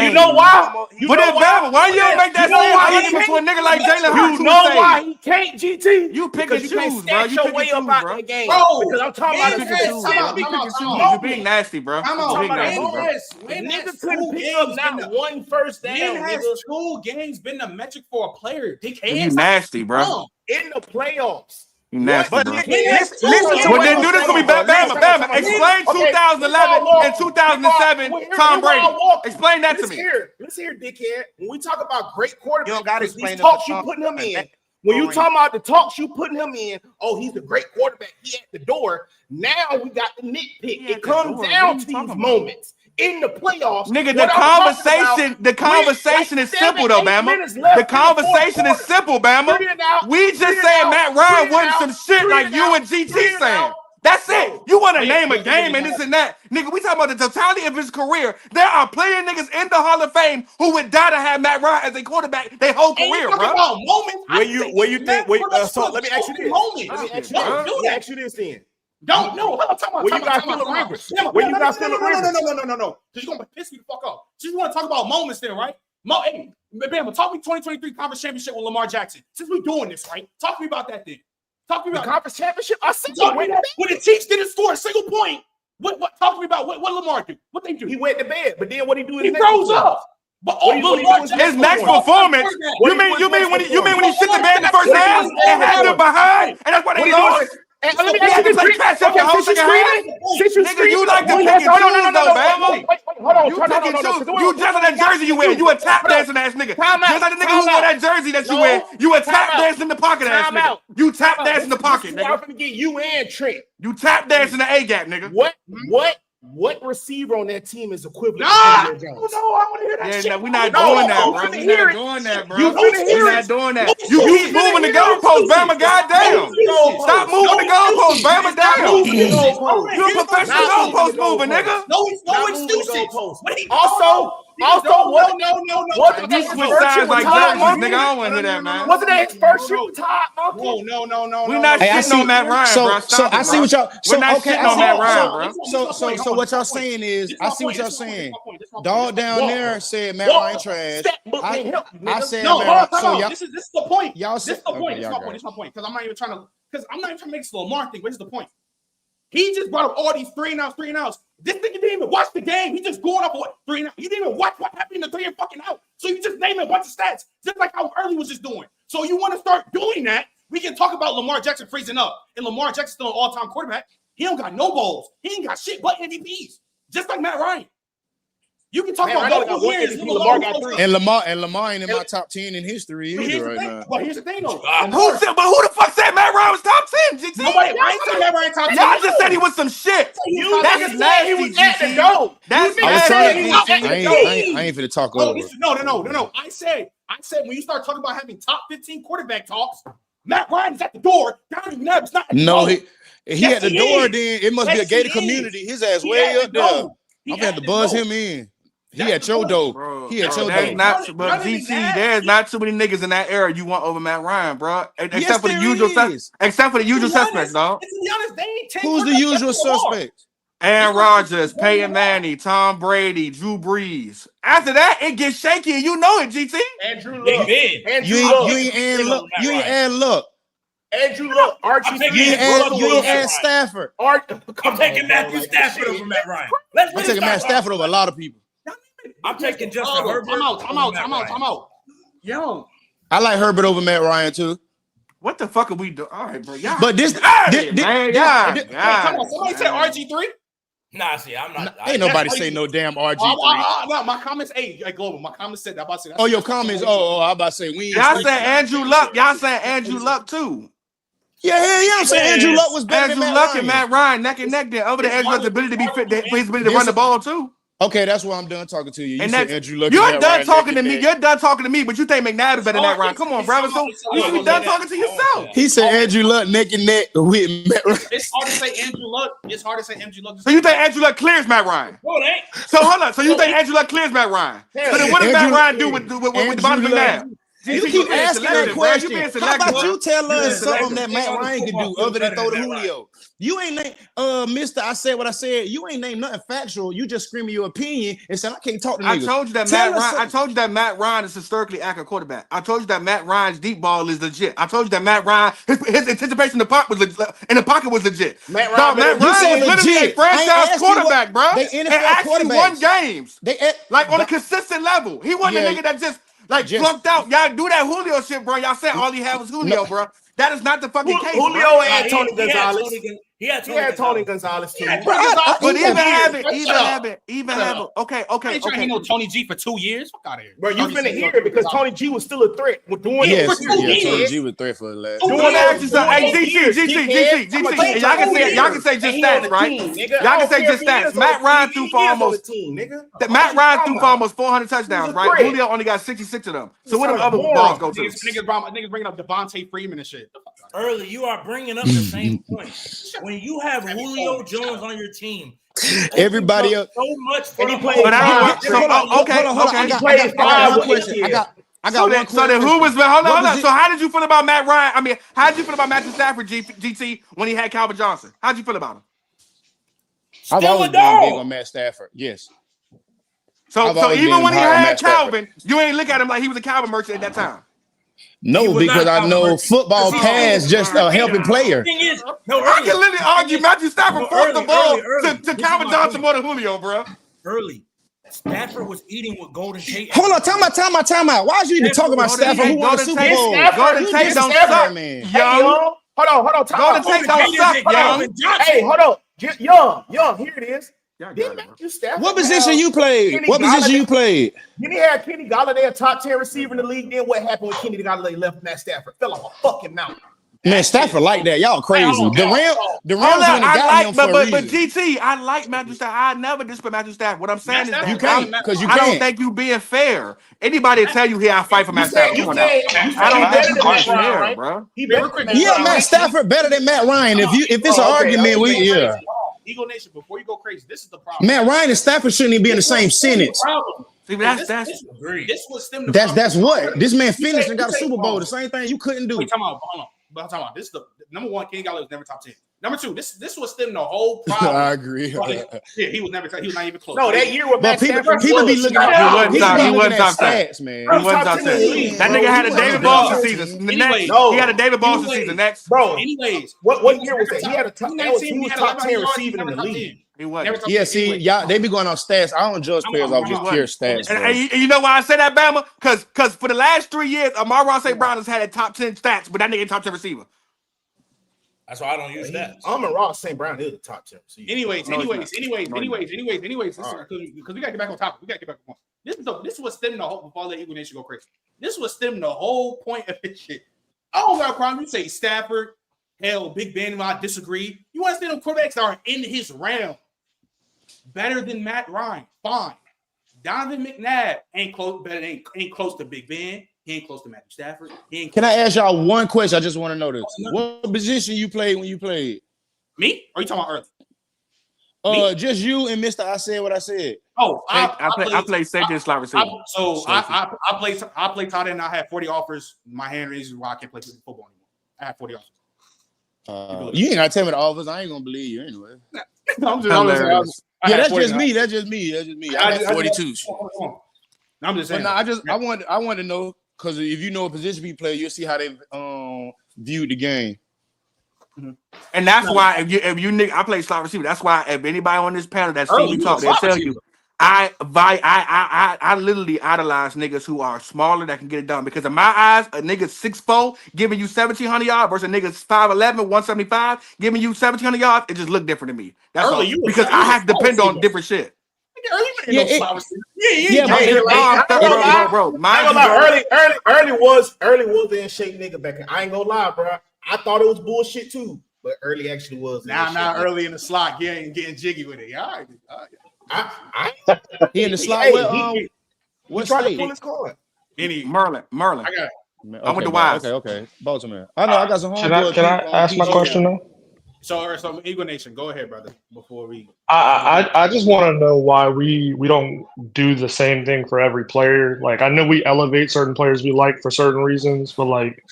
you know why? But then, Bama, why you don't make that same argument for a nigga like Jalen Hurts? You know why he can't, GT? You pick and choose, bro. You stat your way up out of the game. Because I'm talking about you're being nasty, bro. Nigga couldn't pick up not one first down. When has 2 games been the metric for a player? You nasty, bro. In the playoffs. You nasty, bro. Listen Well, then do this for me, Bama. Explain 2011 and 2007 Tom Brady. Explain that to me. Listen here, dickhead. When we talk about great quarterbacks, you don't got to explain these talks you putting him in. When you talking about the talks you putting him in, he's a great quarterback. He at the door. Now we got the nitpick. It comes down to these moments. In the playoffs, nigga, the conversation is simple though, Bama. The conversation is simple, Bama. We just saying Matt Ryan wasn't some shit like you and GT saying. That's it. You want to name a game and this and that, nigga. We talking about the totality of his career. There are playing niggas in the Hall of Fame who would die to have Matt Ryan as a quarterback their whole career, bro. Where you think? So let me ask you this. Let me ask you this then. Don't know. I'm talking about. Where you got Phillip Rivers? Where you got Phillip Rivers? No. Because you're gonna piss me the fuck off. So you want to talk about moments then, right? Hey, Bama, talk me 2023 conference championship with Lamar Jackson. Since we're doing this, right? Talk to me about that then. Talk to me about the conference championship. I see when the Chiefs didn't score a single point. What? Talk to me about what Lamar do? What they do? He went to bed, but then what he do? He throws up. But his next performance. You mean when he shit the bed in the first half and had them behind, and that's what they lost. And let me ask you this. Since you nigga, you like to pick and choose though, Bama. Hold on. You just like that jersey you wear. You a tap dancing ass nigga. Just like the nigga who wore that jersey that you wear. You a tap dancing in the pocket ass nigga. You tap dance in the pocket, nigga. I'm gonna get you and Trent. You tap dance in the A gap, nigga. What receiver on that team is equivalent to I Jones? want to hear that shit. We're not doing that, bro. We're not doing that, bro. We're not doing that. You keep moving the goalposts, Bama. Goddamn. Stop moving the goalposts, Bama. Damn. You a professional goalpost mover, nigga. No excuses. Also, you switch sides like jerseys, nigga. I don't want to hear that, man. Wasn't that his first year with Todd Monkey? No. We're not shitting on Matt Ryan, bro. So I see what y'all. We're not shitting on Matt Ryan, bro. So what y'all saying is, I see what y'all saying. Dog down there said Matt Ryan trash. I said Matt Ryan. So y'all. This is the point. Y'all said this is the point. This is my point. Because I'm not even trying to make this Lamar thing. But this is the point. He just brought up all these 3 and outs. This nigga didn't even watch the game. He just going up for 3 and out. You didn't even watch what happened in the 3 and fucking out. So you just name a bunch of stats, just like how Early was just doing. So you want to start doing that? We can talk about Lamar Jackson freezing up, and Lamar Jackson still an all-time quarterback. He don't got no balls. He ain't got shit but MVPs, just like Matt Ryan. You can talk about multiple years. And Lamar ain't in my top 10 in history either right now. But here's the thing, though. Who the fuck said Matt Ryan was top 10? GT? Nobody. I ain't said Matt Ryan top 10. Y'all just said he was some shit. That's nasty. He was at the go. That's nasty. I ain't finna talk over. No. I said when you start talking about having top 15 quarterback talks, Matt Ryan is at the door. It's not. No, he at the door. Then it must be a gated community. His ass way up there. I'm gonna have to buzz him in. He at your door. He at your door. Not, but GT, there's not too many niggas in that era you want over Matt Ryan, bro. Except for the usual suspects, dog. Who's the usual suspects? Aaron Rodgers, Peyton Manning, Tom Brady, Drew Brees. After that, it gets shaky, and you know it, GT. Andrew Luck. You ain't add Luck. Andrew Luck. Archie. You ain't add Stafford. I'm taking Matthew Stafford over Matt Ryan. I'm taking Matt Stafford over a lot of people. I'm taking Justin Herbert. I'm out. Yo. I like Herbert over Matt Ryan too. What the fuck are we doing? All right, bro. But this, come on. Somebody said RG3. Nah, see, I'm not. Ain't nobody say no damn RG3. No, my comments. Hey, Global. My comments said that. I'm about to say. Oh, your comments. I'm about to say we. Y'all said Andrew Luck. Y'all said Andrew Luck too. Yeah, I'm saying Andrew Luck was better than Matt Ryan. And Matt Ryan neck and neck there. Over the Andrew Luck's ability to be fit, his ability to run the ball too. Okay, that's why I'm done talking to you. You said Andrew Luck. You're done talking to me. You're done talking to me, but you think McNabb is better than Matt Ryan. Come on, brother. So you should be done talking to yourself. He said Andrew Luck neck and neck with Matt Ryan. It's hard to say Andrew Luck. So you think Andrew Luck clears Matt Ryan? No, it ain't. So hold on. So you think Andrew Luck clears Matt Ryan? So then what does Matt Ryan do with Devontae McNabb? You keep asking that question. How about you tell us something that Matt Ryan can do other than throw to Julio? You ain't named, Mister. I said what I said. You ain't named nothing factual. You just screaming your opinion and said I can't talk to niggas. I told you that Matt Ryan is historically accurate quarterback. I told you that Matt Ryan's deep ball is legit. I told you that Matt Ryan his anticipation in the pocket was legit. Matt Ryan was literally a franchise quarterback, bro. And actually won games on a consistent level. He wasn't a nigga that just. Flunked out. Y'all do that Julio shit, bro. Y'all said all he had was Julio, bro. That is not the fucking case. Julio and Tony Gonzalez. He had Tony Gonzalez too. But even have it. Okay. He know Tony G for 2 years. Fuck out of here. Bro, you finna hear it because Tony G was still a threat. Doing it for 2 years. Tony G was a threat for the last. GT. Y'all can say just stats, right? Y'all can say just stats. Matt Ryan threw for almost 400 touchdowns, right? Julio only got 66 of them. So what do other balls go to? Niggas bringing up Devontae Freeman and shit. Early, you are bringing up the same point. When you have Julio Jones on your team, everybody else so much for I got one question. So then who was? Hold on. So how did you feel about Matt Ryan? I mean, how did you feel about Matthew Stafford, GT, when he had Calvin Johnson? How did you feel about him? I've always been big on Matt Stafford. Yes. So even when he had Calvin, you ain't look at him like he was a Calvin merchant at that time. No, because I know football pass just a helping player. I can literally argue Matthew Stafford forced the ball to Calvin Johnson more than Julio, bro. Early. Stafford was eating with Golden Tate. Hold on, time out. Why is you even talking about Stafford who won the Super Bowl? Golden Tate don't suck, man. Young. Hold on. Golden Tate don't suck, young. Hey, hold on. Young, here it is. What position you played? Then he had Kenny Galladay, a top 10 receiver in the league. Then what happened when Kenny Galladay left Matt Stafford? Fell off a fucking mountain. Man, Stafford like that. Y'all crazy. The Rams went and got him for a reason. But GT, I like Matthew Stafford. I never disrespect Matthew Stafford. What I'm saying is that you can't because you can't. I don't think you being fair. Anybody tell you here I fight for Matt Stafford. I don't think you being fair, bro. Matt Stafford better than Matt Ryan. If it's an argument, Eagle Nation, before you go crazy, this is the problem. Matt Ryan and Stafford shouldn't even be in the same sentence. See, this was them. That's what this man finished and got a Super Bowl. The same thing you couldn't do. Wait, hold on. This is the number one. Kenny Galladay was never top 10. Number two, this was them the whole problem. I agree. He was never. He was not even close. No, that year with Matt Stafford, people be looking at he wasn't top stats, man. He wasn't top stats. That nigga had a David Boston season. Next, he had a David Boston season. Next, bro. Anyways, what year was that? He had a top. He was top 10 receiving in the league. Yeah, see, y'all, they be going on stats. I don't judge players off just pure stats. And you know why I say that, Bama? Because for the last 3 years, Amon-Ra St. Brown has had a top 10 stats, but that nigga ain't top 10 receiver. That's why I don't use that. Amon-Ra St. Brown is the top 10 receiver. Anyways, because we gotta get back on topic. This is what stemmed the whole before I let Eagle Nation go crazy. This was stemmed the whole point of this shit. I don't got a problem. You say Stafford, hell, Big Ben, I disagree. You understand them quarterbacks that are in his realm. Better than Matt Ryan, fine. Donovan McNabb ain't close to Big Ben. He ain't close to Matthew Stafford. Can I ask y'all one question? I just want to know this. What position you played when you played? Me? Or are you talking about early? Just you and Mr. I said what I said. Oh, I play safety and slot receiver. I play tight end. I had 40 offers. My hand is why I can't play football anymore. I had 40 offers. You ain't gotta tell me the offers. I ain't gonna believe you anyway. I'm just that's just me. That's just me. I had 42. I'm just saying. I want to know, because if you know a position we play, you'll see how they viewed the game. And that's why if you nigga, I play slot receiver. That's why if anybody on this panel that see me talk, they'll tell you I literally idolize niggas who are smaller that can get it done. Because in my eyes, a nigga 6'4" giving you 1,700 yards versus a nigga 5'11", 175 giving you 1,700 yards, it just look different to me. That's all. Because I have to depend on different shit. Bro. Early was the in shape nigga back then. I ain't gonna lie, bro. I thought it was bullshit too, but early actually was. Now early in the slot, getting jiggy with it. All right. He in the slot. What trying to pull his card? Merlin. I got it. I went to Wise. Okay. Baltimore. I know. I got some. Can I ask my question though? So Eagle Nation, go ahead, brother. Before we, I just want to know why we don't do the same thing for every player. Like, I know we elevate certain players we like for certain reasons, but like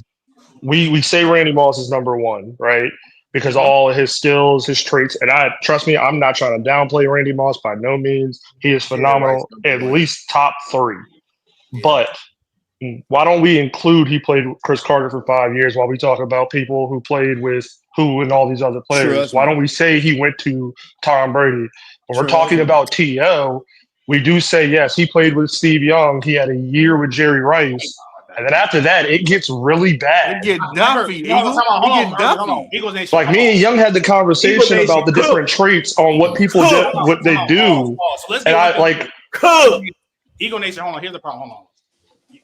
we say Randy Moss is number one, right? Because of all of his skills, his traits, and trust me, I'm not trying to downplay Randy Moss by no means. He is phenomenal, at least top 3. But why don't we include he played with Chris Carter for 5 years while we talk about people who played with who and all these other players? Why don't we say he went to Tom Brady? When we're talking about T.O., we do say, yes, he played with Steve Young. He had a year with Jerry Rice. And then after that, it gets really bad. It get duffy. Like me and Young had the conversation about the different traits on what people do, what they do. And I like Eagle Nation. Hold on. Here's the problem. Hold on.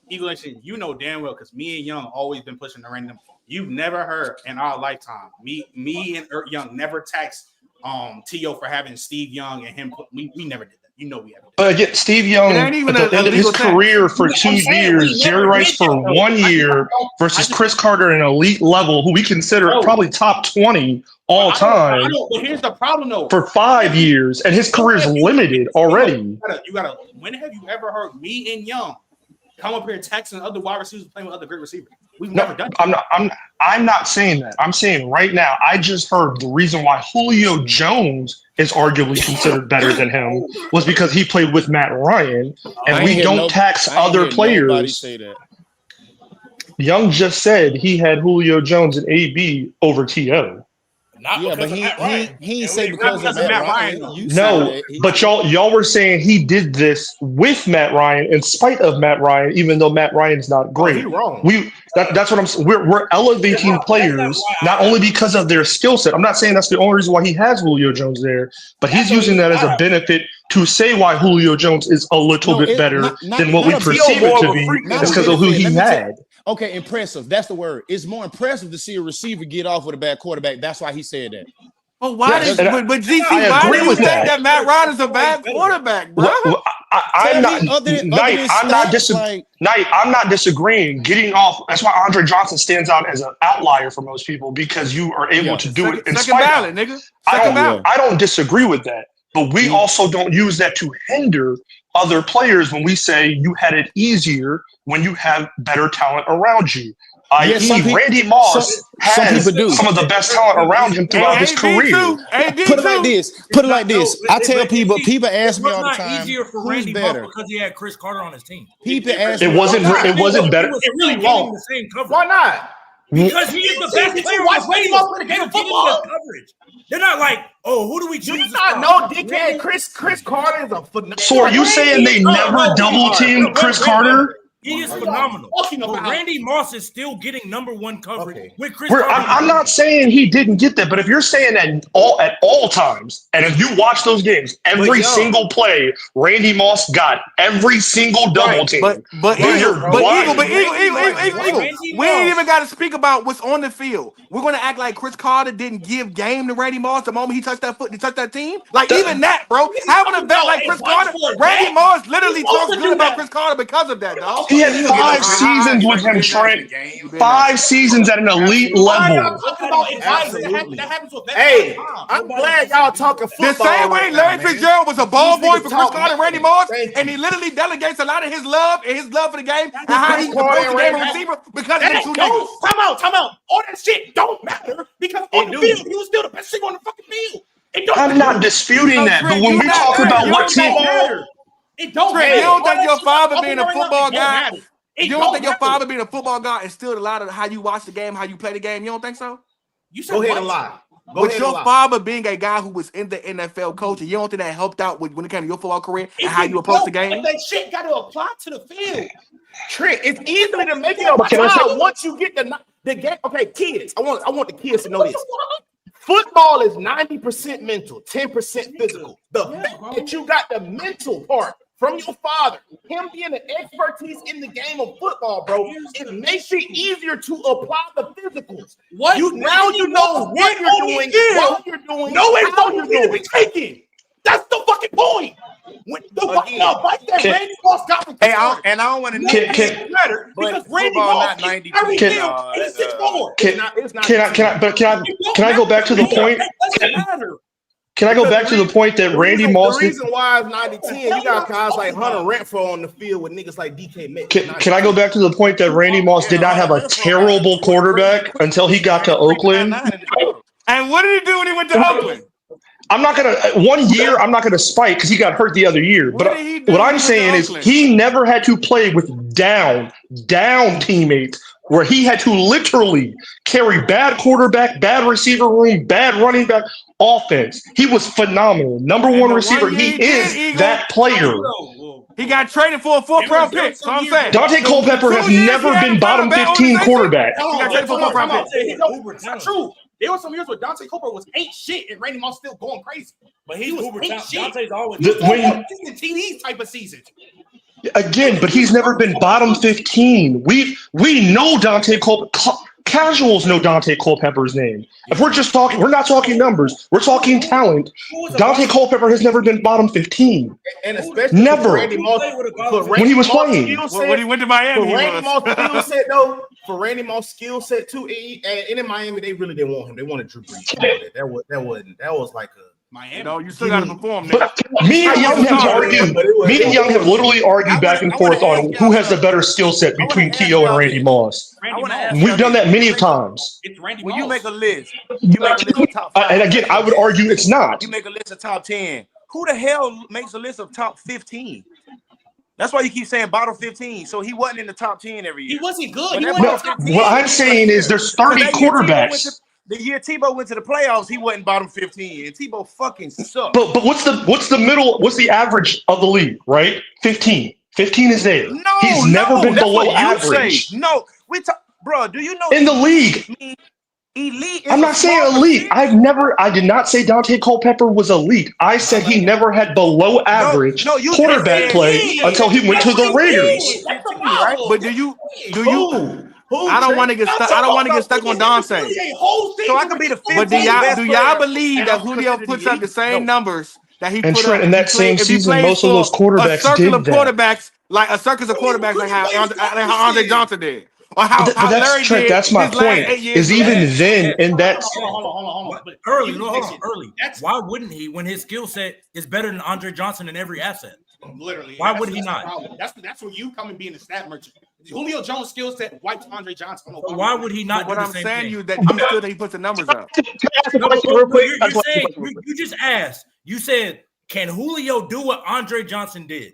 Eagle Nation, you know damn well, because me and Young always been pushing the random. You've never heard in our lifetime me and Young never taxed T.O. for having Steve Young and him. We never did that. You know we haven't. But again, Steve Young at the end of his career for 2 years, Jerry Rice for 1 year versus Chris Carter at an elite level, who we consider probably top 20 all time. But here's the problem, though. For 5 years, and his career is limited already. You gotta. When have you ever heard me and Young come up here texting other wide receivers playing with other great receivers? We've never done that. I'm not saying that. I'm saying right now, I just heard the reason why Julio Jones is arguably considered better than him was because he played with Matt Ryan, and we don't tax other players. Say that. Young just said he had Julio Jones and AB over T.O. But he ain't say because of Matt Ryan. No, but y'all were saying he did this with Matt Ryan in spite of Matt Ryan, even though Matt Ryan's not great. You're wrong. That's what I'm saying. We're elevating players not only because of their skill set. I'm not saying that's the only reason why he has Julio Jones there, but he's using that as a benefit to say why Julio Jones is a little bit better than what we perceive it to be. It's because of who he had. Okay, impressive. That's the word. It's more impressive to see a receiver get off with a bad quarterback. That's why he said that. But why GC, why do you think that Matt Ryan is a bad quarterback, bro? I'm not disagreeing. Getting off. That's why Andre Johnson stands out as an outlier for most people, because you are able to do it in second ballot, nigga. I don't disagree with that, but we also don't use that to hinder other players when we say you had it easier when you have better talent around you. Randy Moss has some of the best talent around him throughout his career. Put it like this. I tell people ask me all the time, easier for Randy Moss because he had Chris Carter on his team. People ask it wasn't better. It really wrong. The same coverage. Why not? Because he is the best player on the game. Coverage. They're not like, oh, who do we choose? No, dickhead. Chris Carter is a phenomenal. So are you saying they never double teamed Chris Carter? He is phenomenal. But Randy Moss is still getting #1 coverage with Chris. I'm not saying he didn't get that, but if you're saying that at all times, and if you watch those games, every single play, Randy Moss got every single double team. But Eagle, we ain't even got to speak about what's on the field. We're going to act like Chris Carter didn't give game to Randy Moss the moment he touched that foot, he touched that team. Like even that, bro. Having a vet like Chris Carter, Randy Moss literally talks good about Chris Carter because of that, dog. He had 5 seasons with him, Trent. 5 seasons at an elite level. Hey, I'm glad y'all talking football. The same way Larry Fitzgerald was a ball boy for Chris Carter and Randy Moss, and he literally delegates a lot of his love for the game and how he approaches the game of receiver because of the two niggas. Time out. All that shit don't matter because on the field, he was still the best receiver on the fucking field. I'm not disputing that, but when we talk about what team, it don't matter. You don't think your father being a football guy? You don't think your father being a football guy instilled a lot of how you watch the game, how you play the game? You don't think so? Go ahead and lie. But your father being a guy who was in the NFL coaching, you don't think that helped out when it came to your football career and how you approach the game? That shit got to apply to the field. Trent, it's easy to make it apply once you get the game. Okay, kids, I want the kids to know this. Football is 90% mental, 10% physical. The fact that you got the mental part from your father, him being an expertise in the game of football, bro, it makes it easier to apply the physicals. What? Now you know what you're doing, what you're doing, no, it's how not you're going to doing. be taken. That's the fucking point. When the fight that Randy Moss got from I don't want to better because Randy Moss is very skilled. He's 6'4". Can I go back to the point? Can I go back to the point that Randy Moss? The reason why it's 90-10, you got guys like Hunter Renfro on the field with niggas like DK Metcalf. Can I go back to the point that Randy Moss did not have a terrible quarterback until he got to Oakland? And what did he do when he went to Oakland? I'm not gonna spite because he got hurt the other year. But what I'm saying is he never had to play with down teammates where he had to literally carry bad quarterback, bad receiver room, bad running back offense. He was phenomenal. Number one receiver. He is that player. He got traded for a 4th-round pick. So I'm saying Dante Culpepper has never been bottom 15 quarterback. He got traded for a 4th-round pick. It's not true. There were some years where Dante Culpepper was ain't shit and Randy Moss still going crazy. But he was ain't shit. Dante's always TDs type of seasons. Again, but he's never been bottom 15. We know Dante Culpepper. Casuals know Dante Culpepper's name. If we're just talking, we're not talking numbers. We're talking talent. Dante Culpepper has never been bottom 15. And especially never. Randy Moss, when he was playing. When he went to Miami. For Randy Moss skill set, though, for Randy Moss skill set too, and in Miami they really didn't want him. They wanted Drew Brees. That was like a Miami. You know, you still got to perform. Me and Young have literally argued back and forth on who has the better skill set between T.O. and Randy Moss. We've done that many times. When you make a list, you make a list of top 5. And again, I would argue it's not. You make a list of top 10. Who the hell makes a list of top 15? That's why you keep saying bottom 15. So he wasn't in the top 10 every year. He wasn't good. What I'm saying is there's 30 quarterbacks. The year Tebow went to the playoffs, he wasn't bottom 15, and Tebow fucking sucked. But what's the middle? What's the average of the league? Right, 15. 15 is there. No, he's never been below average. No, bro. Do you know in the league? Elite. I'm not saying elite. I did not say Dante Culpepper was elite. I said he never had below average quarterback play until he went to the Raiders. But do you? I don't want to get stuck. I don't want to get stuck on Dante. So I could be the 15th. But do y'all believe that Julio puts up the same numbers that he put up in that same season? Most of those quarterbacks did that. Quarterbacks like a circus of quarterbacks, like how Andre Johnson did, or how Larry did. That's my point. Is even then in that. Hold on. But early. Why wouldn't he when his skill set is better than Andre Johnson in every asset? Literally. Why would he not? That's where you come and being a stat merchant. Julio Jones' skill set wiped Andre Johnson. So why would he not? What I'm saying you that you still that he puts the numbers up. You just asked. You said, can Julio do what Andre Johnson did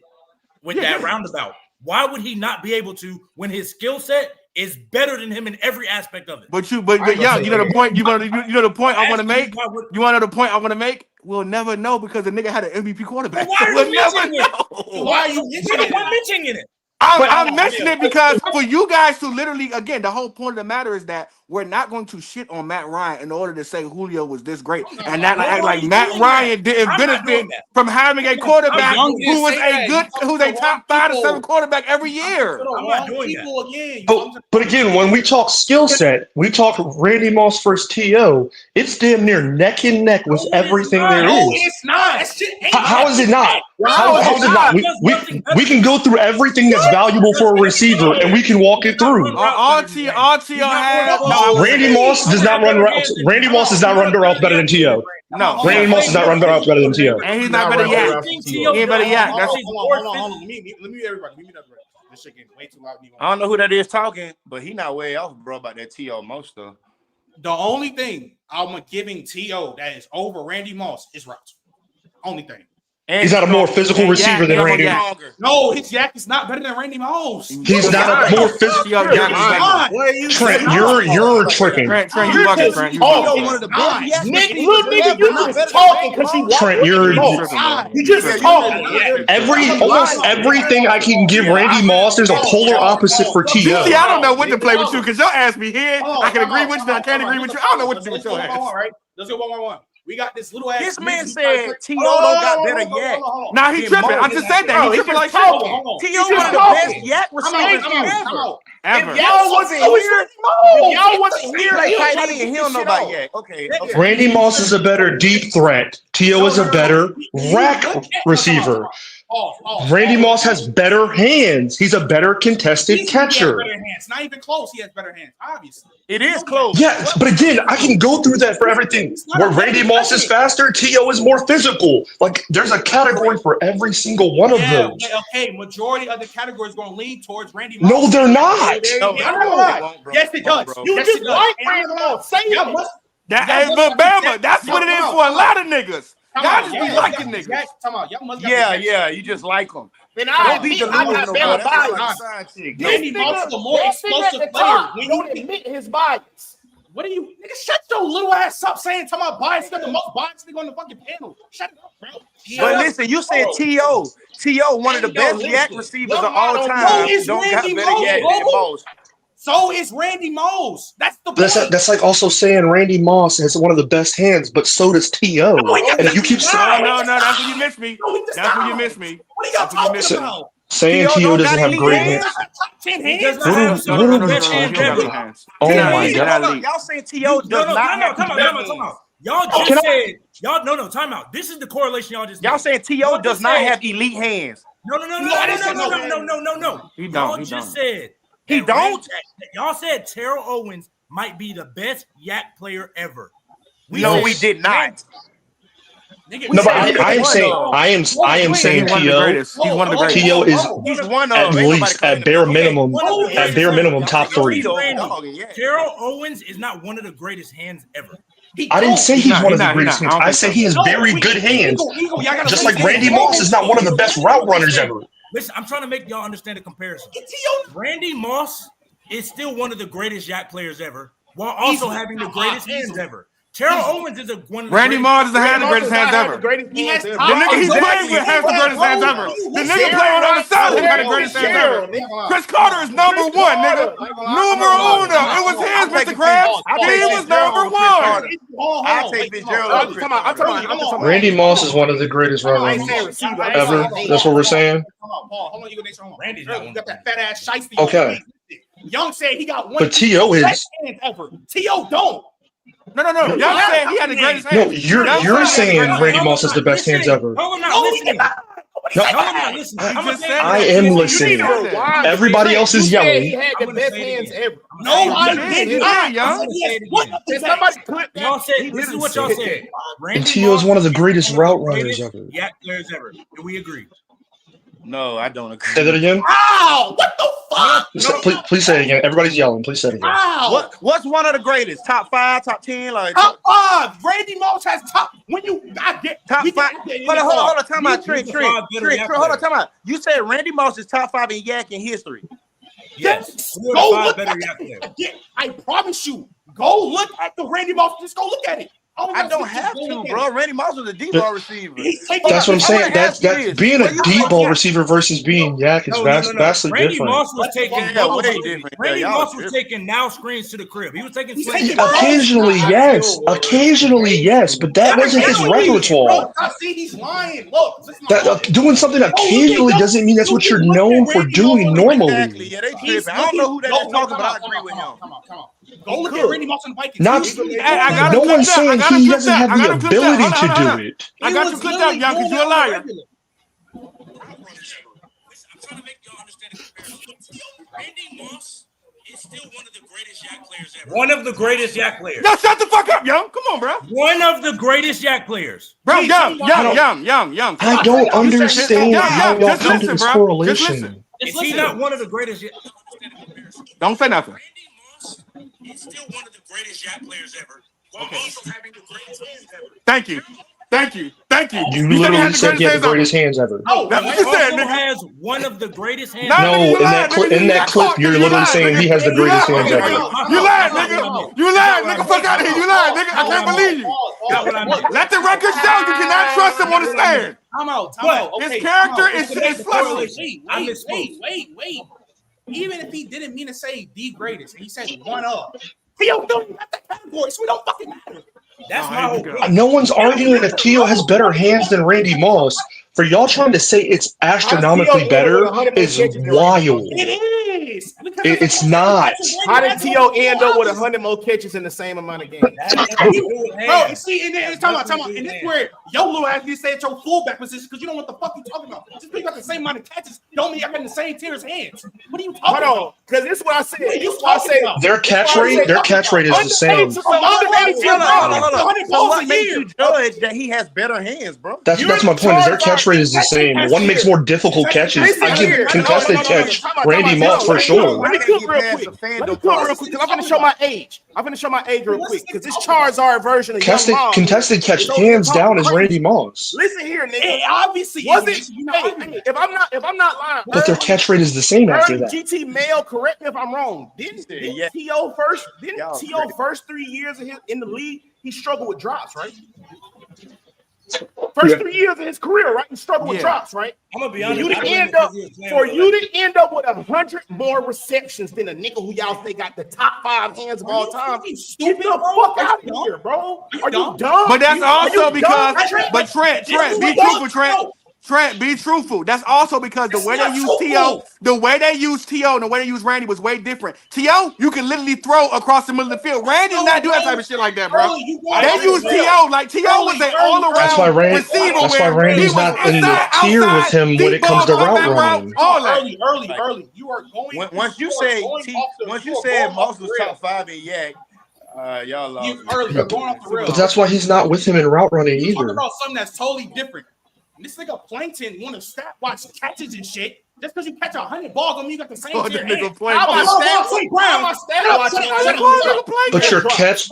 with that roundabout? Why would he not be able to when his skill set is better than him in every aspect of it? But you know the point. You know the point I want to make. You want to know the point I want to make? We'll never know because the nigga had an MVP quarterback. We'll never know. Why are you mentioning it? I'm mentioning it because for you guys to literally, again, the whole point of the matter is that we're not going to shit on Matt Ryan in order to say Julio was this great and not act like Matt Ryan didn't benefit from having a quarterback who's a top 5 to 7 quarterback every year. I'm not doing that. But again, when we talk skill set, we talk Randy Moss versus T.O. It's damn near neck and neck with everything there is. No, it's not. How is it not? How did not? We can go through everything that's valuable for a receiver, and we can walk it through. All T.O. has. Randy Moss does not run routes. Randy Moss does not run the routes better than T.O. No. Randy Moss does not run the routes better than T.O. And he's not better yet. He ain't better yet. Hold on. Let me everybody. This shit getting way too loud. I don't know who that is talking, but he not way off, bro, about that T.O. Most stuff. The only thing I'm giving T.O. that is over Randy Moss is routes. Only thing. And he's not a more physical receiver than Randy Moss. No, his yak is not better than Randy Moss. He's not a more physical. Trent, you're tricking. Trent, you bucket, Trent. You bucket. Nigga, you just talking because he Trent, you're just talking. Almost everything I can give Randy Moss, there's a polar opposite for T.O. See, I don't know what to play with you because your ass be here. I can agree with you, I can't agree with you. I don't know what to do with your ass. All right, let's go 1-1-1. We got this little ass. This man said T.O. don't got better yak. Nah, he tripping. I just said that. He tripping like shit. T.O. one of the best yak receivers ever. If y'all wasn't here, he don't know about yak. Okay. Randy Moss is a better deep threat. T.O. is a better rack receiver. Randy Moss has better hands. He's a better contested catcher. It's not even close. He has better hands, obviously. It is close. Yeah, but again, I can go through that for everything. Where Randy Moss is faster, T.O. is more physical. Like, there's a category for every single one of those. Okay, majority of the categories going to lean towards Randy Moss. No, they're not. Yes, it does. You just like Randy Moss. Say it. But Bama, that's what it is for a lot of niggas. Y'all just be liking niggas. Yeah, you just like them. Then I got Bama bias. Randy Moss is the more explosive player. We don't admit his bias. What are you, nigga? Shut your little ass up saying talking about bias. You got the most bias nigga on the fucking panel. Shut up, bro. But listen, you said T.O. T.O. one of the best yak receivers of all time. Don't got better yak than Moss. So is Randy Moss. That's the point. That's like also saying Randy Moss has one of the best hands, but so does T.O. And if you keep saying no, that's where you miss me. That's where you miss me. What are y'all talking about? Saying T.O. doesn't have great hands. 10 hands. Oh my God! Y'all saying T.O. does not have Time out. Y'all just said no. Time out. This is the correlation y'all just. Y'all saying T.O. does not have elite hands. No. He don't. Y'all just said. He don't. Y'all said Terrell Owens might be the best yak player ever. We did not. No, but I am saying T.O. He's one of the greatest. T.O. is He's one at of least at bare minimum top 3. Terrell Owens is not one of the greatest hands ever. I didn't say he's one of the greatest hands. I said he has very good hands. Just like Randy Moss is not one of the best route runners ever. Listen, I'm trying to make y'all understand the comparison. Randy Moss is still one of the greatest yak players ever, while also having the greatest hands ever. Terrell Owens is one of the Randy Moss doesn't have the greatest hands ever. The nigga he's playing with has the greatest hands ever. The nigga playing on the other side has the greatest hands ever. Chris Carter is number 1, nigga. Numero uno. It was his, Mr. Krabs. He was number 1. I'll take Fitzgerald. Randy Moss is one of the greatest route runners ever. That's what we're saying. Hold on, you go Randy's got that fat ass shiesty. Okay. Young said he got one. But T.O. is hands ever. T.O. don't. No. Y'all saying he had the greatest hands. No, you're saying Randy Moss has the best hands ever. No, I'm not listening. I am listening. Everybody else is yelling. He had the best hands ever. No, I didn't. Somebody put that. Y'all said this is what y'all said. And T.O. is one of the greatest route runners ever. Yak players ever. Do we agree? No, I don't agree. Say that again. Ow! What the fuck? Please say it again. Everybody's yelling. Please say it again. Ow! What's one of the greatest? Top 5, top 10? Like top 5. Randy Moss has top. When I get top 5. Hold on. Time out. Trent. Hold on. Time out. You said Randy Moss is top 5 in yak in history. Yes. Go look at it. I promise you. Go look at the Randy Moss. Just go look at it. I don't have to, bro. Randy Moss was a deep ball receiver. That's what I'm saying. That's being a deep ball receiver versus being yak is vastly Randy different. Moss was taking Randy Moss was taking now screens to the crib. He was taking occasionally yes, but that wasn't his repertoire. I see he's lying. Look, doing something occasionally doesn't mean that's what you're known for doing normally. Exactly. Yeah, they tripping. I don't know who that is talking, but I agree with him. Come on. Go look at Randy Moss and Vikings. No one's saying he doesn't have the ability to do it. I got you clipped out, young, because you're a liar. One of the greatest yak players. Yo, shut the fuck up, young. Come on, bro. One of the greatest yak players. Bro, young. I don't understand how y'all come to this correlation. Is he not one of the greatest? Don't say nothing. He's still one of the greatest yak players ever. While also having the greatest hands ever. Thank you. You literally said he had the greatest hands ever. Oh, that's what you said, nigga. Has one of the greatest hands. No, in that clip, you're literally saying he has the greatest hands ever. You lied, nigga. You lied, nigga. Fuck out of here. You lied, nigga. I can't believe you. Let the record show you cannot trust him on the stand. I'm out. His character is flexible. Wait. Even if he didn't mean to say the greatest, he said one of. Theo don't got that category, so it don't fucking matter. That's my whole point. No one's arguing if Theo has better hands than Randy Moss. For y'all trying to say it's astronomically better is wild. It is. It's not. How did T.O. end up with 100 more catches in the same amount of games? Bro, you see, and then time out. And this where your little ass you say it's your fullback position because you don't know what the fuck you talking about. Just because you got the same amount of catches, don't mean you're in the same tier as hands. What are you talking about? Hold on, because this is what I said. This is what I said. Their catch rate is the same. So what makes you judge that he has better hands, bro? That's my point. Is their catch rate is the same. One makes more difficult catches. I give contested catch Randy Moss for sure. Let me cook real quick. Because I'm going to show my age. Real quick because this Charizard version of contested catch hands down is Randy Moss. Listen here, nigga. Hey, obviously, if I'm not lying, but their catch rate is the same after that. GT Mail, correct me if I'm wrong. Didn't T.O. first 3 years in the league, he struggled with drops, right? First 3 years of his career, right? He struggled with drops, right? I'm gonna be honest. You to end up with 100 more receptions than a nigga who y'all say got the top 5 hands of all time. Get the fuck out of here, bro. Are you dumb? But that's also because. But Trent, be truthful, Trent. Trent, be truthful. That's also because the way they use T.O., and the way they use Randy was way different. T.O., you can literally throw across the middle of the field. Randy did not do that type of shit like that, bro. They use T.O. like T.O. was an all-around receiver. That's why Randy's not in the tier with him when it comes to route running. Early. You are going. Once you said Moss was top 5 in yak, y'all lost. You're going off the rails. But that's why he's not with him in route running You're talking either. about something that's totally different. This nigga Plankton want to stat watch catches and shit. Just because you catch 100 balls, don't mean you got the same. This nigga Plankton. But your catch.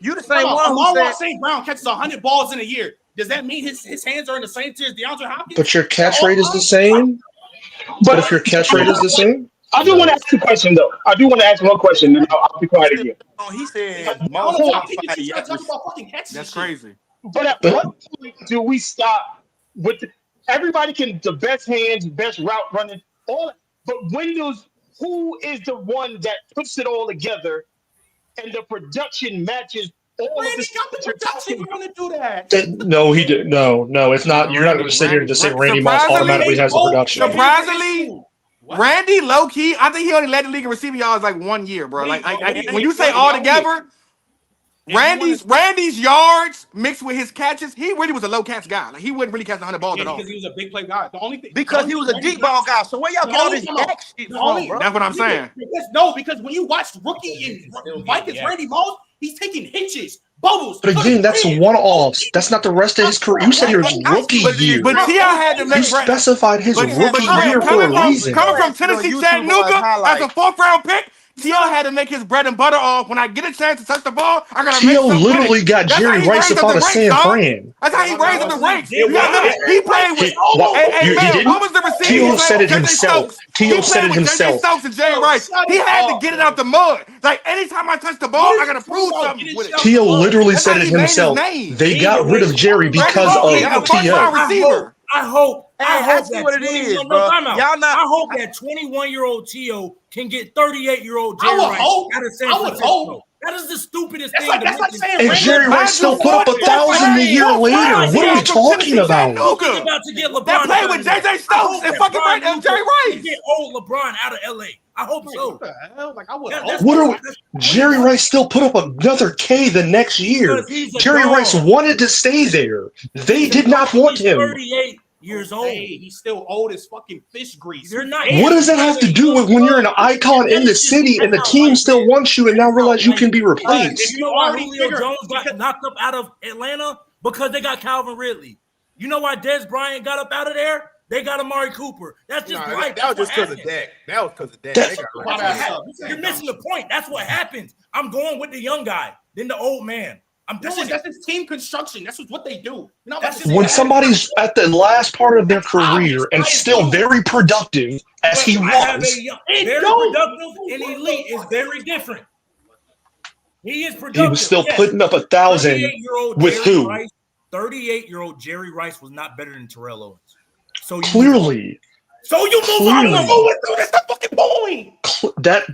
You the same one who said St. Brown catches 100 balls in a year. Does that mean his hands are in the same tier as DeAndre Hopkins? But your catch rate is the same. But if your catch rate is the same. I do want to ask a question, though. I do want to ask one question, and I'll be quiet again. He said, that's crazy. But at what point do we stop with everybody can the best hands, best route running, all? But who is the one that puts it all together, and the production matches all of this? Got the production going to do that. No, he did. No, it's not. You're not going to sit here and just say Randy Moss automatically has the production. Surprisingly. Randy, low key, I think he only led the league in receiving yards like 1 year, bro. Like when you say all together, Randy's yards mixed with his catches, he really was a low catch guy. Like he wouldn't really catch 100 balls at all. Because he was a big play guy. The only thing because he was a deep ball guy. So where y'all get all this back shit from, bro? That's what I'm saying. Because when you watch rookie and Vikings Randy Moss, he's taking hitches. Bubbles. But again, that's one-offs. That's not the rest of his career. You said it was rookie year. But T.I. had to make. You specified his rookie year for a reason. Coming from Tennessee Chattanooga as a 4th-round pick, T.O. had to make his bread and butter off. When I get a chance to touch the ball, I gotta make some literally money. got Jerry Rice up out of San Fran. That's how he raised up the ranks. He played with. What was the receiver? T.O. said it himself. T.O. said it himself. Stokes and Jerry Rice. He had to get it out the mud. Like anytime I touch the ball, I gotta prove something with it. T.O. literally said it himself. They got rid of Jerry because of T.O. I hope that's what it is, bro. I hope that 21-year-old T.O. can get 38-year-old Jerry Rice out of San Francisco. That is the stupidest thing. That's like saying and Jerry Rice still put up 1,000 a year later. What are we talking about? He's about to get LeBron. That play with J.J. Stokes and fucking Jerry Rice. Get old LeBron out of L.A. I hope so. What the hell? Like I would. Jerry Rice still put up another K the next year. Jerry Rice wanted to stay there. They did not want him. 38. years old. Hey, he's still old as fucking fish grease. You're not. What does that have to do with when you're an icon in the city and the team still wants you and now realize you can be replaced? You know why Julio Jones got knocked up out of Atlanta? Because they got Calvin Ridley. You know why Dez Bryant got up out of there? They got Amari Cooper. That's just life. That was just because of Dak. That was because of Dak. You're missing the point. That's what happens. I'm going with the young guy, then the old man. That's his team construction. That's what they do. When somebody's at the last part of their career and still very productive, as he was, very productive and elite is very different. He is productive. he was still putting up 1,000 with who? 38-year-old Jerry Rice was not better than Terrell Owens. So Clearly. So you move on. That's the fucking point.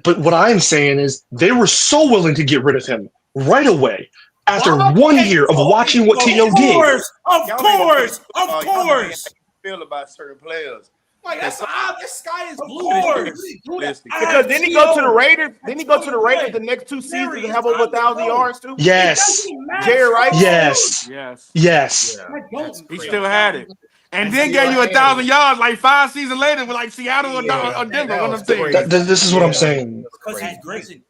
But what I'm saying is they were so willing to get rid of him right away after 1 year of watching what T.O. did. Of course. Feel about certain players. Like this sky is blue. Because then he go to the Raiders. Then he go to the Raiders the next 2 seasons and have over 1,000 yards too. Yes. Jerry Rice. Yes. He still had it. And then gave you 1,000 yards like 5 seasons later with like Seattle or Denver. One of them things. This is what I'm saying. Because he's great.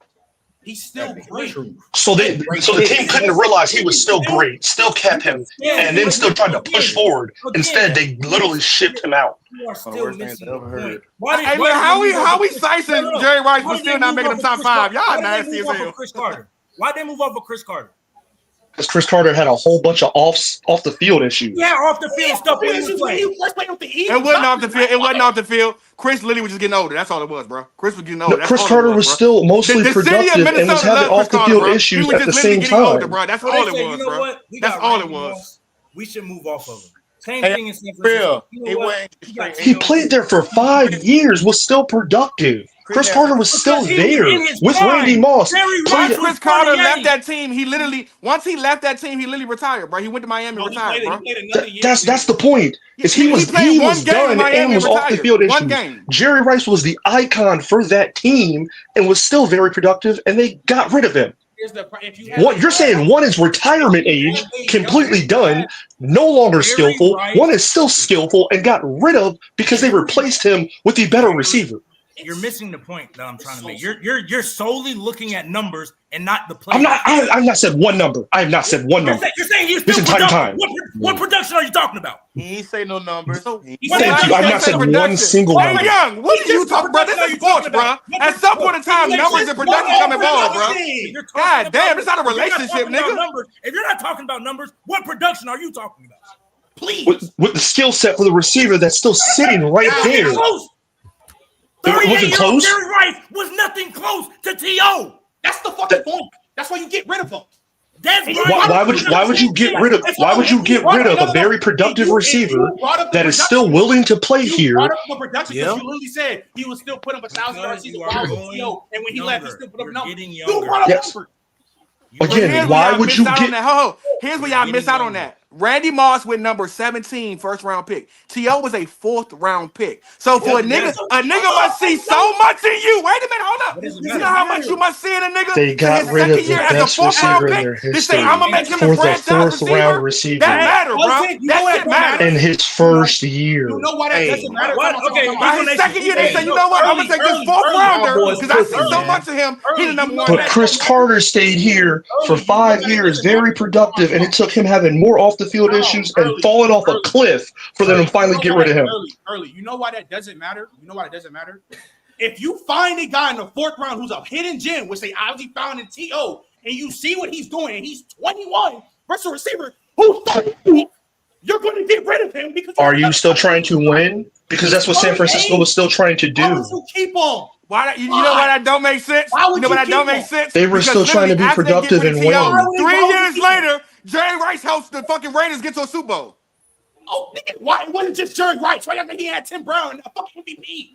He's still great. So the team couldn't realize he was still great, still kept him, and then still tried to push forward. Instead, they literally shipped him out. You are still missing the point. Hey, man, how we slicing Jerry Rice but still not making the top 5? Y'all nasty as hell. Why'd they move off of Chris Carter? Because Chris Carter had a whole bunch of off the field issues. Yeah, off the field stuff. It wasn't off the field. It wasn't off the field. Chris literally was just getting older. That's all it was, bro. Chris was getting older. No, Chris Carter was still mostly productive and was having off the field issues at the same time. Older, bro. That's all it was, bro. That's all it was. We should move off of him. Same thing in San Francisco. He played there for 5 years, was still productive. Chris Carter was still there with Randy Moss. Once Chris Carter left that team, he literally retired, bro. He went to Miami and retired, bro. That's the point. Is he was done and was off the field issues. Jerry Rice was the icon for that team and was still very productive, and they got rid of him. What you're saying, one is retirement age, completely done, no longer skillful. One is still skillful and got rid of because they replaced him with the better receiver. You're missing the point that I'm trying to make. You're solely looking at numbers and not the play. I've not said one number. I have not said one number. You're saying he's this still entire time. What production are you talking about? He ain't say no numbers. Thank you. I've not said one single number. Hey, Young, what are you talking about? This is sports, bro. At some point in time, numbers and production come involved, bro. God damn, it's not a relationship, nigga. If you're not talking about numbers, what production are you talking about? Please. With the skill set for the receiver that's still sitting right there. It wasn't close. Jerry Rice was nothing close to T.O. That's the fucking point. That's why you get rid of him. Why would you get rid of a very productive receiver that is still willing to play here? You literally said he was still putting up 1,000 yards season while and when he left, he still put up numbers. You brought up numbers. Again, why would you get? Here's where y'all miss out on that. Randy Moss with number 17, first round pick. T.O. was a 4th round pick. So for a nigga must see so much in you. Wait a minute, hold up. You know how much you must see in a nigga? They got rid of the best receiver in their history for the 4th round receiver. That matter, bro. That shit matter. In his first year. You know why that doesn't matter? By his second year, they say, you know what? I'm gonna take this 4th rounder because I see so much of him. He's the number 1. But Chris Carter stayed here for 5 years, very productive, and it took him having more off the field issues and falling off a cliff for them to finally get rid of him. Early. You know why that doesn't matter? If you find a guy in the 4th round who's a hidden gem, which they obviously found in T.O., and you see what he's doing, and he's 21 versus a receiver who's 30, you're going to get rid of him because. Are you still trying to win? Because that's what San Francisco was still trying to do. Why would you keep him? You know why that don't make sense? You know why that don't make sense? They were still trying to be productive and win. 3 years later, Jerry Rice helps the fucking Raiders get to a Super Bowl. Oh, nigga, why it wasn't just Jerry Rice? Why y'all think he had Tim Brown and a fucking MVP?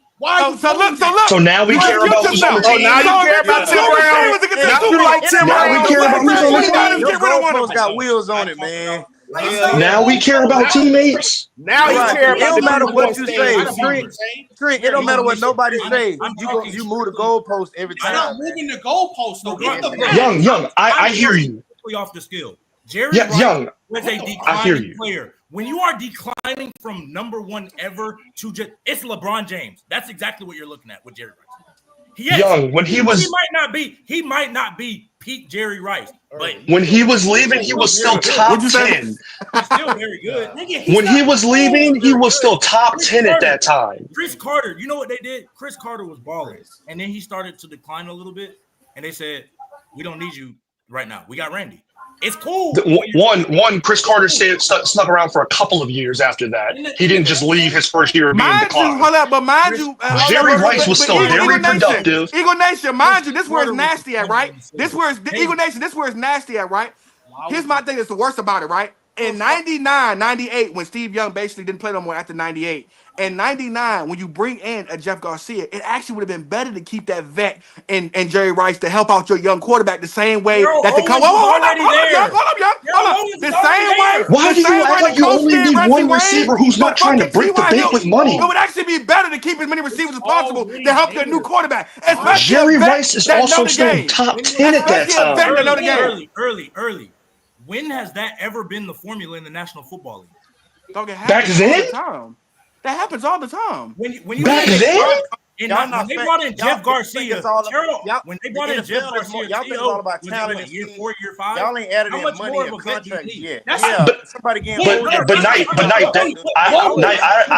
So now we care about who's on the team. Now you care about Tim Brown. Now you like Tim Brown. Now we care about who's on the team. Goalpost got wheels on it, man. Now we care about teammates. Now you care about. It don't matter what you say. Street. It don't matter what nobody say. You move the goalpost every time. I'm not moving the goalpost. Young. I hear you. Off the skill. Jerry Rice was a declining player. when you are declining from number one ever to just it's LeBron James. That's exactly what you're looking at with Jerry Rice. Young, when he he might not be peak Jerry Rice, but when he was leaving, he was still top 10. He's still very good. When he was leaving, he was still top 10 at that time. Chris Carter, you know what they did? Chris Carter was balling, and then he started to decline a little bit, and they said, "We don't need you right now. We got Randy." It's cool. Chris Carter snuck around for a couple of years after that. He didn't just leave his first year of being declined. Jerry Rice was still very productive. Eagle Nation, mind you, this where it's nasty at, right? Eagle Nation, this where it's nasty at, right? Here's my thing that's the worst about it, right? In 99, 98, when Steve Young basically didn't play no more after 98, in 99, when you bring in a Jeff Garcia, it actually would have been better to keep that vet and Jerry Rice to help out your young quarterback the same way that the coach. Hold up, Young. The same way. Why do you act like you only need one receiver who's not trying to break the bank with money? It would actually be better to keep as many receivers as possible to help your new quarterback. Jerry Rice is also still top 10 at that time. Early. When has that ever been the formula in the National Football League? Back then? That happens all the time. When you back then? When they brought in Jeff Garcia, when they brought in Jeff Garcia, y'all think it's all about talent. Year 4, year 5. Y'all ain't added in money in contracts yet. Somebody getting I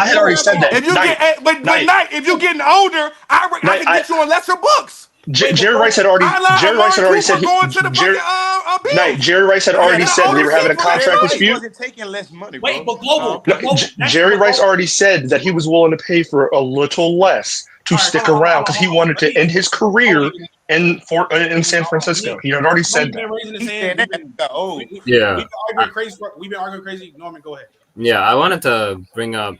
had already said that. If you're getting older, I can get you on lesser books. Jerry Rice had already said Jerry Rice had already said they were having a contract dispute. He wasn't taking less money. Wait, but global. Jerry Rice already said that he was willing to pay for a little less to stick around because he wanted to end his career in San Francisco. He had already said that. Yeah. We've been arguing crazy. Norman, go ahead. Yeah, I wanted to bring up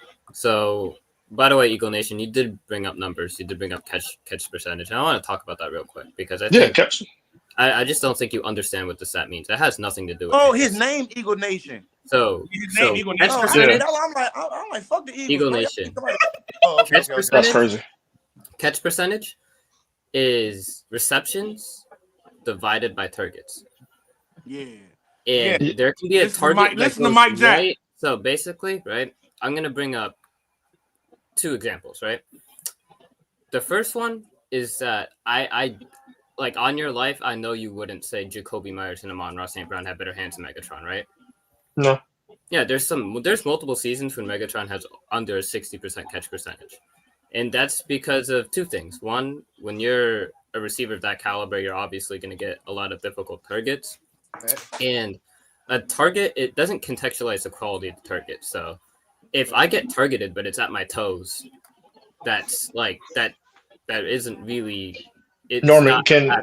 by the way, Eagle Nation, you did bring up numbers. You did bring up catch percentage. And I want to talk about that real quick because I just don't think you understand what the stat means. That has nothing to do with his name, Eagle Nation. Catch percentage. I'm like, fuck the Eagle Nation. That's crazy. Catch percentage is receptions divided by targets. Yeah. And there can be a target. Listen to Mike Jack. Right. So basically, right, I'm going to bring up 2 examples, right? The first one is that I like on your life, I know you wouldn't say Jacoby Myers and Amon-Ra St. Brown have better hands than Megatron, right? No. Yeah, there's multiple seasons when Megatron has under a 60% catch percentage. And that's because of 2 things. One, when you're a receiver of that caliber, you're obviously going to get a lot of difficult targets. And a target, it doesn't contextualize the quality of the target. So if I get targeted, but it's at my toes, that's like that isn't really. Norman, can I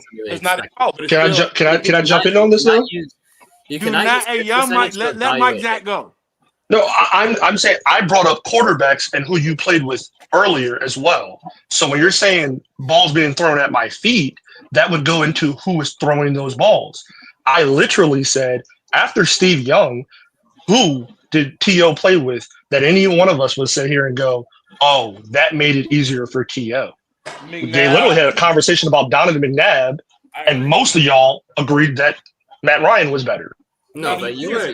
jump in on this now? Let Mike Jack go. No, I'm saying I brought up quarterbacks and who you played with earlier as well. So when you're saying balls being thrown at my feet, that would go into who was throwing those balls. I literally said after Steve Young, who did T.O. play with that any one of us would sit here and go, oh, that made it easier for T.O. They literally had a conversation about Donovan McNabb, and most of y'all agreed that Matt Ryan was better. No, but you were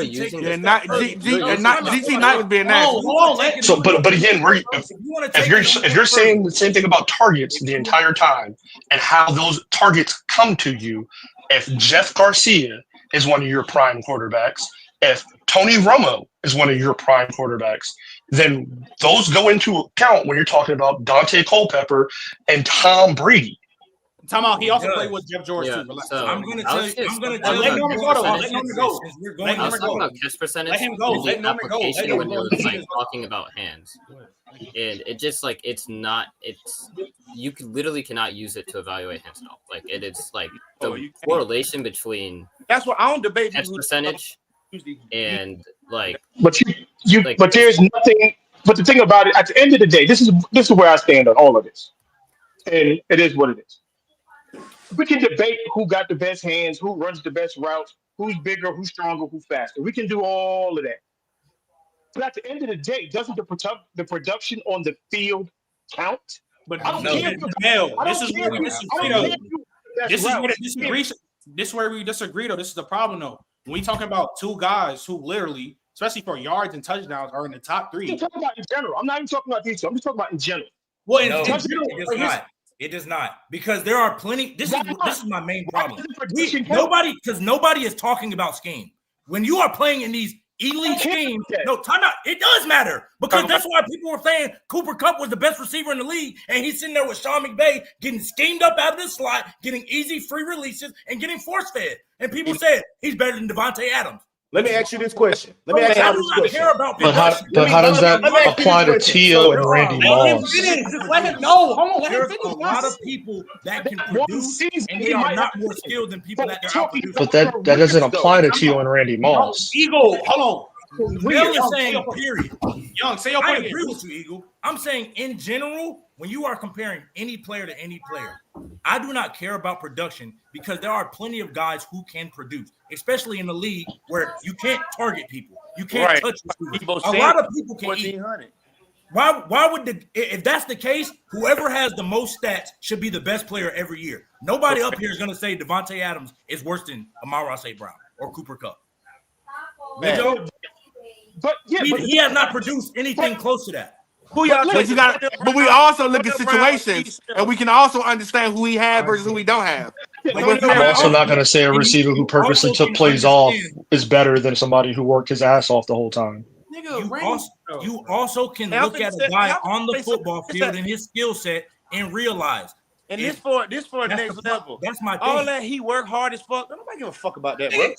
using not GT Knight was being nasty. So, but again, if you're saying the same thing about targets the entire time and how those targets come to you, if Jeff Garcia is one of your prime quarterbacks, if Tony Romo is one of your prime quarterbacks, then those go into account when you're talking about Dante Culpepper and Tom Brady. Time out. He also played with Jeff George too. So I'm gonna tell you. Let Norman go. Let Norman go. I was talking about catch percentage. Let him go. Let Norman go. When it was like talking about hands, and it just like you literally cannot use it to evaluate hands at all. Like it is like the correlation between that's what I don't debate catch percentage and like. But but there's nothing. But the thing about it, at the end of the day, this is where I stand on all of this, and it is what it is. We can debate who got the best hands, who runs the best routes, who's bigger, who's stronger, who's faster. We can do all of that. But at the end of the day, doesn't the production on the field count? But I don't care. This is where we disagree, though. This is where we disagree, though. This is the problem, though. When we talking about two guys who literally, especially for yards and touchdowns, are in the top 3. I'm talking about in general. I'm not even talking about these two. I'm just talking about in general. Well, no, it does not. It does not, because there are plenty. This is my main problem. Nobody is talking about scheme. When you are playing in these elite schemes, no, time out. It does matter, because that's why people were saying Cooper Kupp was the best receiver in the league, and he's sitting there with Sean McVay getting schemed up out of the slot, getting easy free releases, and getting force fed. And people said he's better than Devontae Adams. Let me ask you this question. Let me ask you this question. But how does that apply to T.O. and Randy Moss? Just let him know. Hold on, let him There's finish. a lot of people that can produce, and they are not more skilled than people that they're outproducing. But that doesn't apply to T.O. and Randy Moss. Eagle, hold on. Mel is saying period. Young, say your I point. agree with you, Eagle. I'm saying in general, when you are comparing any player to any player, I do not care about production, because there are plenty of guys who can produce, especially in the league where you can't target people. You can't touch people. A lot of people can eat. Why would if that's the case, whoever has the most stats should be the best player every year. Nobody up here is going to say Devontae Adams is worse than Amon-Ra St. Brown or Cooper Kupp. But he has not produced anything close to that. But we also look at situations, and we can also understand who he had versus who he don't have. I'm also not going to say a receiver who purposely took plays off is better than somebody who worked his ass off the whole time. You also can look at a guy on the football field and his skill set and realize. And this for next level. That's my thing. All that he worked hard as fuck. Nobody give a fuck about that, bro.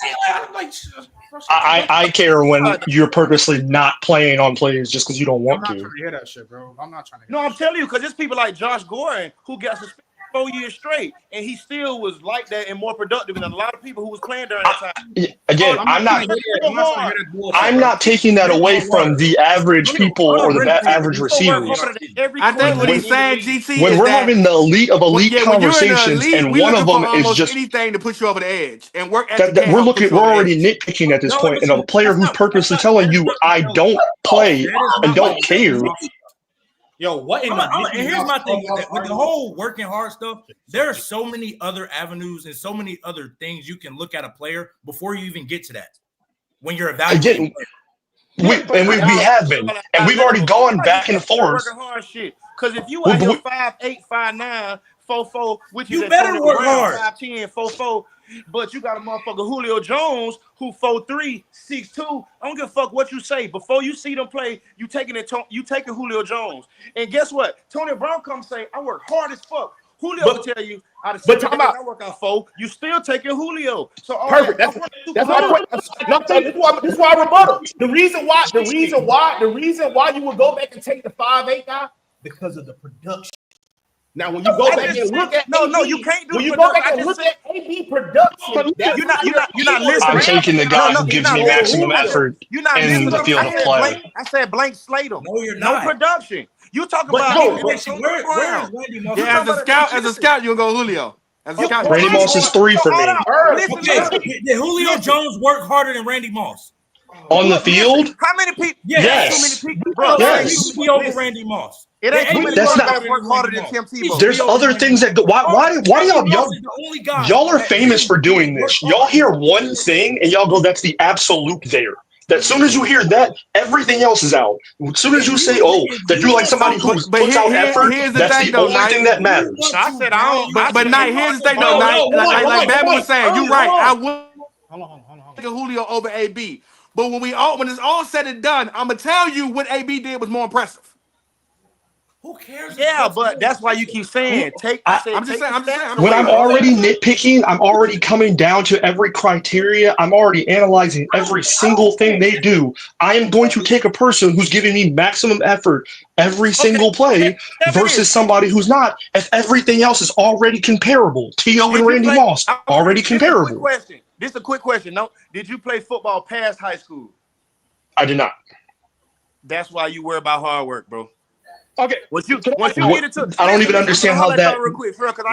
I care when you're purposely not playing on plays just because you don't want I'm not to. trying to hear that shit, bro. I'm not trying to hear No, I'm telling you, because there's people like Josh Gordon who got suspended 4 years straight, and he still was like that and more productive than a lot of people who was playing during that time. Again, I'm not taking that away from the average people or the average receivers. I think what he's saying, GT, when is we're that having the elite of elite conversations, elite, and one of them is just anything to put you over the edge and work. We're already nitpicking at this point, and a player who's purposely telling you, "I don't play and don't care." Yo, what? And here's my thing with the whole working hard stuff. There are so many other avenues and so many other things you can look at a player before you even get to that. When you're evaluating, we have been, and we've already gone back and forth. Because if you are here 5'8", 5'9", 4'4", which you better work hard. 5'10", 4'4", but you got a motherfucker Julio Jones who 4'3", 6'2". I don't give a fuck what you say. Before you see them play, you taking Julio Jones. And guess what? Tony Brown comes say, I work hard as fuck. Julio will tell you, I work out 4. You still taking Julio. So perfect. That's my question. This is why I rebuttal. The reason why you would go back and take the 5'8" guy, because of the production. Now, when you go back and look at you can't do. When you go back and look at AB production, you're not listening. I'm taking the guy who gives me maximum effort in the field of play. I said blank slate him. No, you're not. No production. You talk about where is Randy Moss? Yeah, as a scout, you'll go Julio. As a scout, Randy Moss is 3 for me. Did Julio Jones work harder than Randy Moss on the field? How many people? Yes. So many people, bro. Yes. He over Randy Moss. It ain't That's not work harder than Tim Tebow. There's other things that go. Why y'all are famous for doing this? Y'all hear one thing and y'all go, "That's the absolute there." That as soon as you hear that, everything else is out. As soon as you say, "Oh, that you like somebody who puts out effort," that's the only thing that matters. I said I don't. But Knight, here's the thing though, Knight. Like Bab was saying, you're right. I would take Julio over AB. But when it's all said and done, I'm gonna tell you what AB did was more impressive. Who cares? Yeah, but that's why you keep saying I'm just saying. When I'm already nitpicking, I'm already coming down to every criteria. I'm already analyzing every single thing they do. I am going to take a person who's giving me maximum effort every single play versus somebody who's not, if everything else is already comparable. T.O. and Randy Moss, already comparable. This is a quick question. No, did you play football past high school? I did not. That's why you worry about hard work, bro. Okay. I don't even understand how that.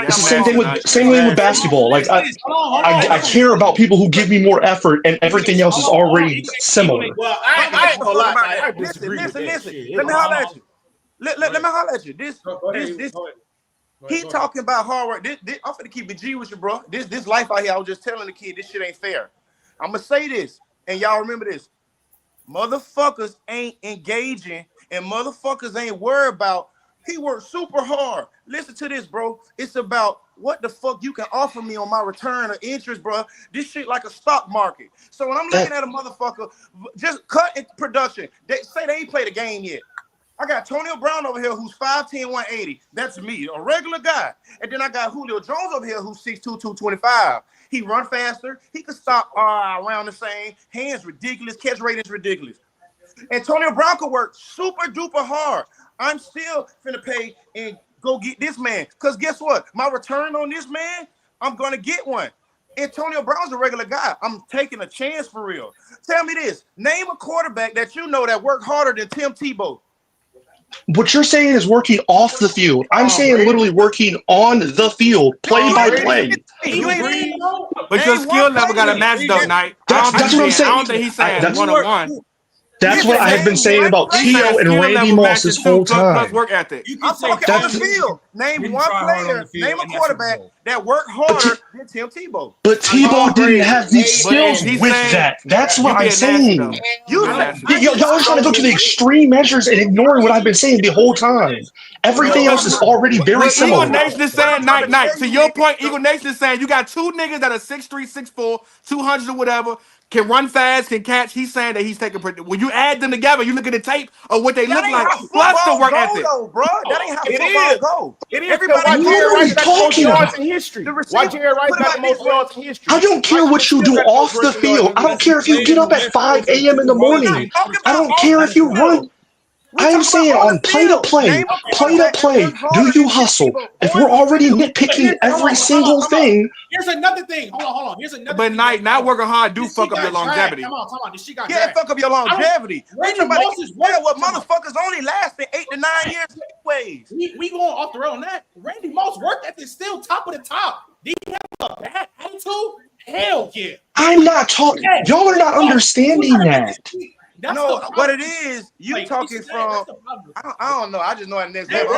It's the same way with basketball. Like I care about people who give me more effort, and everything else is already similar. Well, I ain't gonna lie. Listen. Let me holler at you. Let me holler at you. This. He talking about hard work. I'm finna keep it G with you, bro. This life out here. I was just telling the kid, this shit ain't fair. I'm gonna say this, and y'all remember this. Motherfuckers ain't engaging, and motherfuckers ain't worried about. He worked super hard. Listen to this, bro. It's about what the fuck you can offer me on my return of interest, bro. This shit like a stock market. So when I'm looking at a motherfucker, just cut in production. They say they ain't played a game yet. I got Antonio Brown over here who's 5'10", 180. That's me, a regular guy. And then I got Julio Jones over here who's 6'2", 225. He run faster. He can stop around the same. Hands ridiculous. Catch rating's ridiculous. Antonio Brown could work super duper hard. I'm still finna pay and go get this man. Because guess what? My return on this man, I'm going to get one. Antonio Brown's a regular guy. I'm taking a chance for real. Tell me this. Name a quarterback that you know that worked harder than Tim Tebow. What you're saying is working off the field. I'm saying literally working on the field, play by play. But your skill level got to match though, Knight. That's what I'm saying. I don't think he's saying one-on-one. That's what I've been saying about T.O. and Randy Moss this whole time. Work ethic. I'm talking on the field. Name one player, name a quarterback that worked harder than Tim Tebow. But Tebow didn't have these skills with that. That's what I'm saying. Y'all are trying to go to the extreme measures and ignoring what I've been saying the whole time. Everything else is already very similar. Eagle Nation is saying night. To your point, Eagle Nation is saying you got two niggas that are 6'3", 6'4", 200 or whatever, can run fast, can catch. He's saying that he's taking. When you add them together, you look at the tape of what they look like. Plus the work ethic, bro. That ain't how football go. It is. Everybody Jerry Rice got the most yards in history. Why Jerry Rice got the most yards in history? I don't care what you do off the field. I don't care if you get up at 5 a.m. in the morning. I don't care if you run. I am saying on play to play, do you hustle? If we're already nitpicking every single thing. Here's another thing. Hold on. Here's another thing. But not working hard do fuck up your longevity. Come on. This shit got dragged. Fuck up your longevity. Randy Moss is what motherfuckers only lasting 8 to 9 years anyways. We going off the road on that. Randy Moss work ethic is still top of the top. Did he have a bad attitude? Hell yeah. I'm not talking. Y'all are not understanding that. No, what it is, you talking from, I don't know. I just know at next level.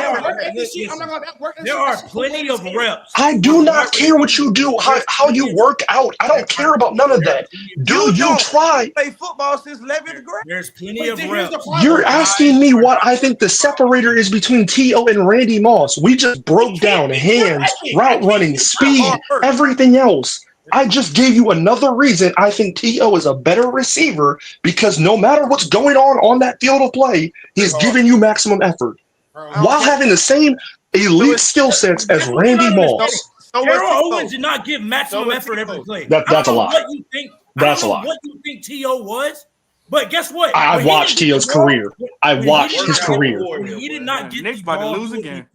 There are plenty of reps. I do not care what you do, how you work out. I don't care about none of that. Do you try? Play football since 11th grade. There's plenty of reps. You're asking me what I think the separator is between T.O. and Randy Moss. We just broke down hands, route running, speed, everything else. I just gave you another reason I think T.O. is a better receiver because no matter what's going on that field of play, he's giving you maximum effort while having the same elite skill sets as Randy Moss. Harold Owens did not give maximum effort every play. That's a lot. What you think? That's a lot. What you think T.O. was? But guess what? I watched T.O.'s career. I watched his career. He did not get Nick's about to lose again.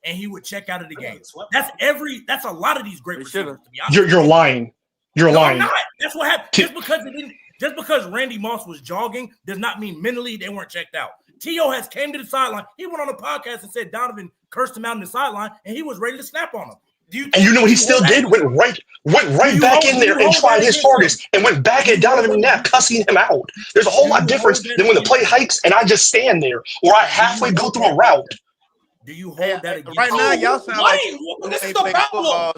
And he would check out of the game. That's a lot of these great receivers. To be honest, you're lying. You're lying. I'm not. That's what happened. Just because Randy Moss was jogging does not mean mentally they weren't checked out. T.O. has came to the sideline. He went on a podcast and said Donovan cursed him out on the sideline, and he was ready to snap on him. And you know what he still did? Went right back in there and tried his hardest and went back at Donovan Knapp, cussing him out. There's a whole lot difference than when the play hikes and I just stand there or I halfway go through a route. Do you hold that against right now? Y'all sound like this is the problem.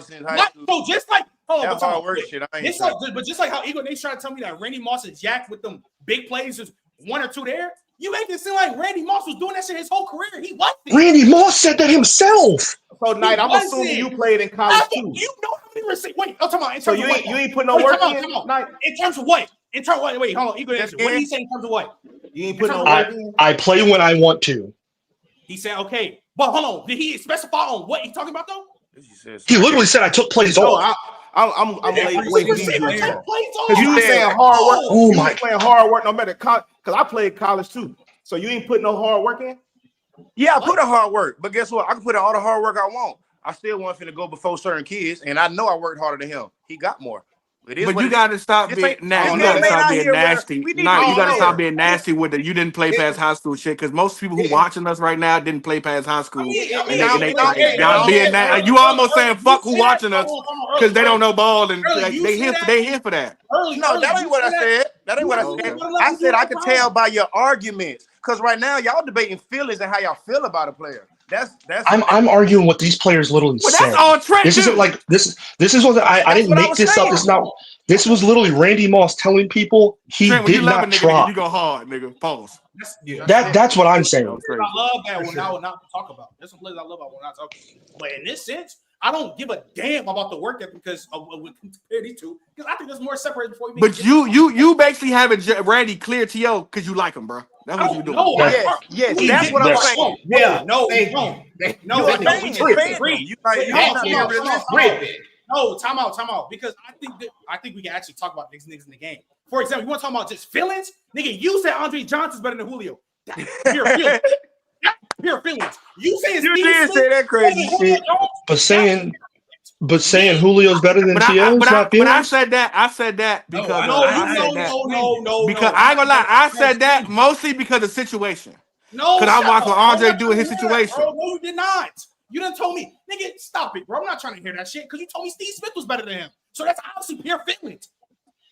So just like hard work shit. But just like how Eagle Nate's trying to tell me that Randy Moss is jacked with them big plays, just one or two there. You make it seem like Randy Moss was doing that shit his whole career. He wasn't. Randy Moss said that himself. So, Knight, I'm assuming you played in college too. You know how many receivers? Wait, I'm talking about. In so you ain't putting no work in. In terms of what? In terms of wait, hold on. Eagle Nation. What did he say in terms of what? You ain't putting no work in. I play when I want to. He said, okay. But hold on. Did he specify on what he's talking about though? He literally said I took plays off. I'm waiting for you because you saying hard work. Oh my! Playing hard work no matter because I played college too. So you ain't putting no hard work in. Yeah, I put in hard work, but guess what? I can put in all the hard work I want. I still want him to go before certain kids, and I know I worked harder than him. He got more. But you got to stop being nasty. You got to stop being nasty. You got to stop being nasty with it. You didn't play past high school shit because most people who watching us right now didn't play past high school. Y'all being nasty. You almost saying fuck who watching us because they don't know ball and they here for that. No, that ain't what I said. That ain't what I said. I said I could tell by your arguments because right now y'all debating feelings and how y'all feel about a player. That's. I'm arguing what these players literally said. That's all Trent. This isn't like this. This is what I didn't make this up. It's not. This was literally Randy Moss telling people he Trent, when did you love a not nigga, try. you go hard, nigga. Pause. That's what I'm saying. I love that when I will not talk about. There's some players I love I will not talk about. But in this sense, I don't give a damn about the work ethic because we compare these two. Because I think there's more separated before we. But you basically have Randy clear to yo because you like him, bro. That's what you doing. No, yes, that's what I'm saying. Yeah, no. No, time out. Because I think we can actually talk about these niggas in the game. For example, you want to talk about just feelings? Nigga, you said Andre Johnson's better than Julio. Pure feelings. Pure feelings. You saying you did say that crazy shit. But saying Julio's better than T.O. is not feelings? But I said that because no. Because I ain't gonna lie, I said that mostly because of situation. No, because I watched what Andre do in his situation. Bro, no, you did not. You done told me, nigga, stop it, bro. I'm not trying to hear that shit because you told me Steve Smith was better than him. So that's obviously pure feelings.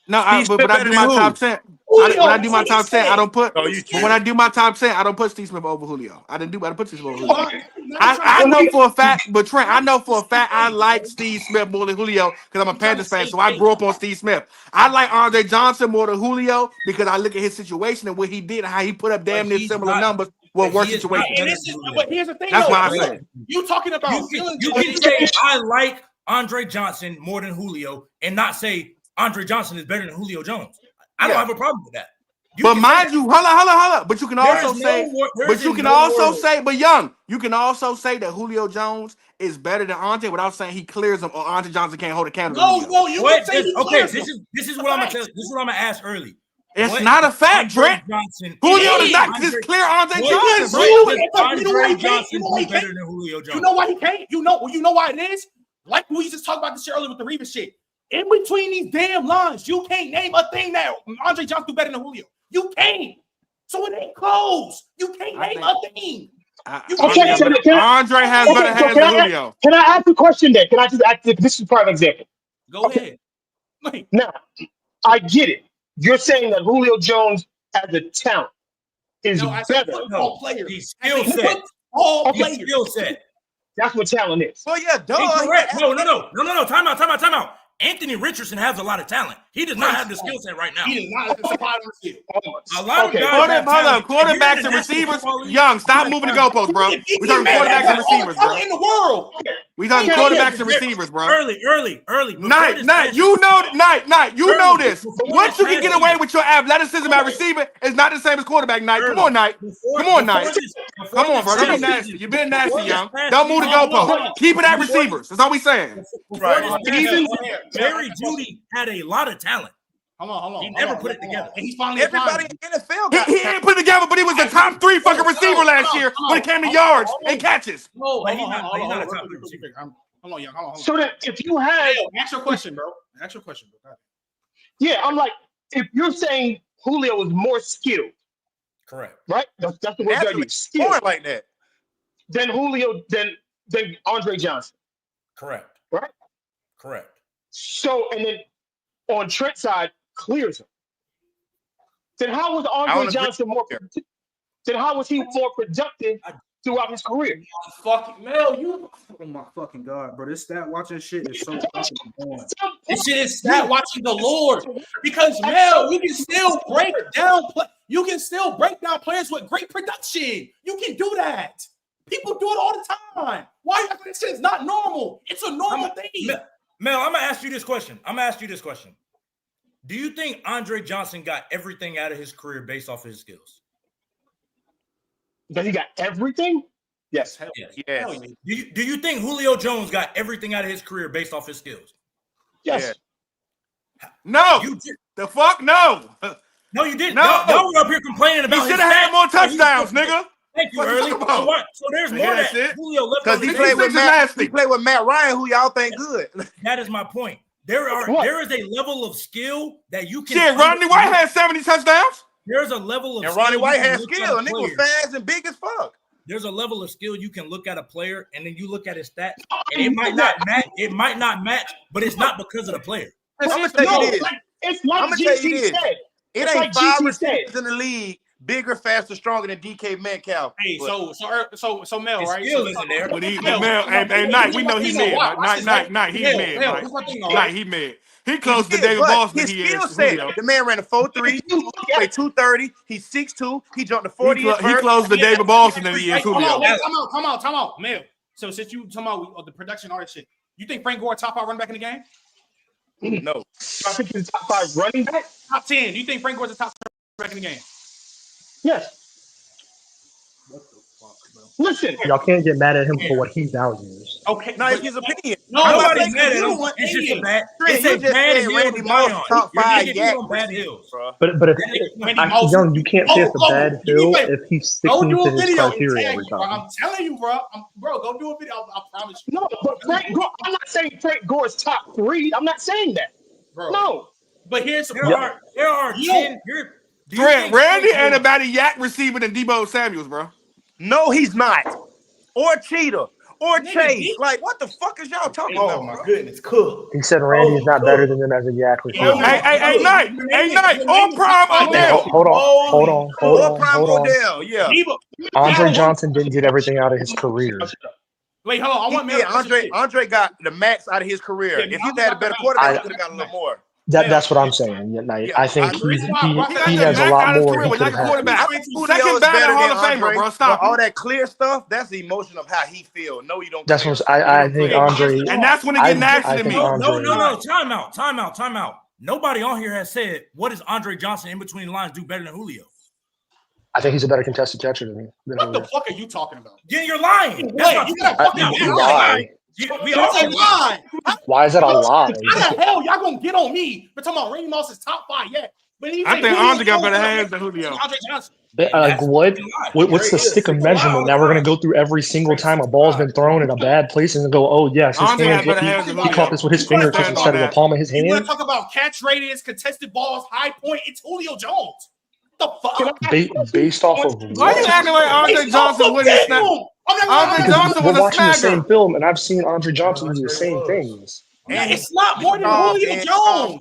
No, but I do my top 10. When I do my top 10, I don't put. When I do my top 10, I don't put Steve Smith over Julio. I didn't put Steve Smith over Julio. I know for a fact, but Trent, I know for a fact I like Steve Smith more than Julio because I'm a Panthers fan, so I grew up on Steve Smith. I like Andre Johnson more than Julio because I look at his situation and what he did and how he put up damn near similar numbers. Well, worse situation. But here's the thing. That's why I said. You talking about feelings? You can say I like Andre Johnson more than Julio and not say Andre Johnson is better than Julio Jones. I don't have a problem with that. But mind you, hold on. But you can also say, you can also say that Julio Jones is better than Andre without saying he clears him or Andre Johnson can't hold a candle. No, you can say this is what I'm gonna tell. This is what I'm gonna ask early. It's not a fact, Trent. Julio does not just clear Andre Johnson. Andre Johnson is better than Julio Jones. You know why he can't? You know why it is? Like we just talked about this shit earlier with the Revis shit. In between these damn lines, you can't name a thing that Andre Johnson do better than Julio. You can't. So it ain't close. You can't name a thing. Andre has better hands than Julio. Can I ask a question then? Can I just ask? This is a prime example. Go ahead. Now, I get it. You're saying that Julio Jones as a talent is better. All players. He's skill set. All players. Skill set. That's what talent is. Well, yeah, duh. Correct. No. Time out. Anthony Richardson has a lot of talent. He does not have the skill set right now. He does not have the supply on the field. A lot of guys. Hold on. Quarterbacks and receivers. Young, stop moving the goalposts, bro. We're talking quarterbacks and receivers, bro. In the world. We talking quarterbacks and receivers, bro. Early. Night. You know this. Once you can get away with your athleticism at receiver, it's not the same as quarterback. Night. Come on, Night. Come on, bro. Don't be nasty. You've been nasty, Young. Don't move the goalpost. Keep it at receivers. That's all we saying. Jerry Jeudy had a lot of talent. Hold on. He never put it together. And he's finally everybody in the NFL got he didn't put it together, but he was the top 3 fucking receiver last year when it came to yards and catches. Hold on. So that if you had ask your question, bro. Yeah, I'm like, if you're saying Julio is more skilled, correct, right? That's the word I use. Skilled like that. Then Julio, then Andre Johnson. Correct. Right? Correct. So, and then on Trent's side, clears him. Then how was Andre Johnson more? Then how was he more productive throughout his career? Fucking Mel, you. Oh my fucking god, bro! This stat watching shit is so fucking boring. This shit is stat watching the Lord because Mel, you can still break down. You can still break down players with great production. You can do that. People do it all the time. Why you this shit is not normal? It's a normal thing. Mel, I'm gonna ask you this question. Do you think Andre Johnson got everything out of his career based off his skills? That he got everything? Yes. Yes. Do you think Julio Jones got everything out of his career based off his skills? Yes. No. The fuck no. No, you didn't. No. Y'all were up here complaining about. He should have had more touchdowns, nigga. Thank you, Early. So there's more that Julio left. Because he played with Matt Ryan, who y'all think good. That is my point. There is a level of skill that you can. Shit, Rodney White had 70 touchdowns. There's a level of and skill. Ronnie White had skill. Nigga was fast and big as fuck. There's a level of skill you can look at a player and then you look at his stats and it might not match. It might not match, but it's not because of the player. It's like GC said. It ain't 5 receivers in the league bigger, faster, stronger than DK Metcalf. Hey, so Mel, His right? skill isn't there. But hey, Knight, we know he mid. Knight, he mid. Knight, he mid. He close to David Boston. His skill set. The man ran a 4.3, played 230. He's 6'2. He jumped to 40. He close to David Boston than he is Julio. Come on, Mel. So since you talking about the production, all that shit, you think Frank Gore top 5 running back in the game? No. I think he's top 5 running back. Top 10. Do you think Frank Gore's a top 5 running back in the game? Yes. What the fuck, bro? Listen, Y'all can't get mad at him for what he values. Okay, no, it's his opinion. Nobody's mad at him. It's just a bad. It's a bad hill Randy to Moss die on. top You're 5 making yak him bad hills. But if Young, you can't say it's a bad hill if he's sticking to his criteria every time. I'm telling you, bro. Bro, go do a video. I promise you. no, but Frank Gore, I'm not saying Frank Gore's top 3. I'm not saying that. Bro. No. But here's There are 10. Trent, Randy ain't a better yak receiver than Debo Samuels, bro. No, he's not. Or Cheetah. Or Chase. Like, what the fuck is y'all talking about? Oh my goodness, cool. He said Randy is not better than him as a yak receiver. Hey, Knight, on Prime Odell. Hold on. Odell, yeah. Andre Johnson didn't get everything out of his career. Wait, hold on. I want Andre got the max out of his career. If he had a better quarterback, he could have got a little more. That's what I'm saying. Yeah, I think he has a lot more he could have. Second ballot Hall of Famer, bro. Stop. All that clear stuff, that's the emotion of how he feels. No, you don't. That's what I think Andre. And that's when it get nasty to me. No. Time out. Nobody on here has said, what does Andre Johnson in between the lines do better than Julio? I think he's a better contested catcher than me. What the fuck are you talking about? Yeah, you're lying. Wait, you got fucking lie. We all lie. Why is that a lie? How the hell y'all gonna get on me for talking about Randy Moss's top 5 yet? But I think Andre got better hands than Julio. Andre Johnson. Like what's the stick of measurement? Now we're gonna go through every single time a ball's been thrown in a bad place and go, oh yes, his hands. He caught this with his fingertips instead of the palm of his hand. You want to talk about catch radius, contested balls, high point? It's Julio Jones. What the fuck? Based off of why are you acting like Andre Johnson wouldn't snap? Andre Johnson was we're watching the snagger. same film, and I've seen Andre Johnson do the same things. And it's not more than Julio Jones.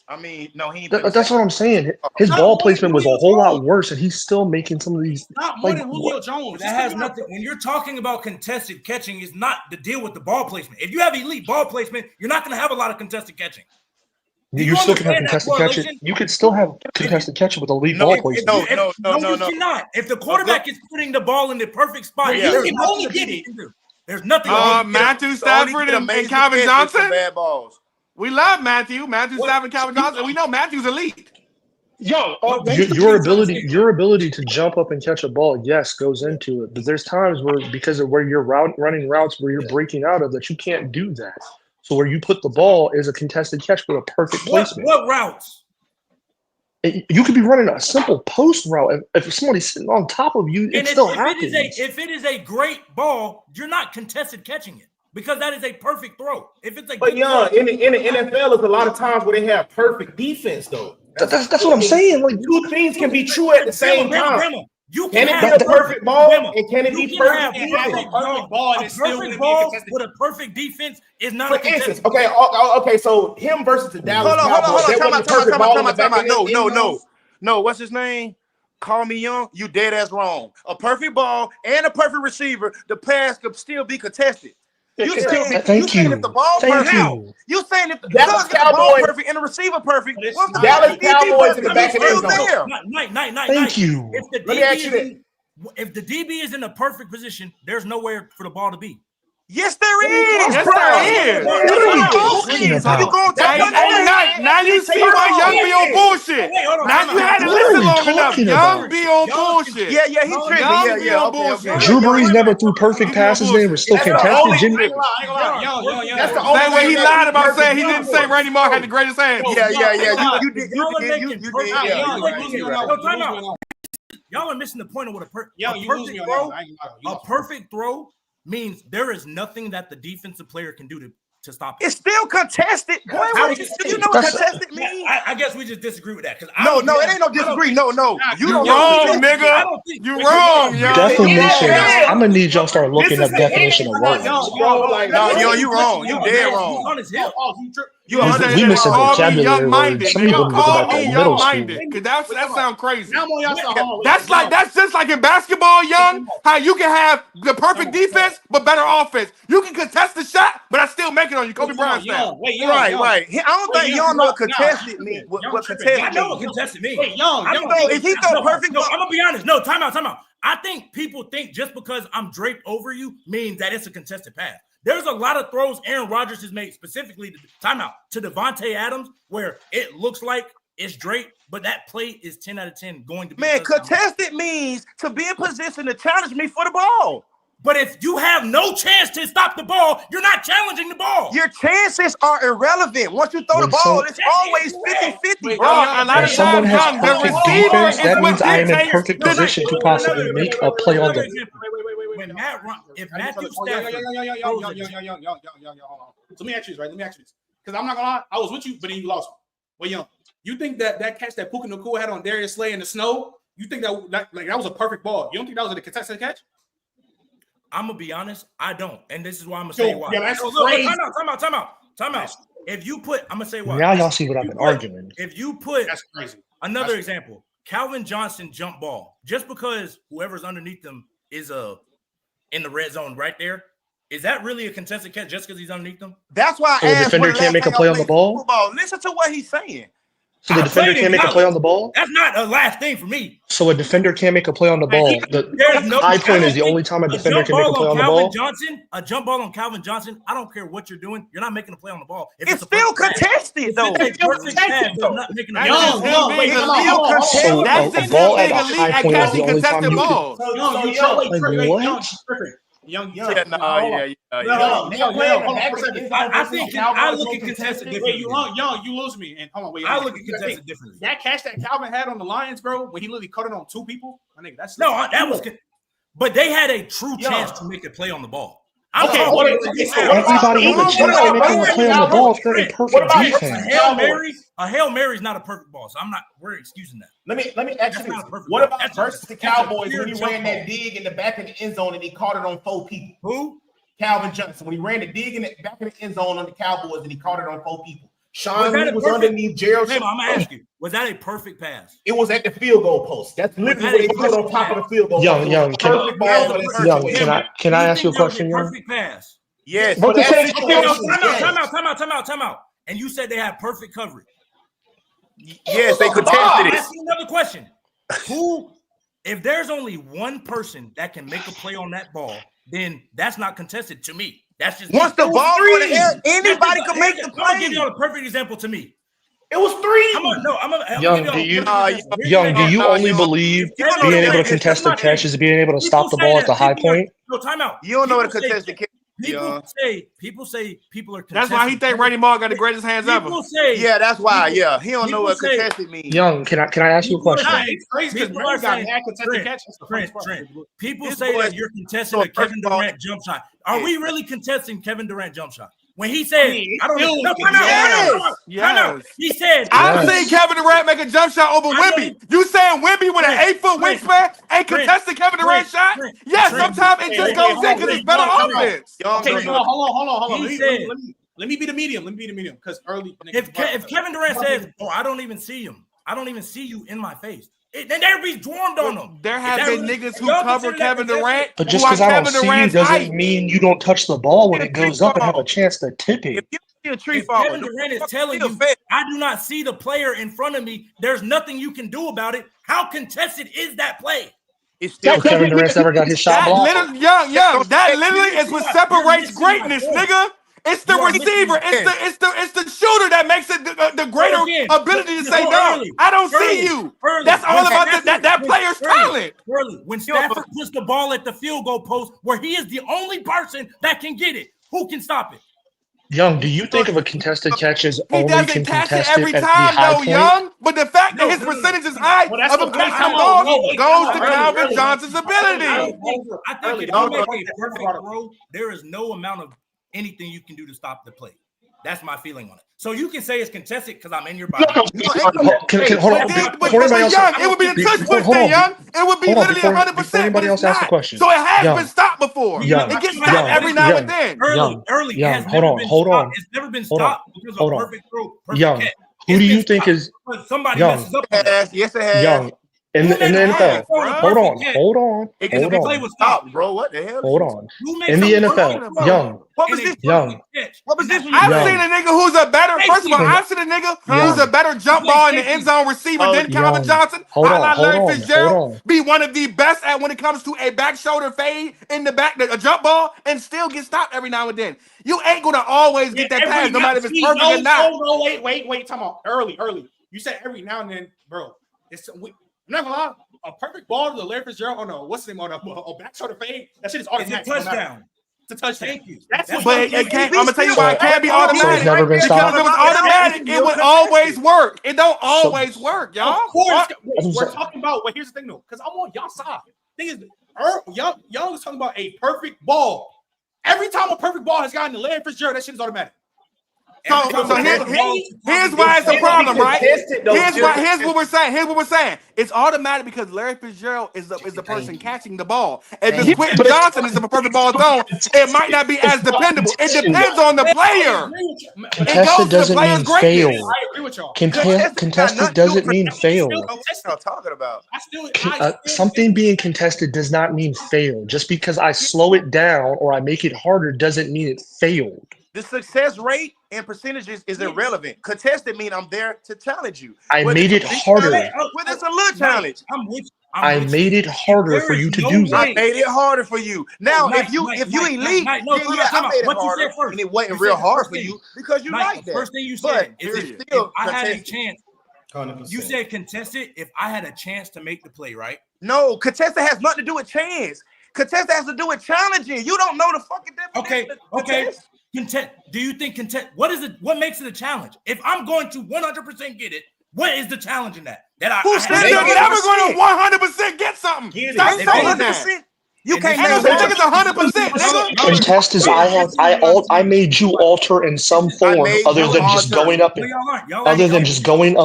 I mean, no, he. That's what I'm saying. His ball placement was a whole lot worse, and he's still making some of these. Not more than Julio Jones. That has nothing. When you're talking about contested catching, is not the deal with the ball placement. If you have elite ball placement, you're not going to have a lot of contested catching. You still can have contested catching. You could still have contested catching with elite ball placement. No, you cannot. If the quarterback is putting the ball in the perfect spot, you can only get it. There's nothing. Matthew Stafford and Calvin Johnson. Bad balls. We love Matthew Stafford, and Calvin Johnson. We know Matthew's elite. Your ability to jump up and catch a ball, yes, goes into it. But there's times where because of where you're running routes where you're breaking out of that, you can't do that. So where you put the ball is a contested catch with a perfect placement. What routes? You could be running a simple post route. If somebody's sitting on top of you, it still happens. If it is a great ball, you're not contested catching it because that is a perfect throw. If it's a but yeah, in the NFL, it's a lot of times where they have perfect defense though. That's what I'm saying. Like two things can be true at the same time. You can it be a perfect ball and can it be perfect defense? A perfect ball with a perfect defense is not a instance. Okay, so him versus the Dallas Cowboys. No, what's his name? Call me young. You dead ass wrong. A perfect ball and a perfect receiver. The pass could still be contested. You saying if the ball perfect? You saying if the ball perfect and the receiver perfect? Dallas Cowboys in the back of the end zone. Thank you. If the DB is in a perfect position, there's nowhere for the ball to be. Yes, there is. Yes, there is. Now you see why Young be on bullshit. Now you had to listen long enough. Young be on bullshit. Yeah, he tripping. Yeah, bullshit. Drew Brees never threw perfect passes. They were still contested. Jimmy. That's the only way he lied about saying he didn't say Randy Moss had the greatest hands. Yeah. You did. Y'all are missing the point of what a perfect throw means there is nothing that the defensive player can do to stop it. It's still contested. Boy, you know what contested means? I guess we just disagree with that. No, it ain't no disagree. No. You wrong, nigga. You wrong, yo. Definition. I'm gonna need y'all to start looking up definition of words. No, you wrong. You dead wrong. You missing vocabulary words. Some people call me young-minded because that sounds crazy. That's just like in basketball, Young. How you can have the perfect defense but better offense. You can contest the shot, but I still make it on you. Kobe Bryant style. Right. I don't think y'all know what contested means. What contested means? I know what contested means. If he throw perfect, I'm gonna be honest. No, time out. I think people think just because I'm draped over you means that it's a contested pass. There's a lot of throws Aaron Rodgers has made specifically to Devontae Adams where it looks like it's draped, but that play is 10 out of 10 going to be. Man, contested means to be in position to challenge me for the ball. But if you have no chance to stop the ball, you're not challenging the ball. Your chances are irrelevant. Once you throw the ball, it's always 50-50. When someone has perfect defense, that means I am in perfect position to possibly make a play on the. If Matthew Stafford, hold on. So let me ask you this, right? Because I'm not gonna lie, I was with you, but then you lost me. Well, Young, you think that catch that Puka Nacua had on Darius Slay in the snow? You think that was a perfect ball? You don't think that was a contested catch? I'm gonna be honest, I don't, and this is why I'm gonna say why. Yeah, that's crazy. Time out. If you put, I'm gonna say why. Now y'all see what I've been arguing. If you put, that's crazy. Another example, Calvin Johnson jump ball, just because whoever's underneath them is in the red zone right there. Is that really a contested catch just because he's underneath them? That's why the defender can't make a play on the ball. Listen to what he's saying. So the defender can't make a play on the ball? That's not a last thing for me. So a defender can't make a play on the ball. The high point is the only time a defender can make a play on the ball. A jump ball on Calvin Johnson, I don't care what you're doing. You're not making a play on the ball. It's still contested, though. It's still contested. So a ball at the high point is the only time you can. What? I think I look at contested differently. You lose me. And hold on, wait. I look at contested differently. That catch that Calvin had on the Lions, bro, when he literally cut it on two people. I think that's that was. But they had a true chance to make a play on the ball. Everybody in the chance of making a play on the ball is very perfect defense. A Hail Mary is not a perfect ball, so we're excusing that. Let me ask you this. What about versus the Cowboys when he ran that dig in the back of the end zone and he caught it on 4 people? Who? Calvin Johnson. When he ran the dig in the back of the end zone on the Cowboys and he caught it on 4 people. Sean Lee was underneath Gerald. I'm gonna ask you, was that a perfect pass? It was at the field goal post. That's literally what he put on top of the field goal. Young, can I ask you a question? Perfect pass. Yes. Time out. And you said they had perfect coverage. Yes, they contested it. Ask you another question. If there's only one person that can make a play on that ball, then that's not contested to me. That's just once the ball in the air, anybody can make the play. I'm gonna give you a perfect example to me. It was 3. Young, do you only believe being able to contest the catch is being able to stop the ball at the high point? No, time out. You don't know what a contested catch. People say people are contested. That's why he think Randy Moss got the greatest hands ever. Yeah, that's why. Yeah, he don't know what contested means. Young, can I ask you a question? People say that you're contesting a Kevin Durant jump shot. Are we really contesting Kevin Durant jump shot? When he said, I don't know. No, he said, I've seen Kevin Durant make a jump shot over Wemby. You saying Wemby with an 8-foot wingspan ain't contesting Kevin Durant shot? Yes, sometimes it just goes in because it's better offense. Okay, hold on. Let me be the medium. Because early. If Kevin Durant says, "Oh, I don't even see him. I don't even see you in my face," then everybody's dwarmed on them. There have been niggas who cover Kevin Durant. But just because I don't see you doesn't mean you don't touch the ball when it goes up and have a chance to tip it. If Kevin Durant is telling you, I do not see the player in front of me, there's nothing you can do about it. How contested is that play? So Kevin Durant's never got his shot blocked. That literally is what separates greatness, nigga. It's the receiver. It's the shooter that makes it the greater ability to say no. I don't see you. That's all about that player's talent. When Stafford puts the ball at the field goal post where he is the only person that can get it, who can stop it? Young, do you think of a contested catch as only can contest it every time, though, Young? But the fact that his percentage is high of a catching ball goes to Calvin Johnson's ability. I think if you make a perfect throw, there is no amount of anything you can do to stop the play. That's my feeling on it. So you can say it's contested because I'm in your body. Hold on. Young, it would be the touch push thing, Young. It would be literally 100%. Anybody else ask the question? So it has been stopped before. for. Young, It gets stopped every now and then. Early. Young, hold on. It's never been Hold on. stopped because of perfect throw, perfect Young, catch. who do you think is Somebody Young? messes up on that. Yes, it has. Young in the NFL? Hold on. Play was stopped, bro. What the hell? Hold on. Who makes In the something NFL, perfect? Young. What was this? Young. What was this? I've seen a nigga who's a better. First of all, Young. I've seen a nigga who's a better jump ball in the end zone receiver than Calvin Johnson. Hold on, Larry hold Fitzgerald on. be one of the best at when it comes to a back shoulder fade in the back, a jump ball, and still get stopped every now and then. You ain't gonna always get that pass, no matter if it's perfect or not. No, wait. Time out. Early. You said every now and then, bro. I'm not gonna lie. A perfect ball to the Larry Fitzgerald on a what's the name on a back shoulder fade. That shit is automatic. It's a touchdown. It's a touchdown. Thank you. That's what But it can't. I'm gonna tell you why it can't be automatic. So it's never been because stopped? if it was automatic, it would always work. It don't always work, y'all. Of course, we're talking about. But here's the thing, though, because I'm on y'all side. Thing is, y'all was talking about a perfect ball. Every time a perfect ball has gotten to Larry Fitzgerald, that shit is automatic. So here's why it's a problem, right? Here's what we're saying. It's automatic because Larry Fitzgerald is the person catching the ball. If it's Quentin Johnson is the perfect ball zone, it might not be as dependable. It depends on the player. Contested doesn't mean fail. I agree with y'all. Contested doesn't mean fail. What y'all talking about? Something being contested does not mean fail. Just because I slow it down or I make it harder doesn't mean it failed. The success rate and percentages is irrelevant. Contested mean I'm there to challenge you. I made it harder. Well, it's a little challenge. I made it harder for you to do that. I made it harder for you. Now, if you elite, then yeah, I made it harder, and it wasn't real hard for you because you like that. First thing you said is it's if still I had a contested. chance. 100%. You said contested if I had a chance to make the play, right? No, contested has nothing to do with chance. Contested has to do with challenging. You don't know the fucking definition. Okay. Do you think contest? What makes it a challenge? If I'm going to 100% get it, what is the challenge in that? Who said you're never going to 100% get something? Stop saying that. You can't I don't think it's 100%, nigga. Contest is I made you alter in some form other than just going up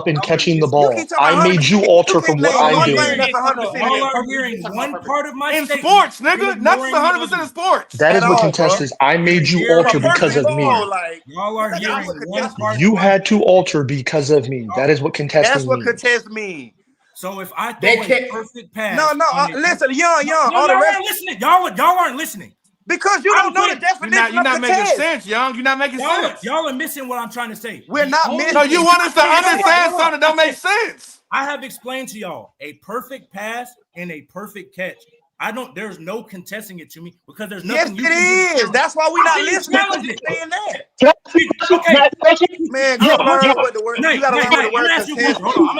and catching the ball. I made you alter from what I'm doing. Y'all are hearing one part of my in sports, nigga. Not 100% in sports. That is what contest is. I made you alter because of me. Y'all are hearing one part. You had to alter because of me. That is what contesting means. That's what contest means. So if I throw a perfect pass, listen, young, all the rest listening. Y'all aren't listening because you don't know the definition. You're not making sense, young. You're not making sense. Y'all are missing what I'm trying to say. We're not missing. So you want us to understand something that don't make sense. I have explained to y'all a perfect pass and a perfect catch. There's no contesting it to me because there's nothing. Yes, it is. That's why we're not listening. Saying that. Man, you gotta learn what the word. You gotta learn what the word contest. Hold on,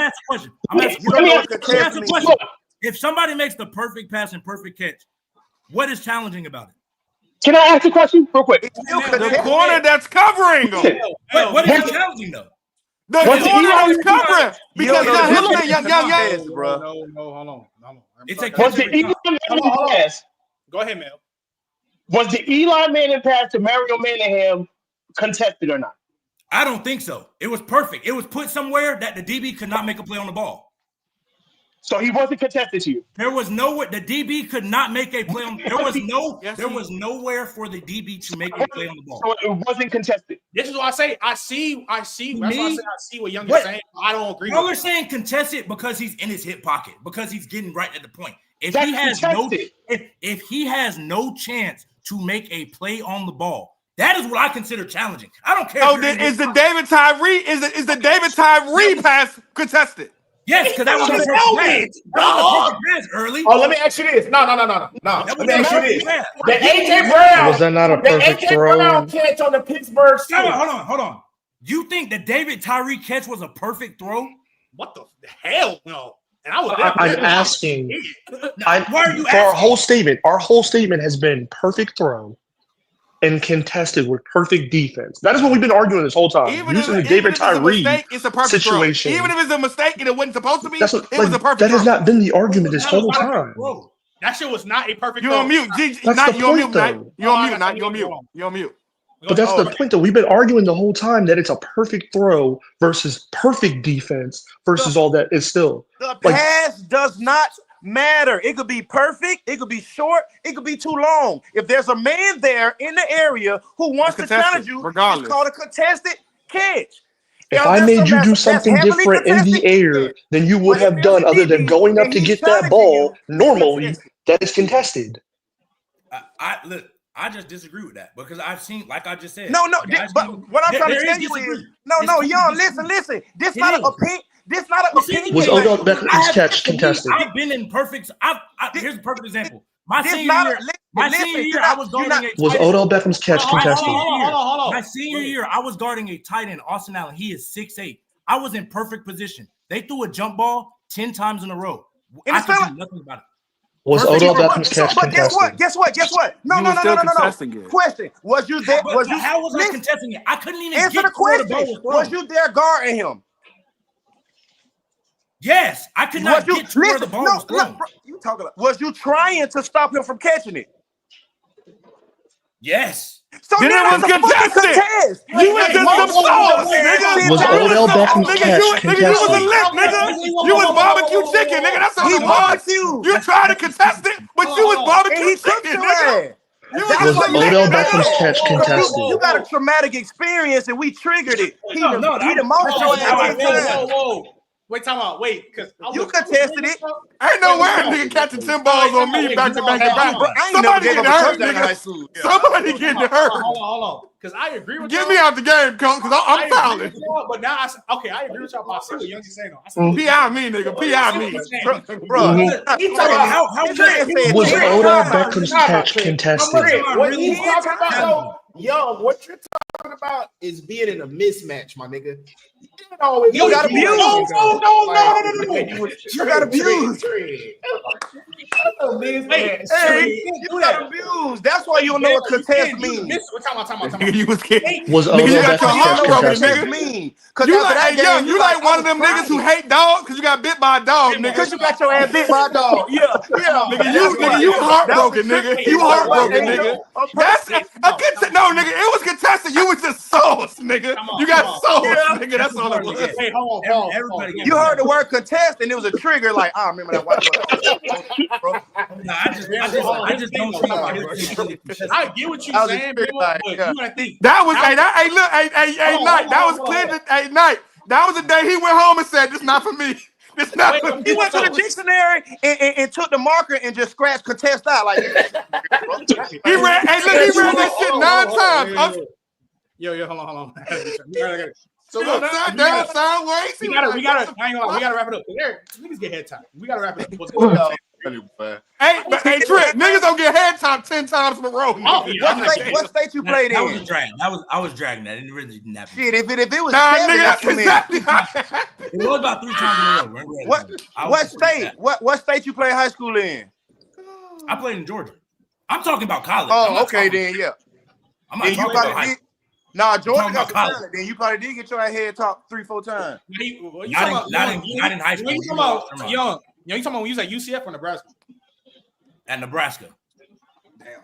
I'm gonna ask a question. If somebody makes the perfect pass and perfect catch, what is challenging about it? Can I ask a question real quick? The corner that's covering them. What is challenging though? The corner that's covering because young. Bro. No, hold on. It's a was the Eli Manning pass? Go ahead, Mel. Was the Eli Manning pass to Mario Manningham contested or not? I don't think so. It was perfect. It was put somewhere that the DB could not make a play on the ball. So he wasn't contested to you. There was nowhere the DB could not make a play on. There was nowhere for the DB to make a play on the ball. So it wasn't contested. This is what I say. I see. That's why I say I see what Young is saying. I don't agree. Y'all are saying contested because he's in his hip pocket because he's getting right at the point. If he has no chance to make a play on the ball, that is what I consider challenging. I don't care. Is the David Tyree pass contested? Yes, because that was a perfect pass early. Oh, let me ask you this. No. Let me ask you this. The AJ Brown. Was that not a perfect throw? Brown catch on the Pittsburgh Steelers. Hold on. You think the David Tyree catch was a perfect throw? What the hell? No. And I'm asking. Why are you asking? Our whole statement has been perfect throw and contested with perfect defense. That is what we've been arguing this whole time. Using the David Tyree situation. Even if it's a mistake and it wasn't supposed to be, it was a perfect throw. That has not been the argument this whole time. That shit was not a perfect throw. You're on mute. You're on mute. But that's the point, though. We've been arguing the whole time that it's a perfect throw versus perfect defense versus all that is still. The pass does not matter. It could be perfect. It could be short. It could be too long. If there's a man there in the area who wants to challenge you, it's called a contested catch. If I made you do something different in the air than you would have done other than going up to get that ball normally, that is contested. I just disagree with that because I've seen, like I just said. No, but what I'm trying to tell you is, y'all, listen. This not an opinion. This not an opinion. Was Odell Beckham's catch contested? I've been in perfect. Here's a perfect example. My senior year, I was guarding Was Odell Beckham's catch contested? Hold on. My senior year, I was guarding a tight end, Austin Allen. He is 6'8". I was in perfect position. They threw a jump ball 10 times in a row. I could do nothing about it. Was Odell Beckham's catch contested? But guess what? No. Question: Was you there? How was I contesting it? I couldn't even answer the question. Was you there guarding him? Yes, I could not get to where the ball was thrown. You talking? Was you trying to stop him from catching it? Yes. So then it was contested. You was just some sauce, nigga. Was Odell Beckham's catch contested? You was a lick, nigga. You was barbecue chicken, nigga. That's all it was. You tried to contest it, but you was barbecue chicken, nigga. Was Odell Beckham's catch contested? You got a traumatic experience, and we triggered it. He the most. Wait, time out. Wait, because you contested it. Ain't no way a nigga catching 10 balls on me back to back to back. Somebody getting hurt, nigga. Somebody getting hurt. Hold on. Because I agree with Get me out the game, coach, because I'm fouling. But now, I agree with y'all. But I see what Young is saying. P.I. me, nigga. P.I. me. Bro. He talking about how was Odell Beckham's catch contested? What he's talking about, Young, what you're talking about is being in a mismatch, my nigga. You got abused. No. You got abused. You got abused. That's why you don't know what contest means. You was kidding. Was Odell Beckham's catch contested? You like one of them niggas who hate dogs because you got bit by a dog, nigga. Because you got your ass bit by a dog. Yeah. Nigga, you heartbroken, nigga. You heartbroken, nigga. No, nigga, it was contested. You was just sauce, nigga. You got sauce, nigga. That's all it was. Hey, hold on. You heard the word contest and it was a trigger. Like, I remember that white boy. I just don't see. I get what you're saying, bro. But you gotta think that was Knight. That was Clinton. Knight. That was the day he went home and said, "This not for me." It's not for me. He went to the dictionary and took the marker and just scratched contest out. Like, he read that shit 9 times. Yo, hold on. So down sideways. We gotta wrap it up. Niggas get head time. We gotta wrap it up. What's going on? Hey, Trent, niggas don't get head top 10 times in a row. What state you played in? That was a drag. I was dragging that. It really didn't happen. Shit, if it was nigga, that's exactly it was about 3 times in a row. What state? What state you play high school in? I played in Georgia. I'm talking about college. Oh, okay, then yeah. I'm not talking about high school. Nah, Georgia got the talent. Then you probably did get your head top 3-4 times. Not in high school. You talking about Young? You talking about when you was at UCF or Nebraska? At Nebraska. Damn.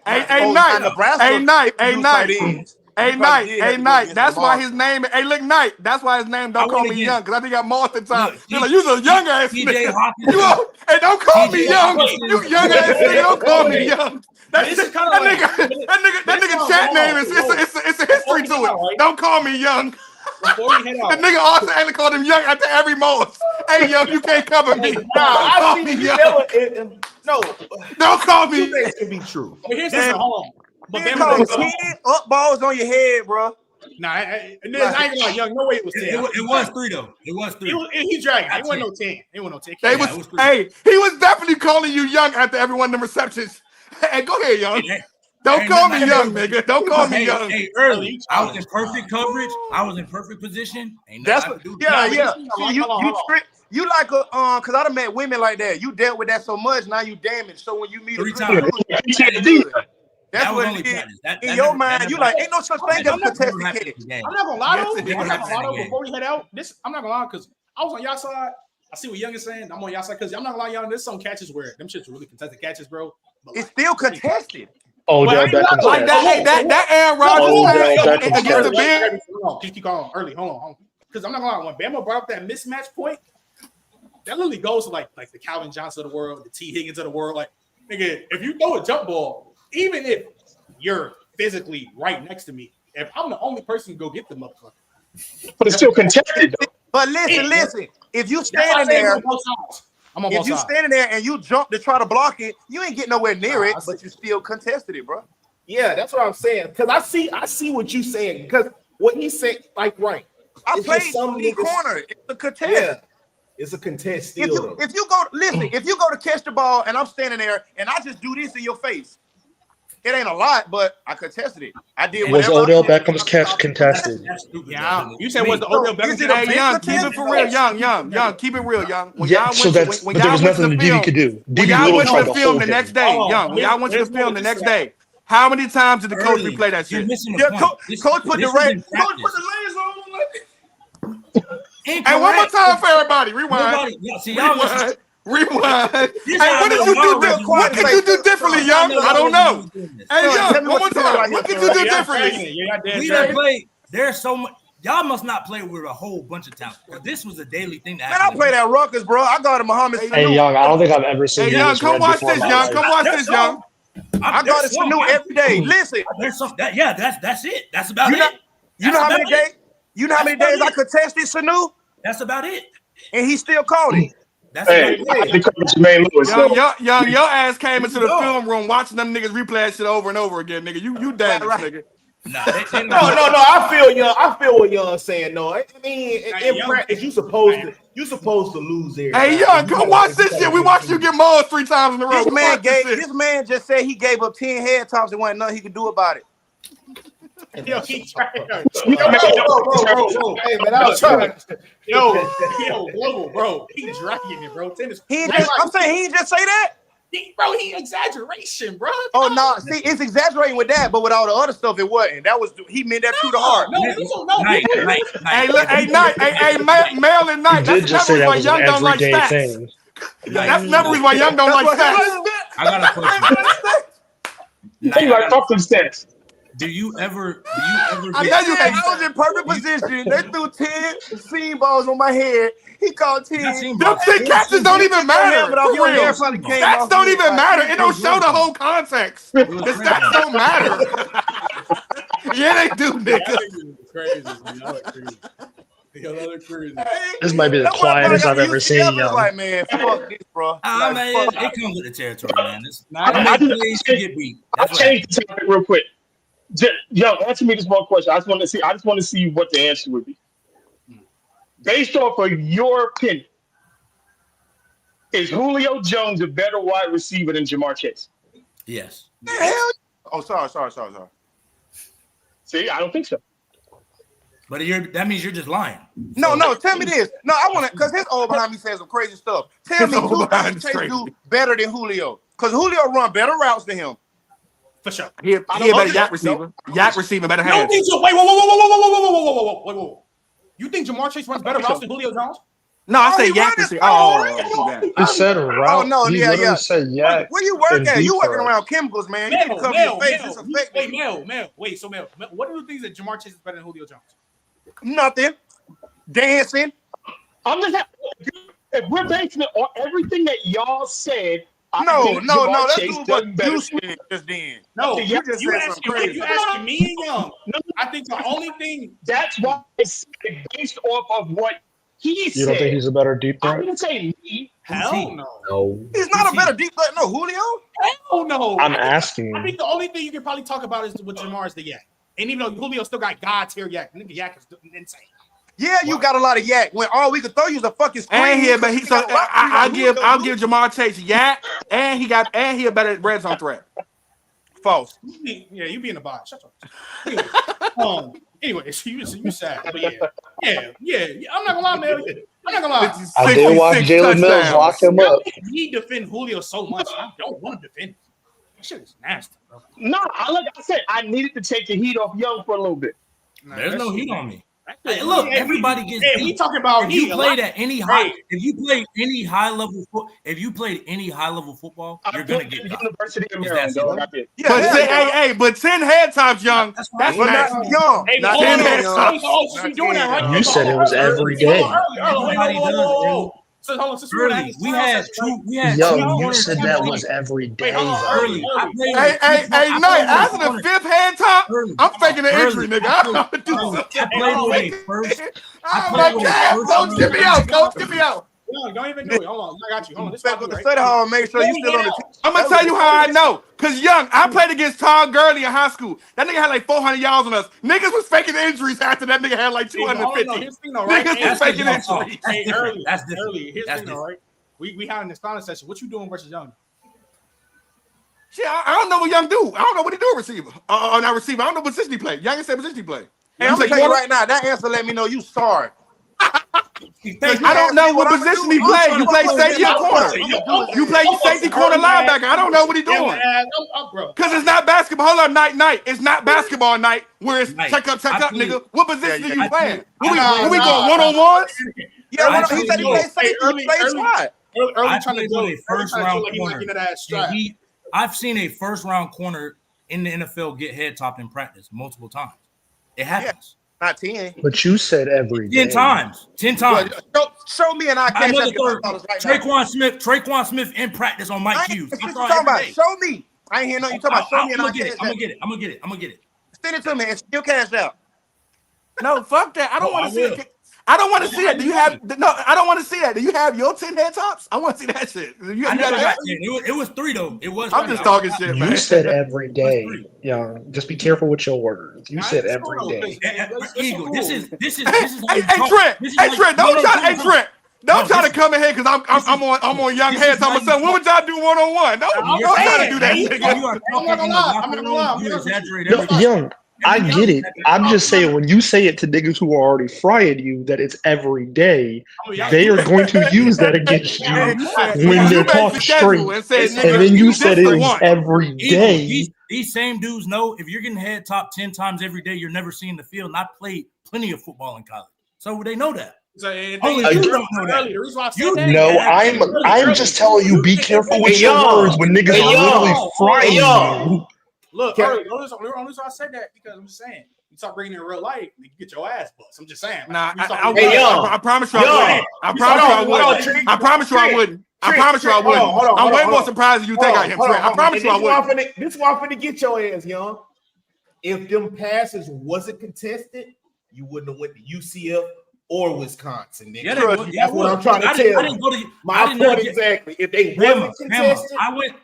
Hey, Knight. That's why his name. Hey, look, Knight. That's why his name. Don't call me Young, because I think I more than time. You're like, you're a young ass nigga. Hey, don't call me Young. You young ass nigga. Don't call me Young. That nigga chat name is it's a history to it. Don't call me Young. The nigga also actually called him Young after every most. Hey, Young, you can't cover me. Don't call me. That can be true. But here's this. Hold on. But up balls on your head, bro. Nah, I ain't gonna lie, Young. No way it was 10. It was 3 though. It was 3. He dragged. It wasn't no 10. It wasn't no 10. Hey, he was definitely calling you Young after every one of them receptions. Hey, go ahead, Young. Don't call me Young, nigga. Don't call me Young. Hey, early. I was in perfect coverage. I was in perfect position. That's what. Yeah. You like a because I done met women like that. You dealt with that so much. Now you damaged. So when you meet a times. That's what it is. In your mind, you like ain't no such thing as a contested catch. I'm not gonna lie though. Before we head out, I'm not gonna lie because I was on y'all side. I see what Young is saying. I'm on y'all side because I'm not gonna lie, y'all. There's some catches where them shits are really contested catches, bro. It's still contested. Oh, that Aaron Rodgers against the Bears. Just keep going early. Hold on. Because I'm not gonna lie. When Bama brought up that mismatch point, that literally goes to like the Calvin Johnson of the world, the T. Higgins of the world. Like, nigga, if you throw a jump ball, even if you're physically right next to me, if I'm the only person to go get the motherfucker, but it's still contested though. But listen. If you standing there, if you standing there and you jump to try to block it, you ain't getting nowhere near it, but you still contested it, bro. Yeah, that's what I'm saying. Because I see what you saying. Because what he said, like, right. I played the corner. It's a contest. Yeah, it's a contest still. If you go to catch the ball and I'm standing there and I just do this in your face, it ain't a lot, but I contested it. I did. Was Odell Beckham's catch contested? Yeah, you said was the Odell Beckham? Hey, Young, keep it for real, Young, keep it real, Young. But there was nothing the DB could do. When y'all went to the film the next day, Young. When y'all went to the film the next day, how many times did the coach replay that shit? Coach put the layers on. Hey, one more time for everybody. Rewind. Rewind. Hey, what did you do? What could you do differently, Young? I don't know. Hey, Young, one more time. What could you do differently? We done played. There's so much. Y'all must not play with a whole bunch of talent. This was a daily thing that happened. Man, I played at Rutgers, bro. I got to Muhammad. Hey, Young, I don't think I've ever seen. Hey, Young, come watch this, Young. Come watch this, Young. I got it new every day. Listen. That's it. That's about it. You know how many days? You know how many days I contested Sanu? That's about it. And he still called it. That's Young, your ass came into the film room watching them niggas replay that shit over and over again, nigga. You damn right. Nigga. No. I feel Young. I feel what Young's saying. No, I mean, in practice, you supposed to lose there. Hey, Young, come watch this shit. We watched you get mauled 3 times in a row. This man just said he gave up 10 head tops and wasn't nothing he could do about it. Yo, he trying. Hey, man, I was trying. Yo, Global, bro. He dragging it, bro. I'm saying he just say that. He exaggeration, bro. Oh no, see, it's exaggerating with that, but with all the other stuff, it wasn't. He meant that true to heart. Male and Night. Did just say that was an everyday thing. That's never reason why Young don't like stats. I got a question. He like fucking stats. Do you ever? I was in perfect position. They threw 10 seam balls on my head. He called 10. Them 10 catches don't even matter. Stats don't even matter. It don't show the whole context. The stats don't matter. Yeah, they do, nigga. Crazy. This might be the quietest I've ever seen. Young. Like, man, fuck this, bro. Man, it comes with the territory, man. I'll change the topic real quick. Yo, answer me this one question. I just want to see what the answer would be. Based off of your opinion, is Julio Jones a better wide receiver than Jamar Chase? Yes. Oh, sorry. See, I don't think so. But that means you're just lying. No, tell me this. No, I want to, because his old behind me says some crazy stuff. Tell me who does Chase do better than Julio? Because Julio run better routes than him. For sure. He a better yak receiver. Yak receiver, better hands. Wait, whoa. You think Jamar Chase runs better routes than Julio Jones? No, I say yak receiver. You said route. Oh, no, yeah. Said yak. Where you work at? You working around chemicals, man. You need to cover your face. It's affecting. Mel. What do you think that Jamar Chase is better than Julio Jones? Nothing. Dancing. I'm just if we're basing it on everything that y'all said. No, that's what you said just then. No, you just said something crazy. You asking me and Young. I think the only thing that's why it's based off of what he said. You don't think he's a better deep threat? I didn't say me. Hell no. He's not a better deep threat. No, Julio. Hell no. I'm asking. I think the only thing you can probably talk about is with Jamar is the yak. And even though Julio still got God tier yak, nigga yak is insane. Yeah, you got a lot of yak. When all we could throw you is a fucking screen. And I'll give Jamar Chase yak, and he a better red zone threat. False. You be in the box. Shut up. Anyway, so you sad, but yeah. I'm not gonna lie, man. I'm not gonna lie. I did watch Jalen Mills lock him up. He defend Julio so much. I don't want to defend him. That shit is nasty, bro. No, like I said, I needed to take the heat off Young for a little bit. There's no heat on me. Hey, look, everybody gets. Hey, we talking about if you played at any high, if you played any high level football, you're gonna get University of Maryland. But 10 head tops, Young. That's not Young. Not 10 head tops. You said it was every day. Whoa. So hold on, since Early, we had Yo, two you said that corners. was every day. Wait, hold on, Early. Hey, Knight, after the fifth hand top, I'm faking the injury, nigga. I don't know what to do. I played with a first. Oh my God, coach, get me out, coach, get me out. Don't even do it. Hold on, I got you. Hold on, this Back on the study hall, make sure you still on the team. I'm gonna tell you how I know. Cause young, I played against Todd Gurley in high school. That nigga had like 400 yards on us. Niggas was faking injuries after that nigga had like 250. Niggas was faking injuries. Hey, early. That's different. Early. Here's the thing, all right? We had an assignment session. What you doing versus Young? Shit, I don't know what Young do. I don't know what he do receiver. Not receiver. I don't know what position he play. Young said position he play. Hey, I'm gonna tell you right now, that answer let me know you sorry. I don't know what position he play. You play safety or corner. You play safety, corner, linebacker. I don't know what he doing. Because it's not basketball. Hold on, night. It's not basketball night where it's check up, nigga. What position are you playing? We going one-on-ones? Yeah, he said he plays safety. He plays slot. Early trying to do a first round corner. I've seen a first round corner in the NFL get head topped in practice multiple times. It happens. Not 10. But you said every day. 10 times. 10 times. Show me and I can't right Traquan Smith in practice on Mike Hughes. What you talking about? Show me. I ain't hear nothing you talking about. Show me and I can't. I'm gonna get it. Send it to me and still cash out. No, fuck that. I don't want to see it. I don't want to see it. Do you have I don't want to see that. Do you have your 10 head tops? I want to see that shit. I never got 10. It was 3 though. It was. I'm just talking shit, man. You said every day. Yeah, just be careful with your words. You said every day. Eagle, this is. Hey, Trent, don't try to come in here because I'm on Young head top myself. What would y'all do one-on-one? Don't try to do that, nigga. I'm not gonna lie. Young, I get it. I'm just saying when you say it to niggas who are already frying you that it's every day, they are going to use that against you when they're talking straight. And then you said it was every day. These same dudes know if you're getting head top 10 times every day, you're never seeing the field. And I played plenty of football in college, so they know that. I'm just telling you, be careful with your words when niggas are literally frying you. Look, the only reason I said that because I'm just saying, you start bringing it in real life, you get your ass bust. I'm just saying. Nah, I promise you I wouldn't. I promise you I wouldn't. I'm way more surprised than you think I am. I promise you I wouldn't. This is why I'm finna get your ass, Young. If them passes wasn't contested, you wouldn't have went to UCF or Wisconsin. Nigga. That's what I'm trying to tell you. My point exactly. If they wasn't contested,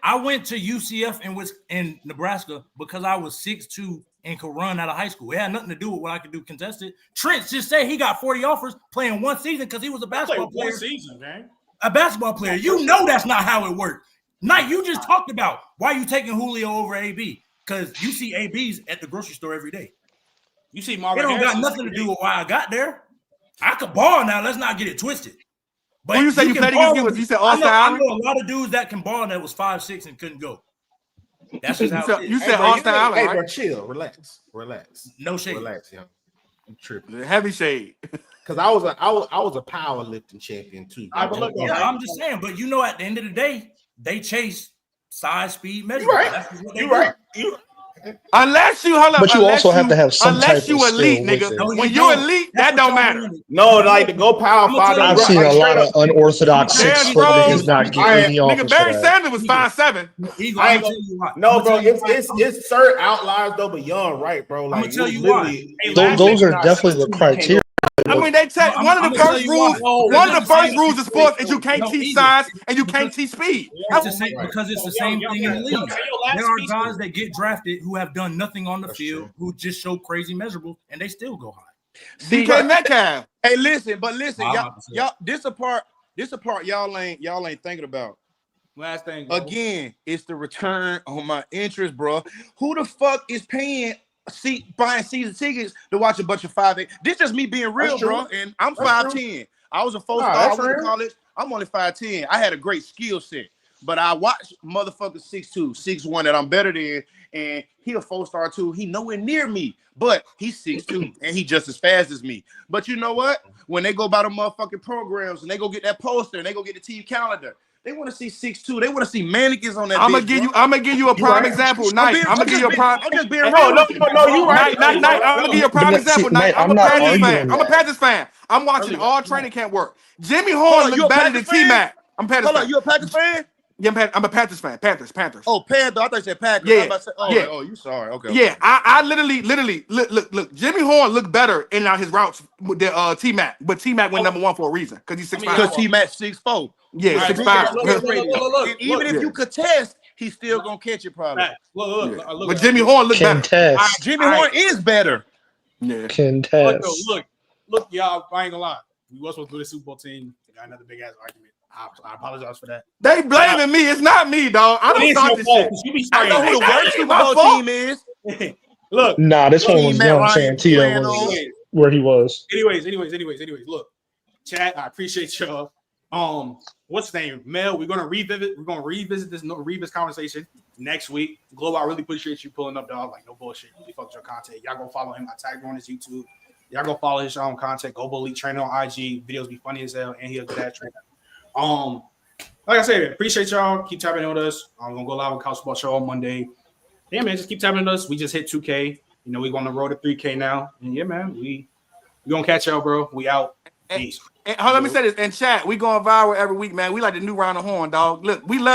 I went to UCF and was in Nebraska because I was 6'2" and could run out of high school. It had nothing to do with what I could do contested. Trent just said he got 40 offers playing one season because he was a basketball player. One season, man. A basketball player. You know that's not how it worked. Knight, you just talked about why you taking Julio over AB because you see ABs at the grocery store every day. You see Marvin. It don't got nothing to do with why I got there. I could ball now. Let's not get it twisted. But you say you played against? You said Austin Allen. I know a lot of dudes that can ball that was 5'6" and couldn't go. That's just how you said Austin Allen. Hey, right? bro, chill, relax. No shade. Relax, young. I'm tripping. Heavy shade. Because I was a powerlifting champion too. I'm just saying. But you know, at the end of the day, they chase size, speed, measure. You're right. Unless you hold up, but you also have to have some unless type you of elite, skill nigga. When you elite, that don't matter. No, like to go power five. I've seen a lot of unorthodox 6 foot niggas not get any offers. Nigga, Barry Sanders was 5'7". No, bro, it's certain outliers though, but Young, right, bro? Like, I'm gonna tell you why. Those are definitely the criteria. I mean, they take one of the first rules. One of the first rules of sports is you can't teach size and you can't teach speed. Because it's the same thing in the league. There are guys that get drafted who have done nothing on the field, who just show crazy measurables, and they still go high. DK Metcalf. Hey, listen, y'all. This a part y'all ain't thinking about. Last thing again, it's the return on my interest, bro. Who the fuck is paying? Buying season tickets to watch a bunch of 5'8". This just me being real, bro. And I'm 5'10". I was a 4-star. I went to college. I'm only 5'10". I had a great skill set, but I watched motherfuckers 6'2", 6'1" that I'm better than, and he a 4-star too. He nowhere near me, but he's 6'2" and he just as fast as me. But you know what? When they go by the motherfucking programs and they go get that poster and they go get the team calendar, They want to see 6'2". They want to see mannequins on that. I'm gonna give you a prime example. Night. I'm gonna give you a prime. I'm just being no. You right. Night. I'm gonna give you a prime example. Night. I'm a Panthers fan. I'm a Panthers fan. I'm watching all training camp work. Jimmy Horn look better than T-Mac. I'm a Panthers fan. You a Packers fan? Yeah, I'm a Panthers fan. Panthers. Oh, Panther. I thought you said Packers. Yeah. Oh, you sorry. Okay. Yeah, I literally look. Jimmy Horn looked better in his routes with the T-Mac, but T-Mac went number 1 for a reason because he's 6'5". Because T-Mac 6'4". Yeah, 6'5". Look. Even if you contest, he's still gonna catch it probably. Look, but Jimmy Horn look better. Jimmy Horn is better. Yeah. Look, y'all. I ain't gonna lie. We was supposed to do the Super Bowl team. Got another big ass argument. I apologize for that. They blaming me. It's not me, dog. I don't start this shit. I know who the worst Super Bowl team is. Look, nah, this one was John Santino where he was. Anyways. Look, chat. I appreciate y'all. What's the name? Mel, we're gonna revisit this conversation next week. Globe, I really appreciate you pulling up, dog. Like no bullshit. Really fuck with your content. Y'all go follow him. I tagged him on his YouTube. Y'all go follow his own content. Go Elite Trainer on IG. Videos be funny as hell, and he'll do that trainer. Like I said, appreciate y'all. Keep tapping in with us. I'm gonna go live on Couch Sports Show on Monday. Yeah, man, just keep tapping in with us. We just hit 2K. You know, we're on the road to 3K now. And yeah, man, we gonna catch y'all, bro. We out. Peace. Let me say this. In chat, we going viral every week, man. We like the new round of horn, dog. Look, we love.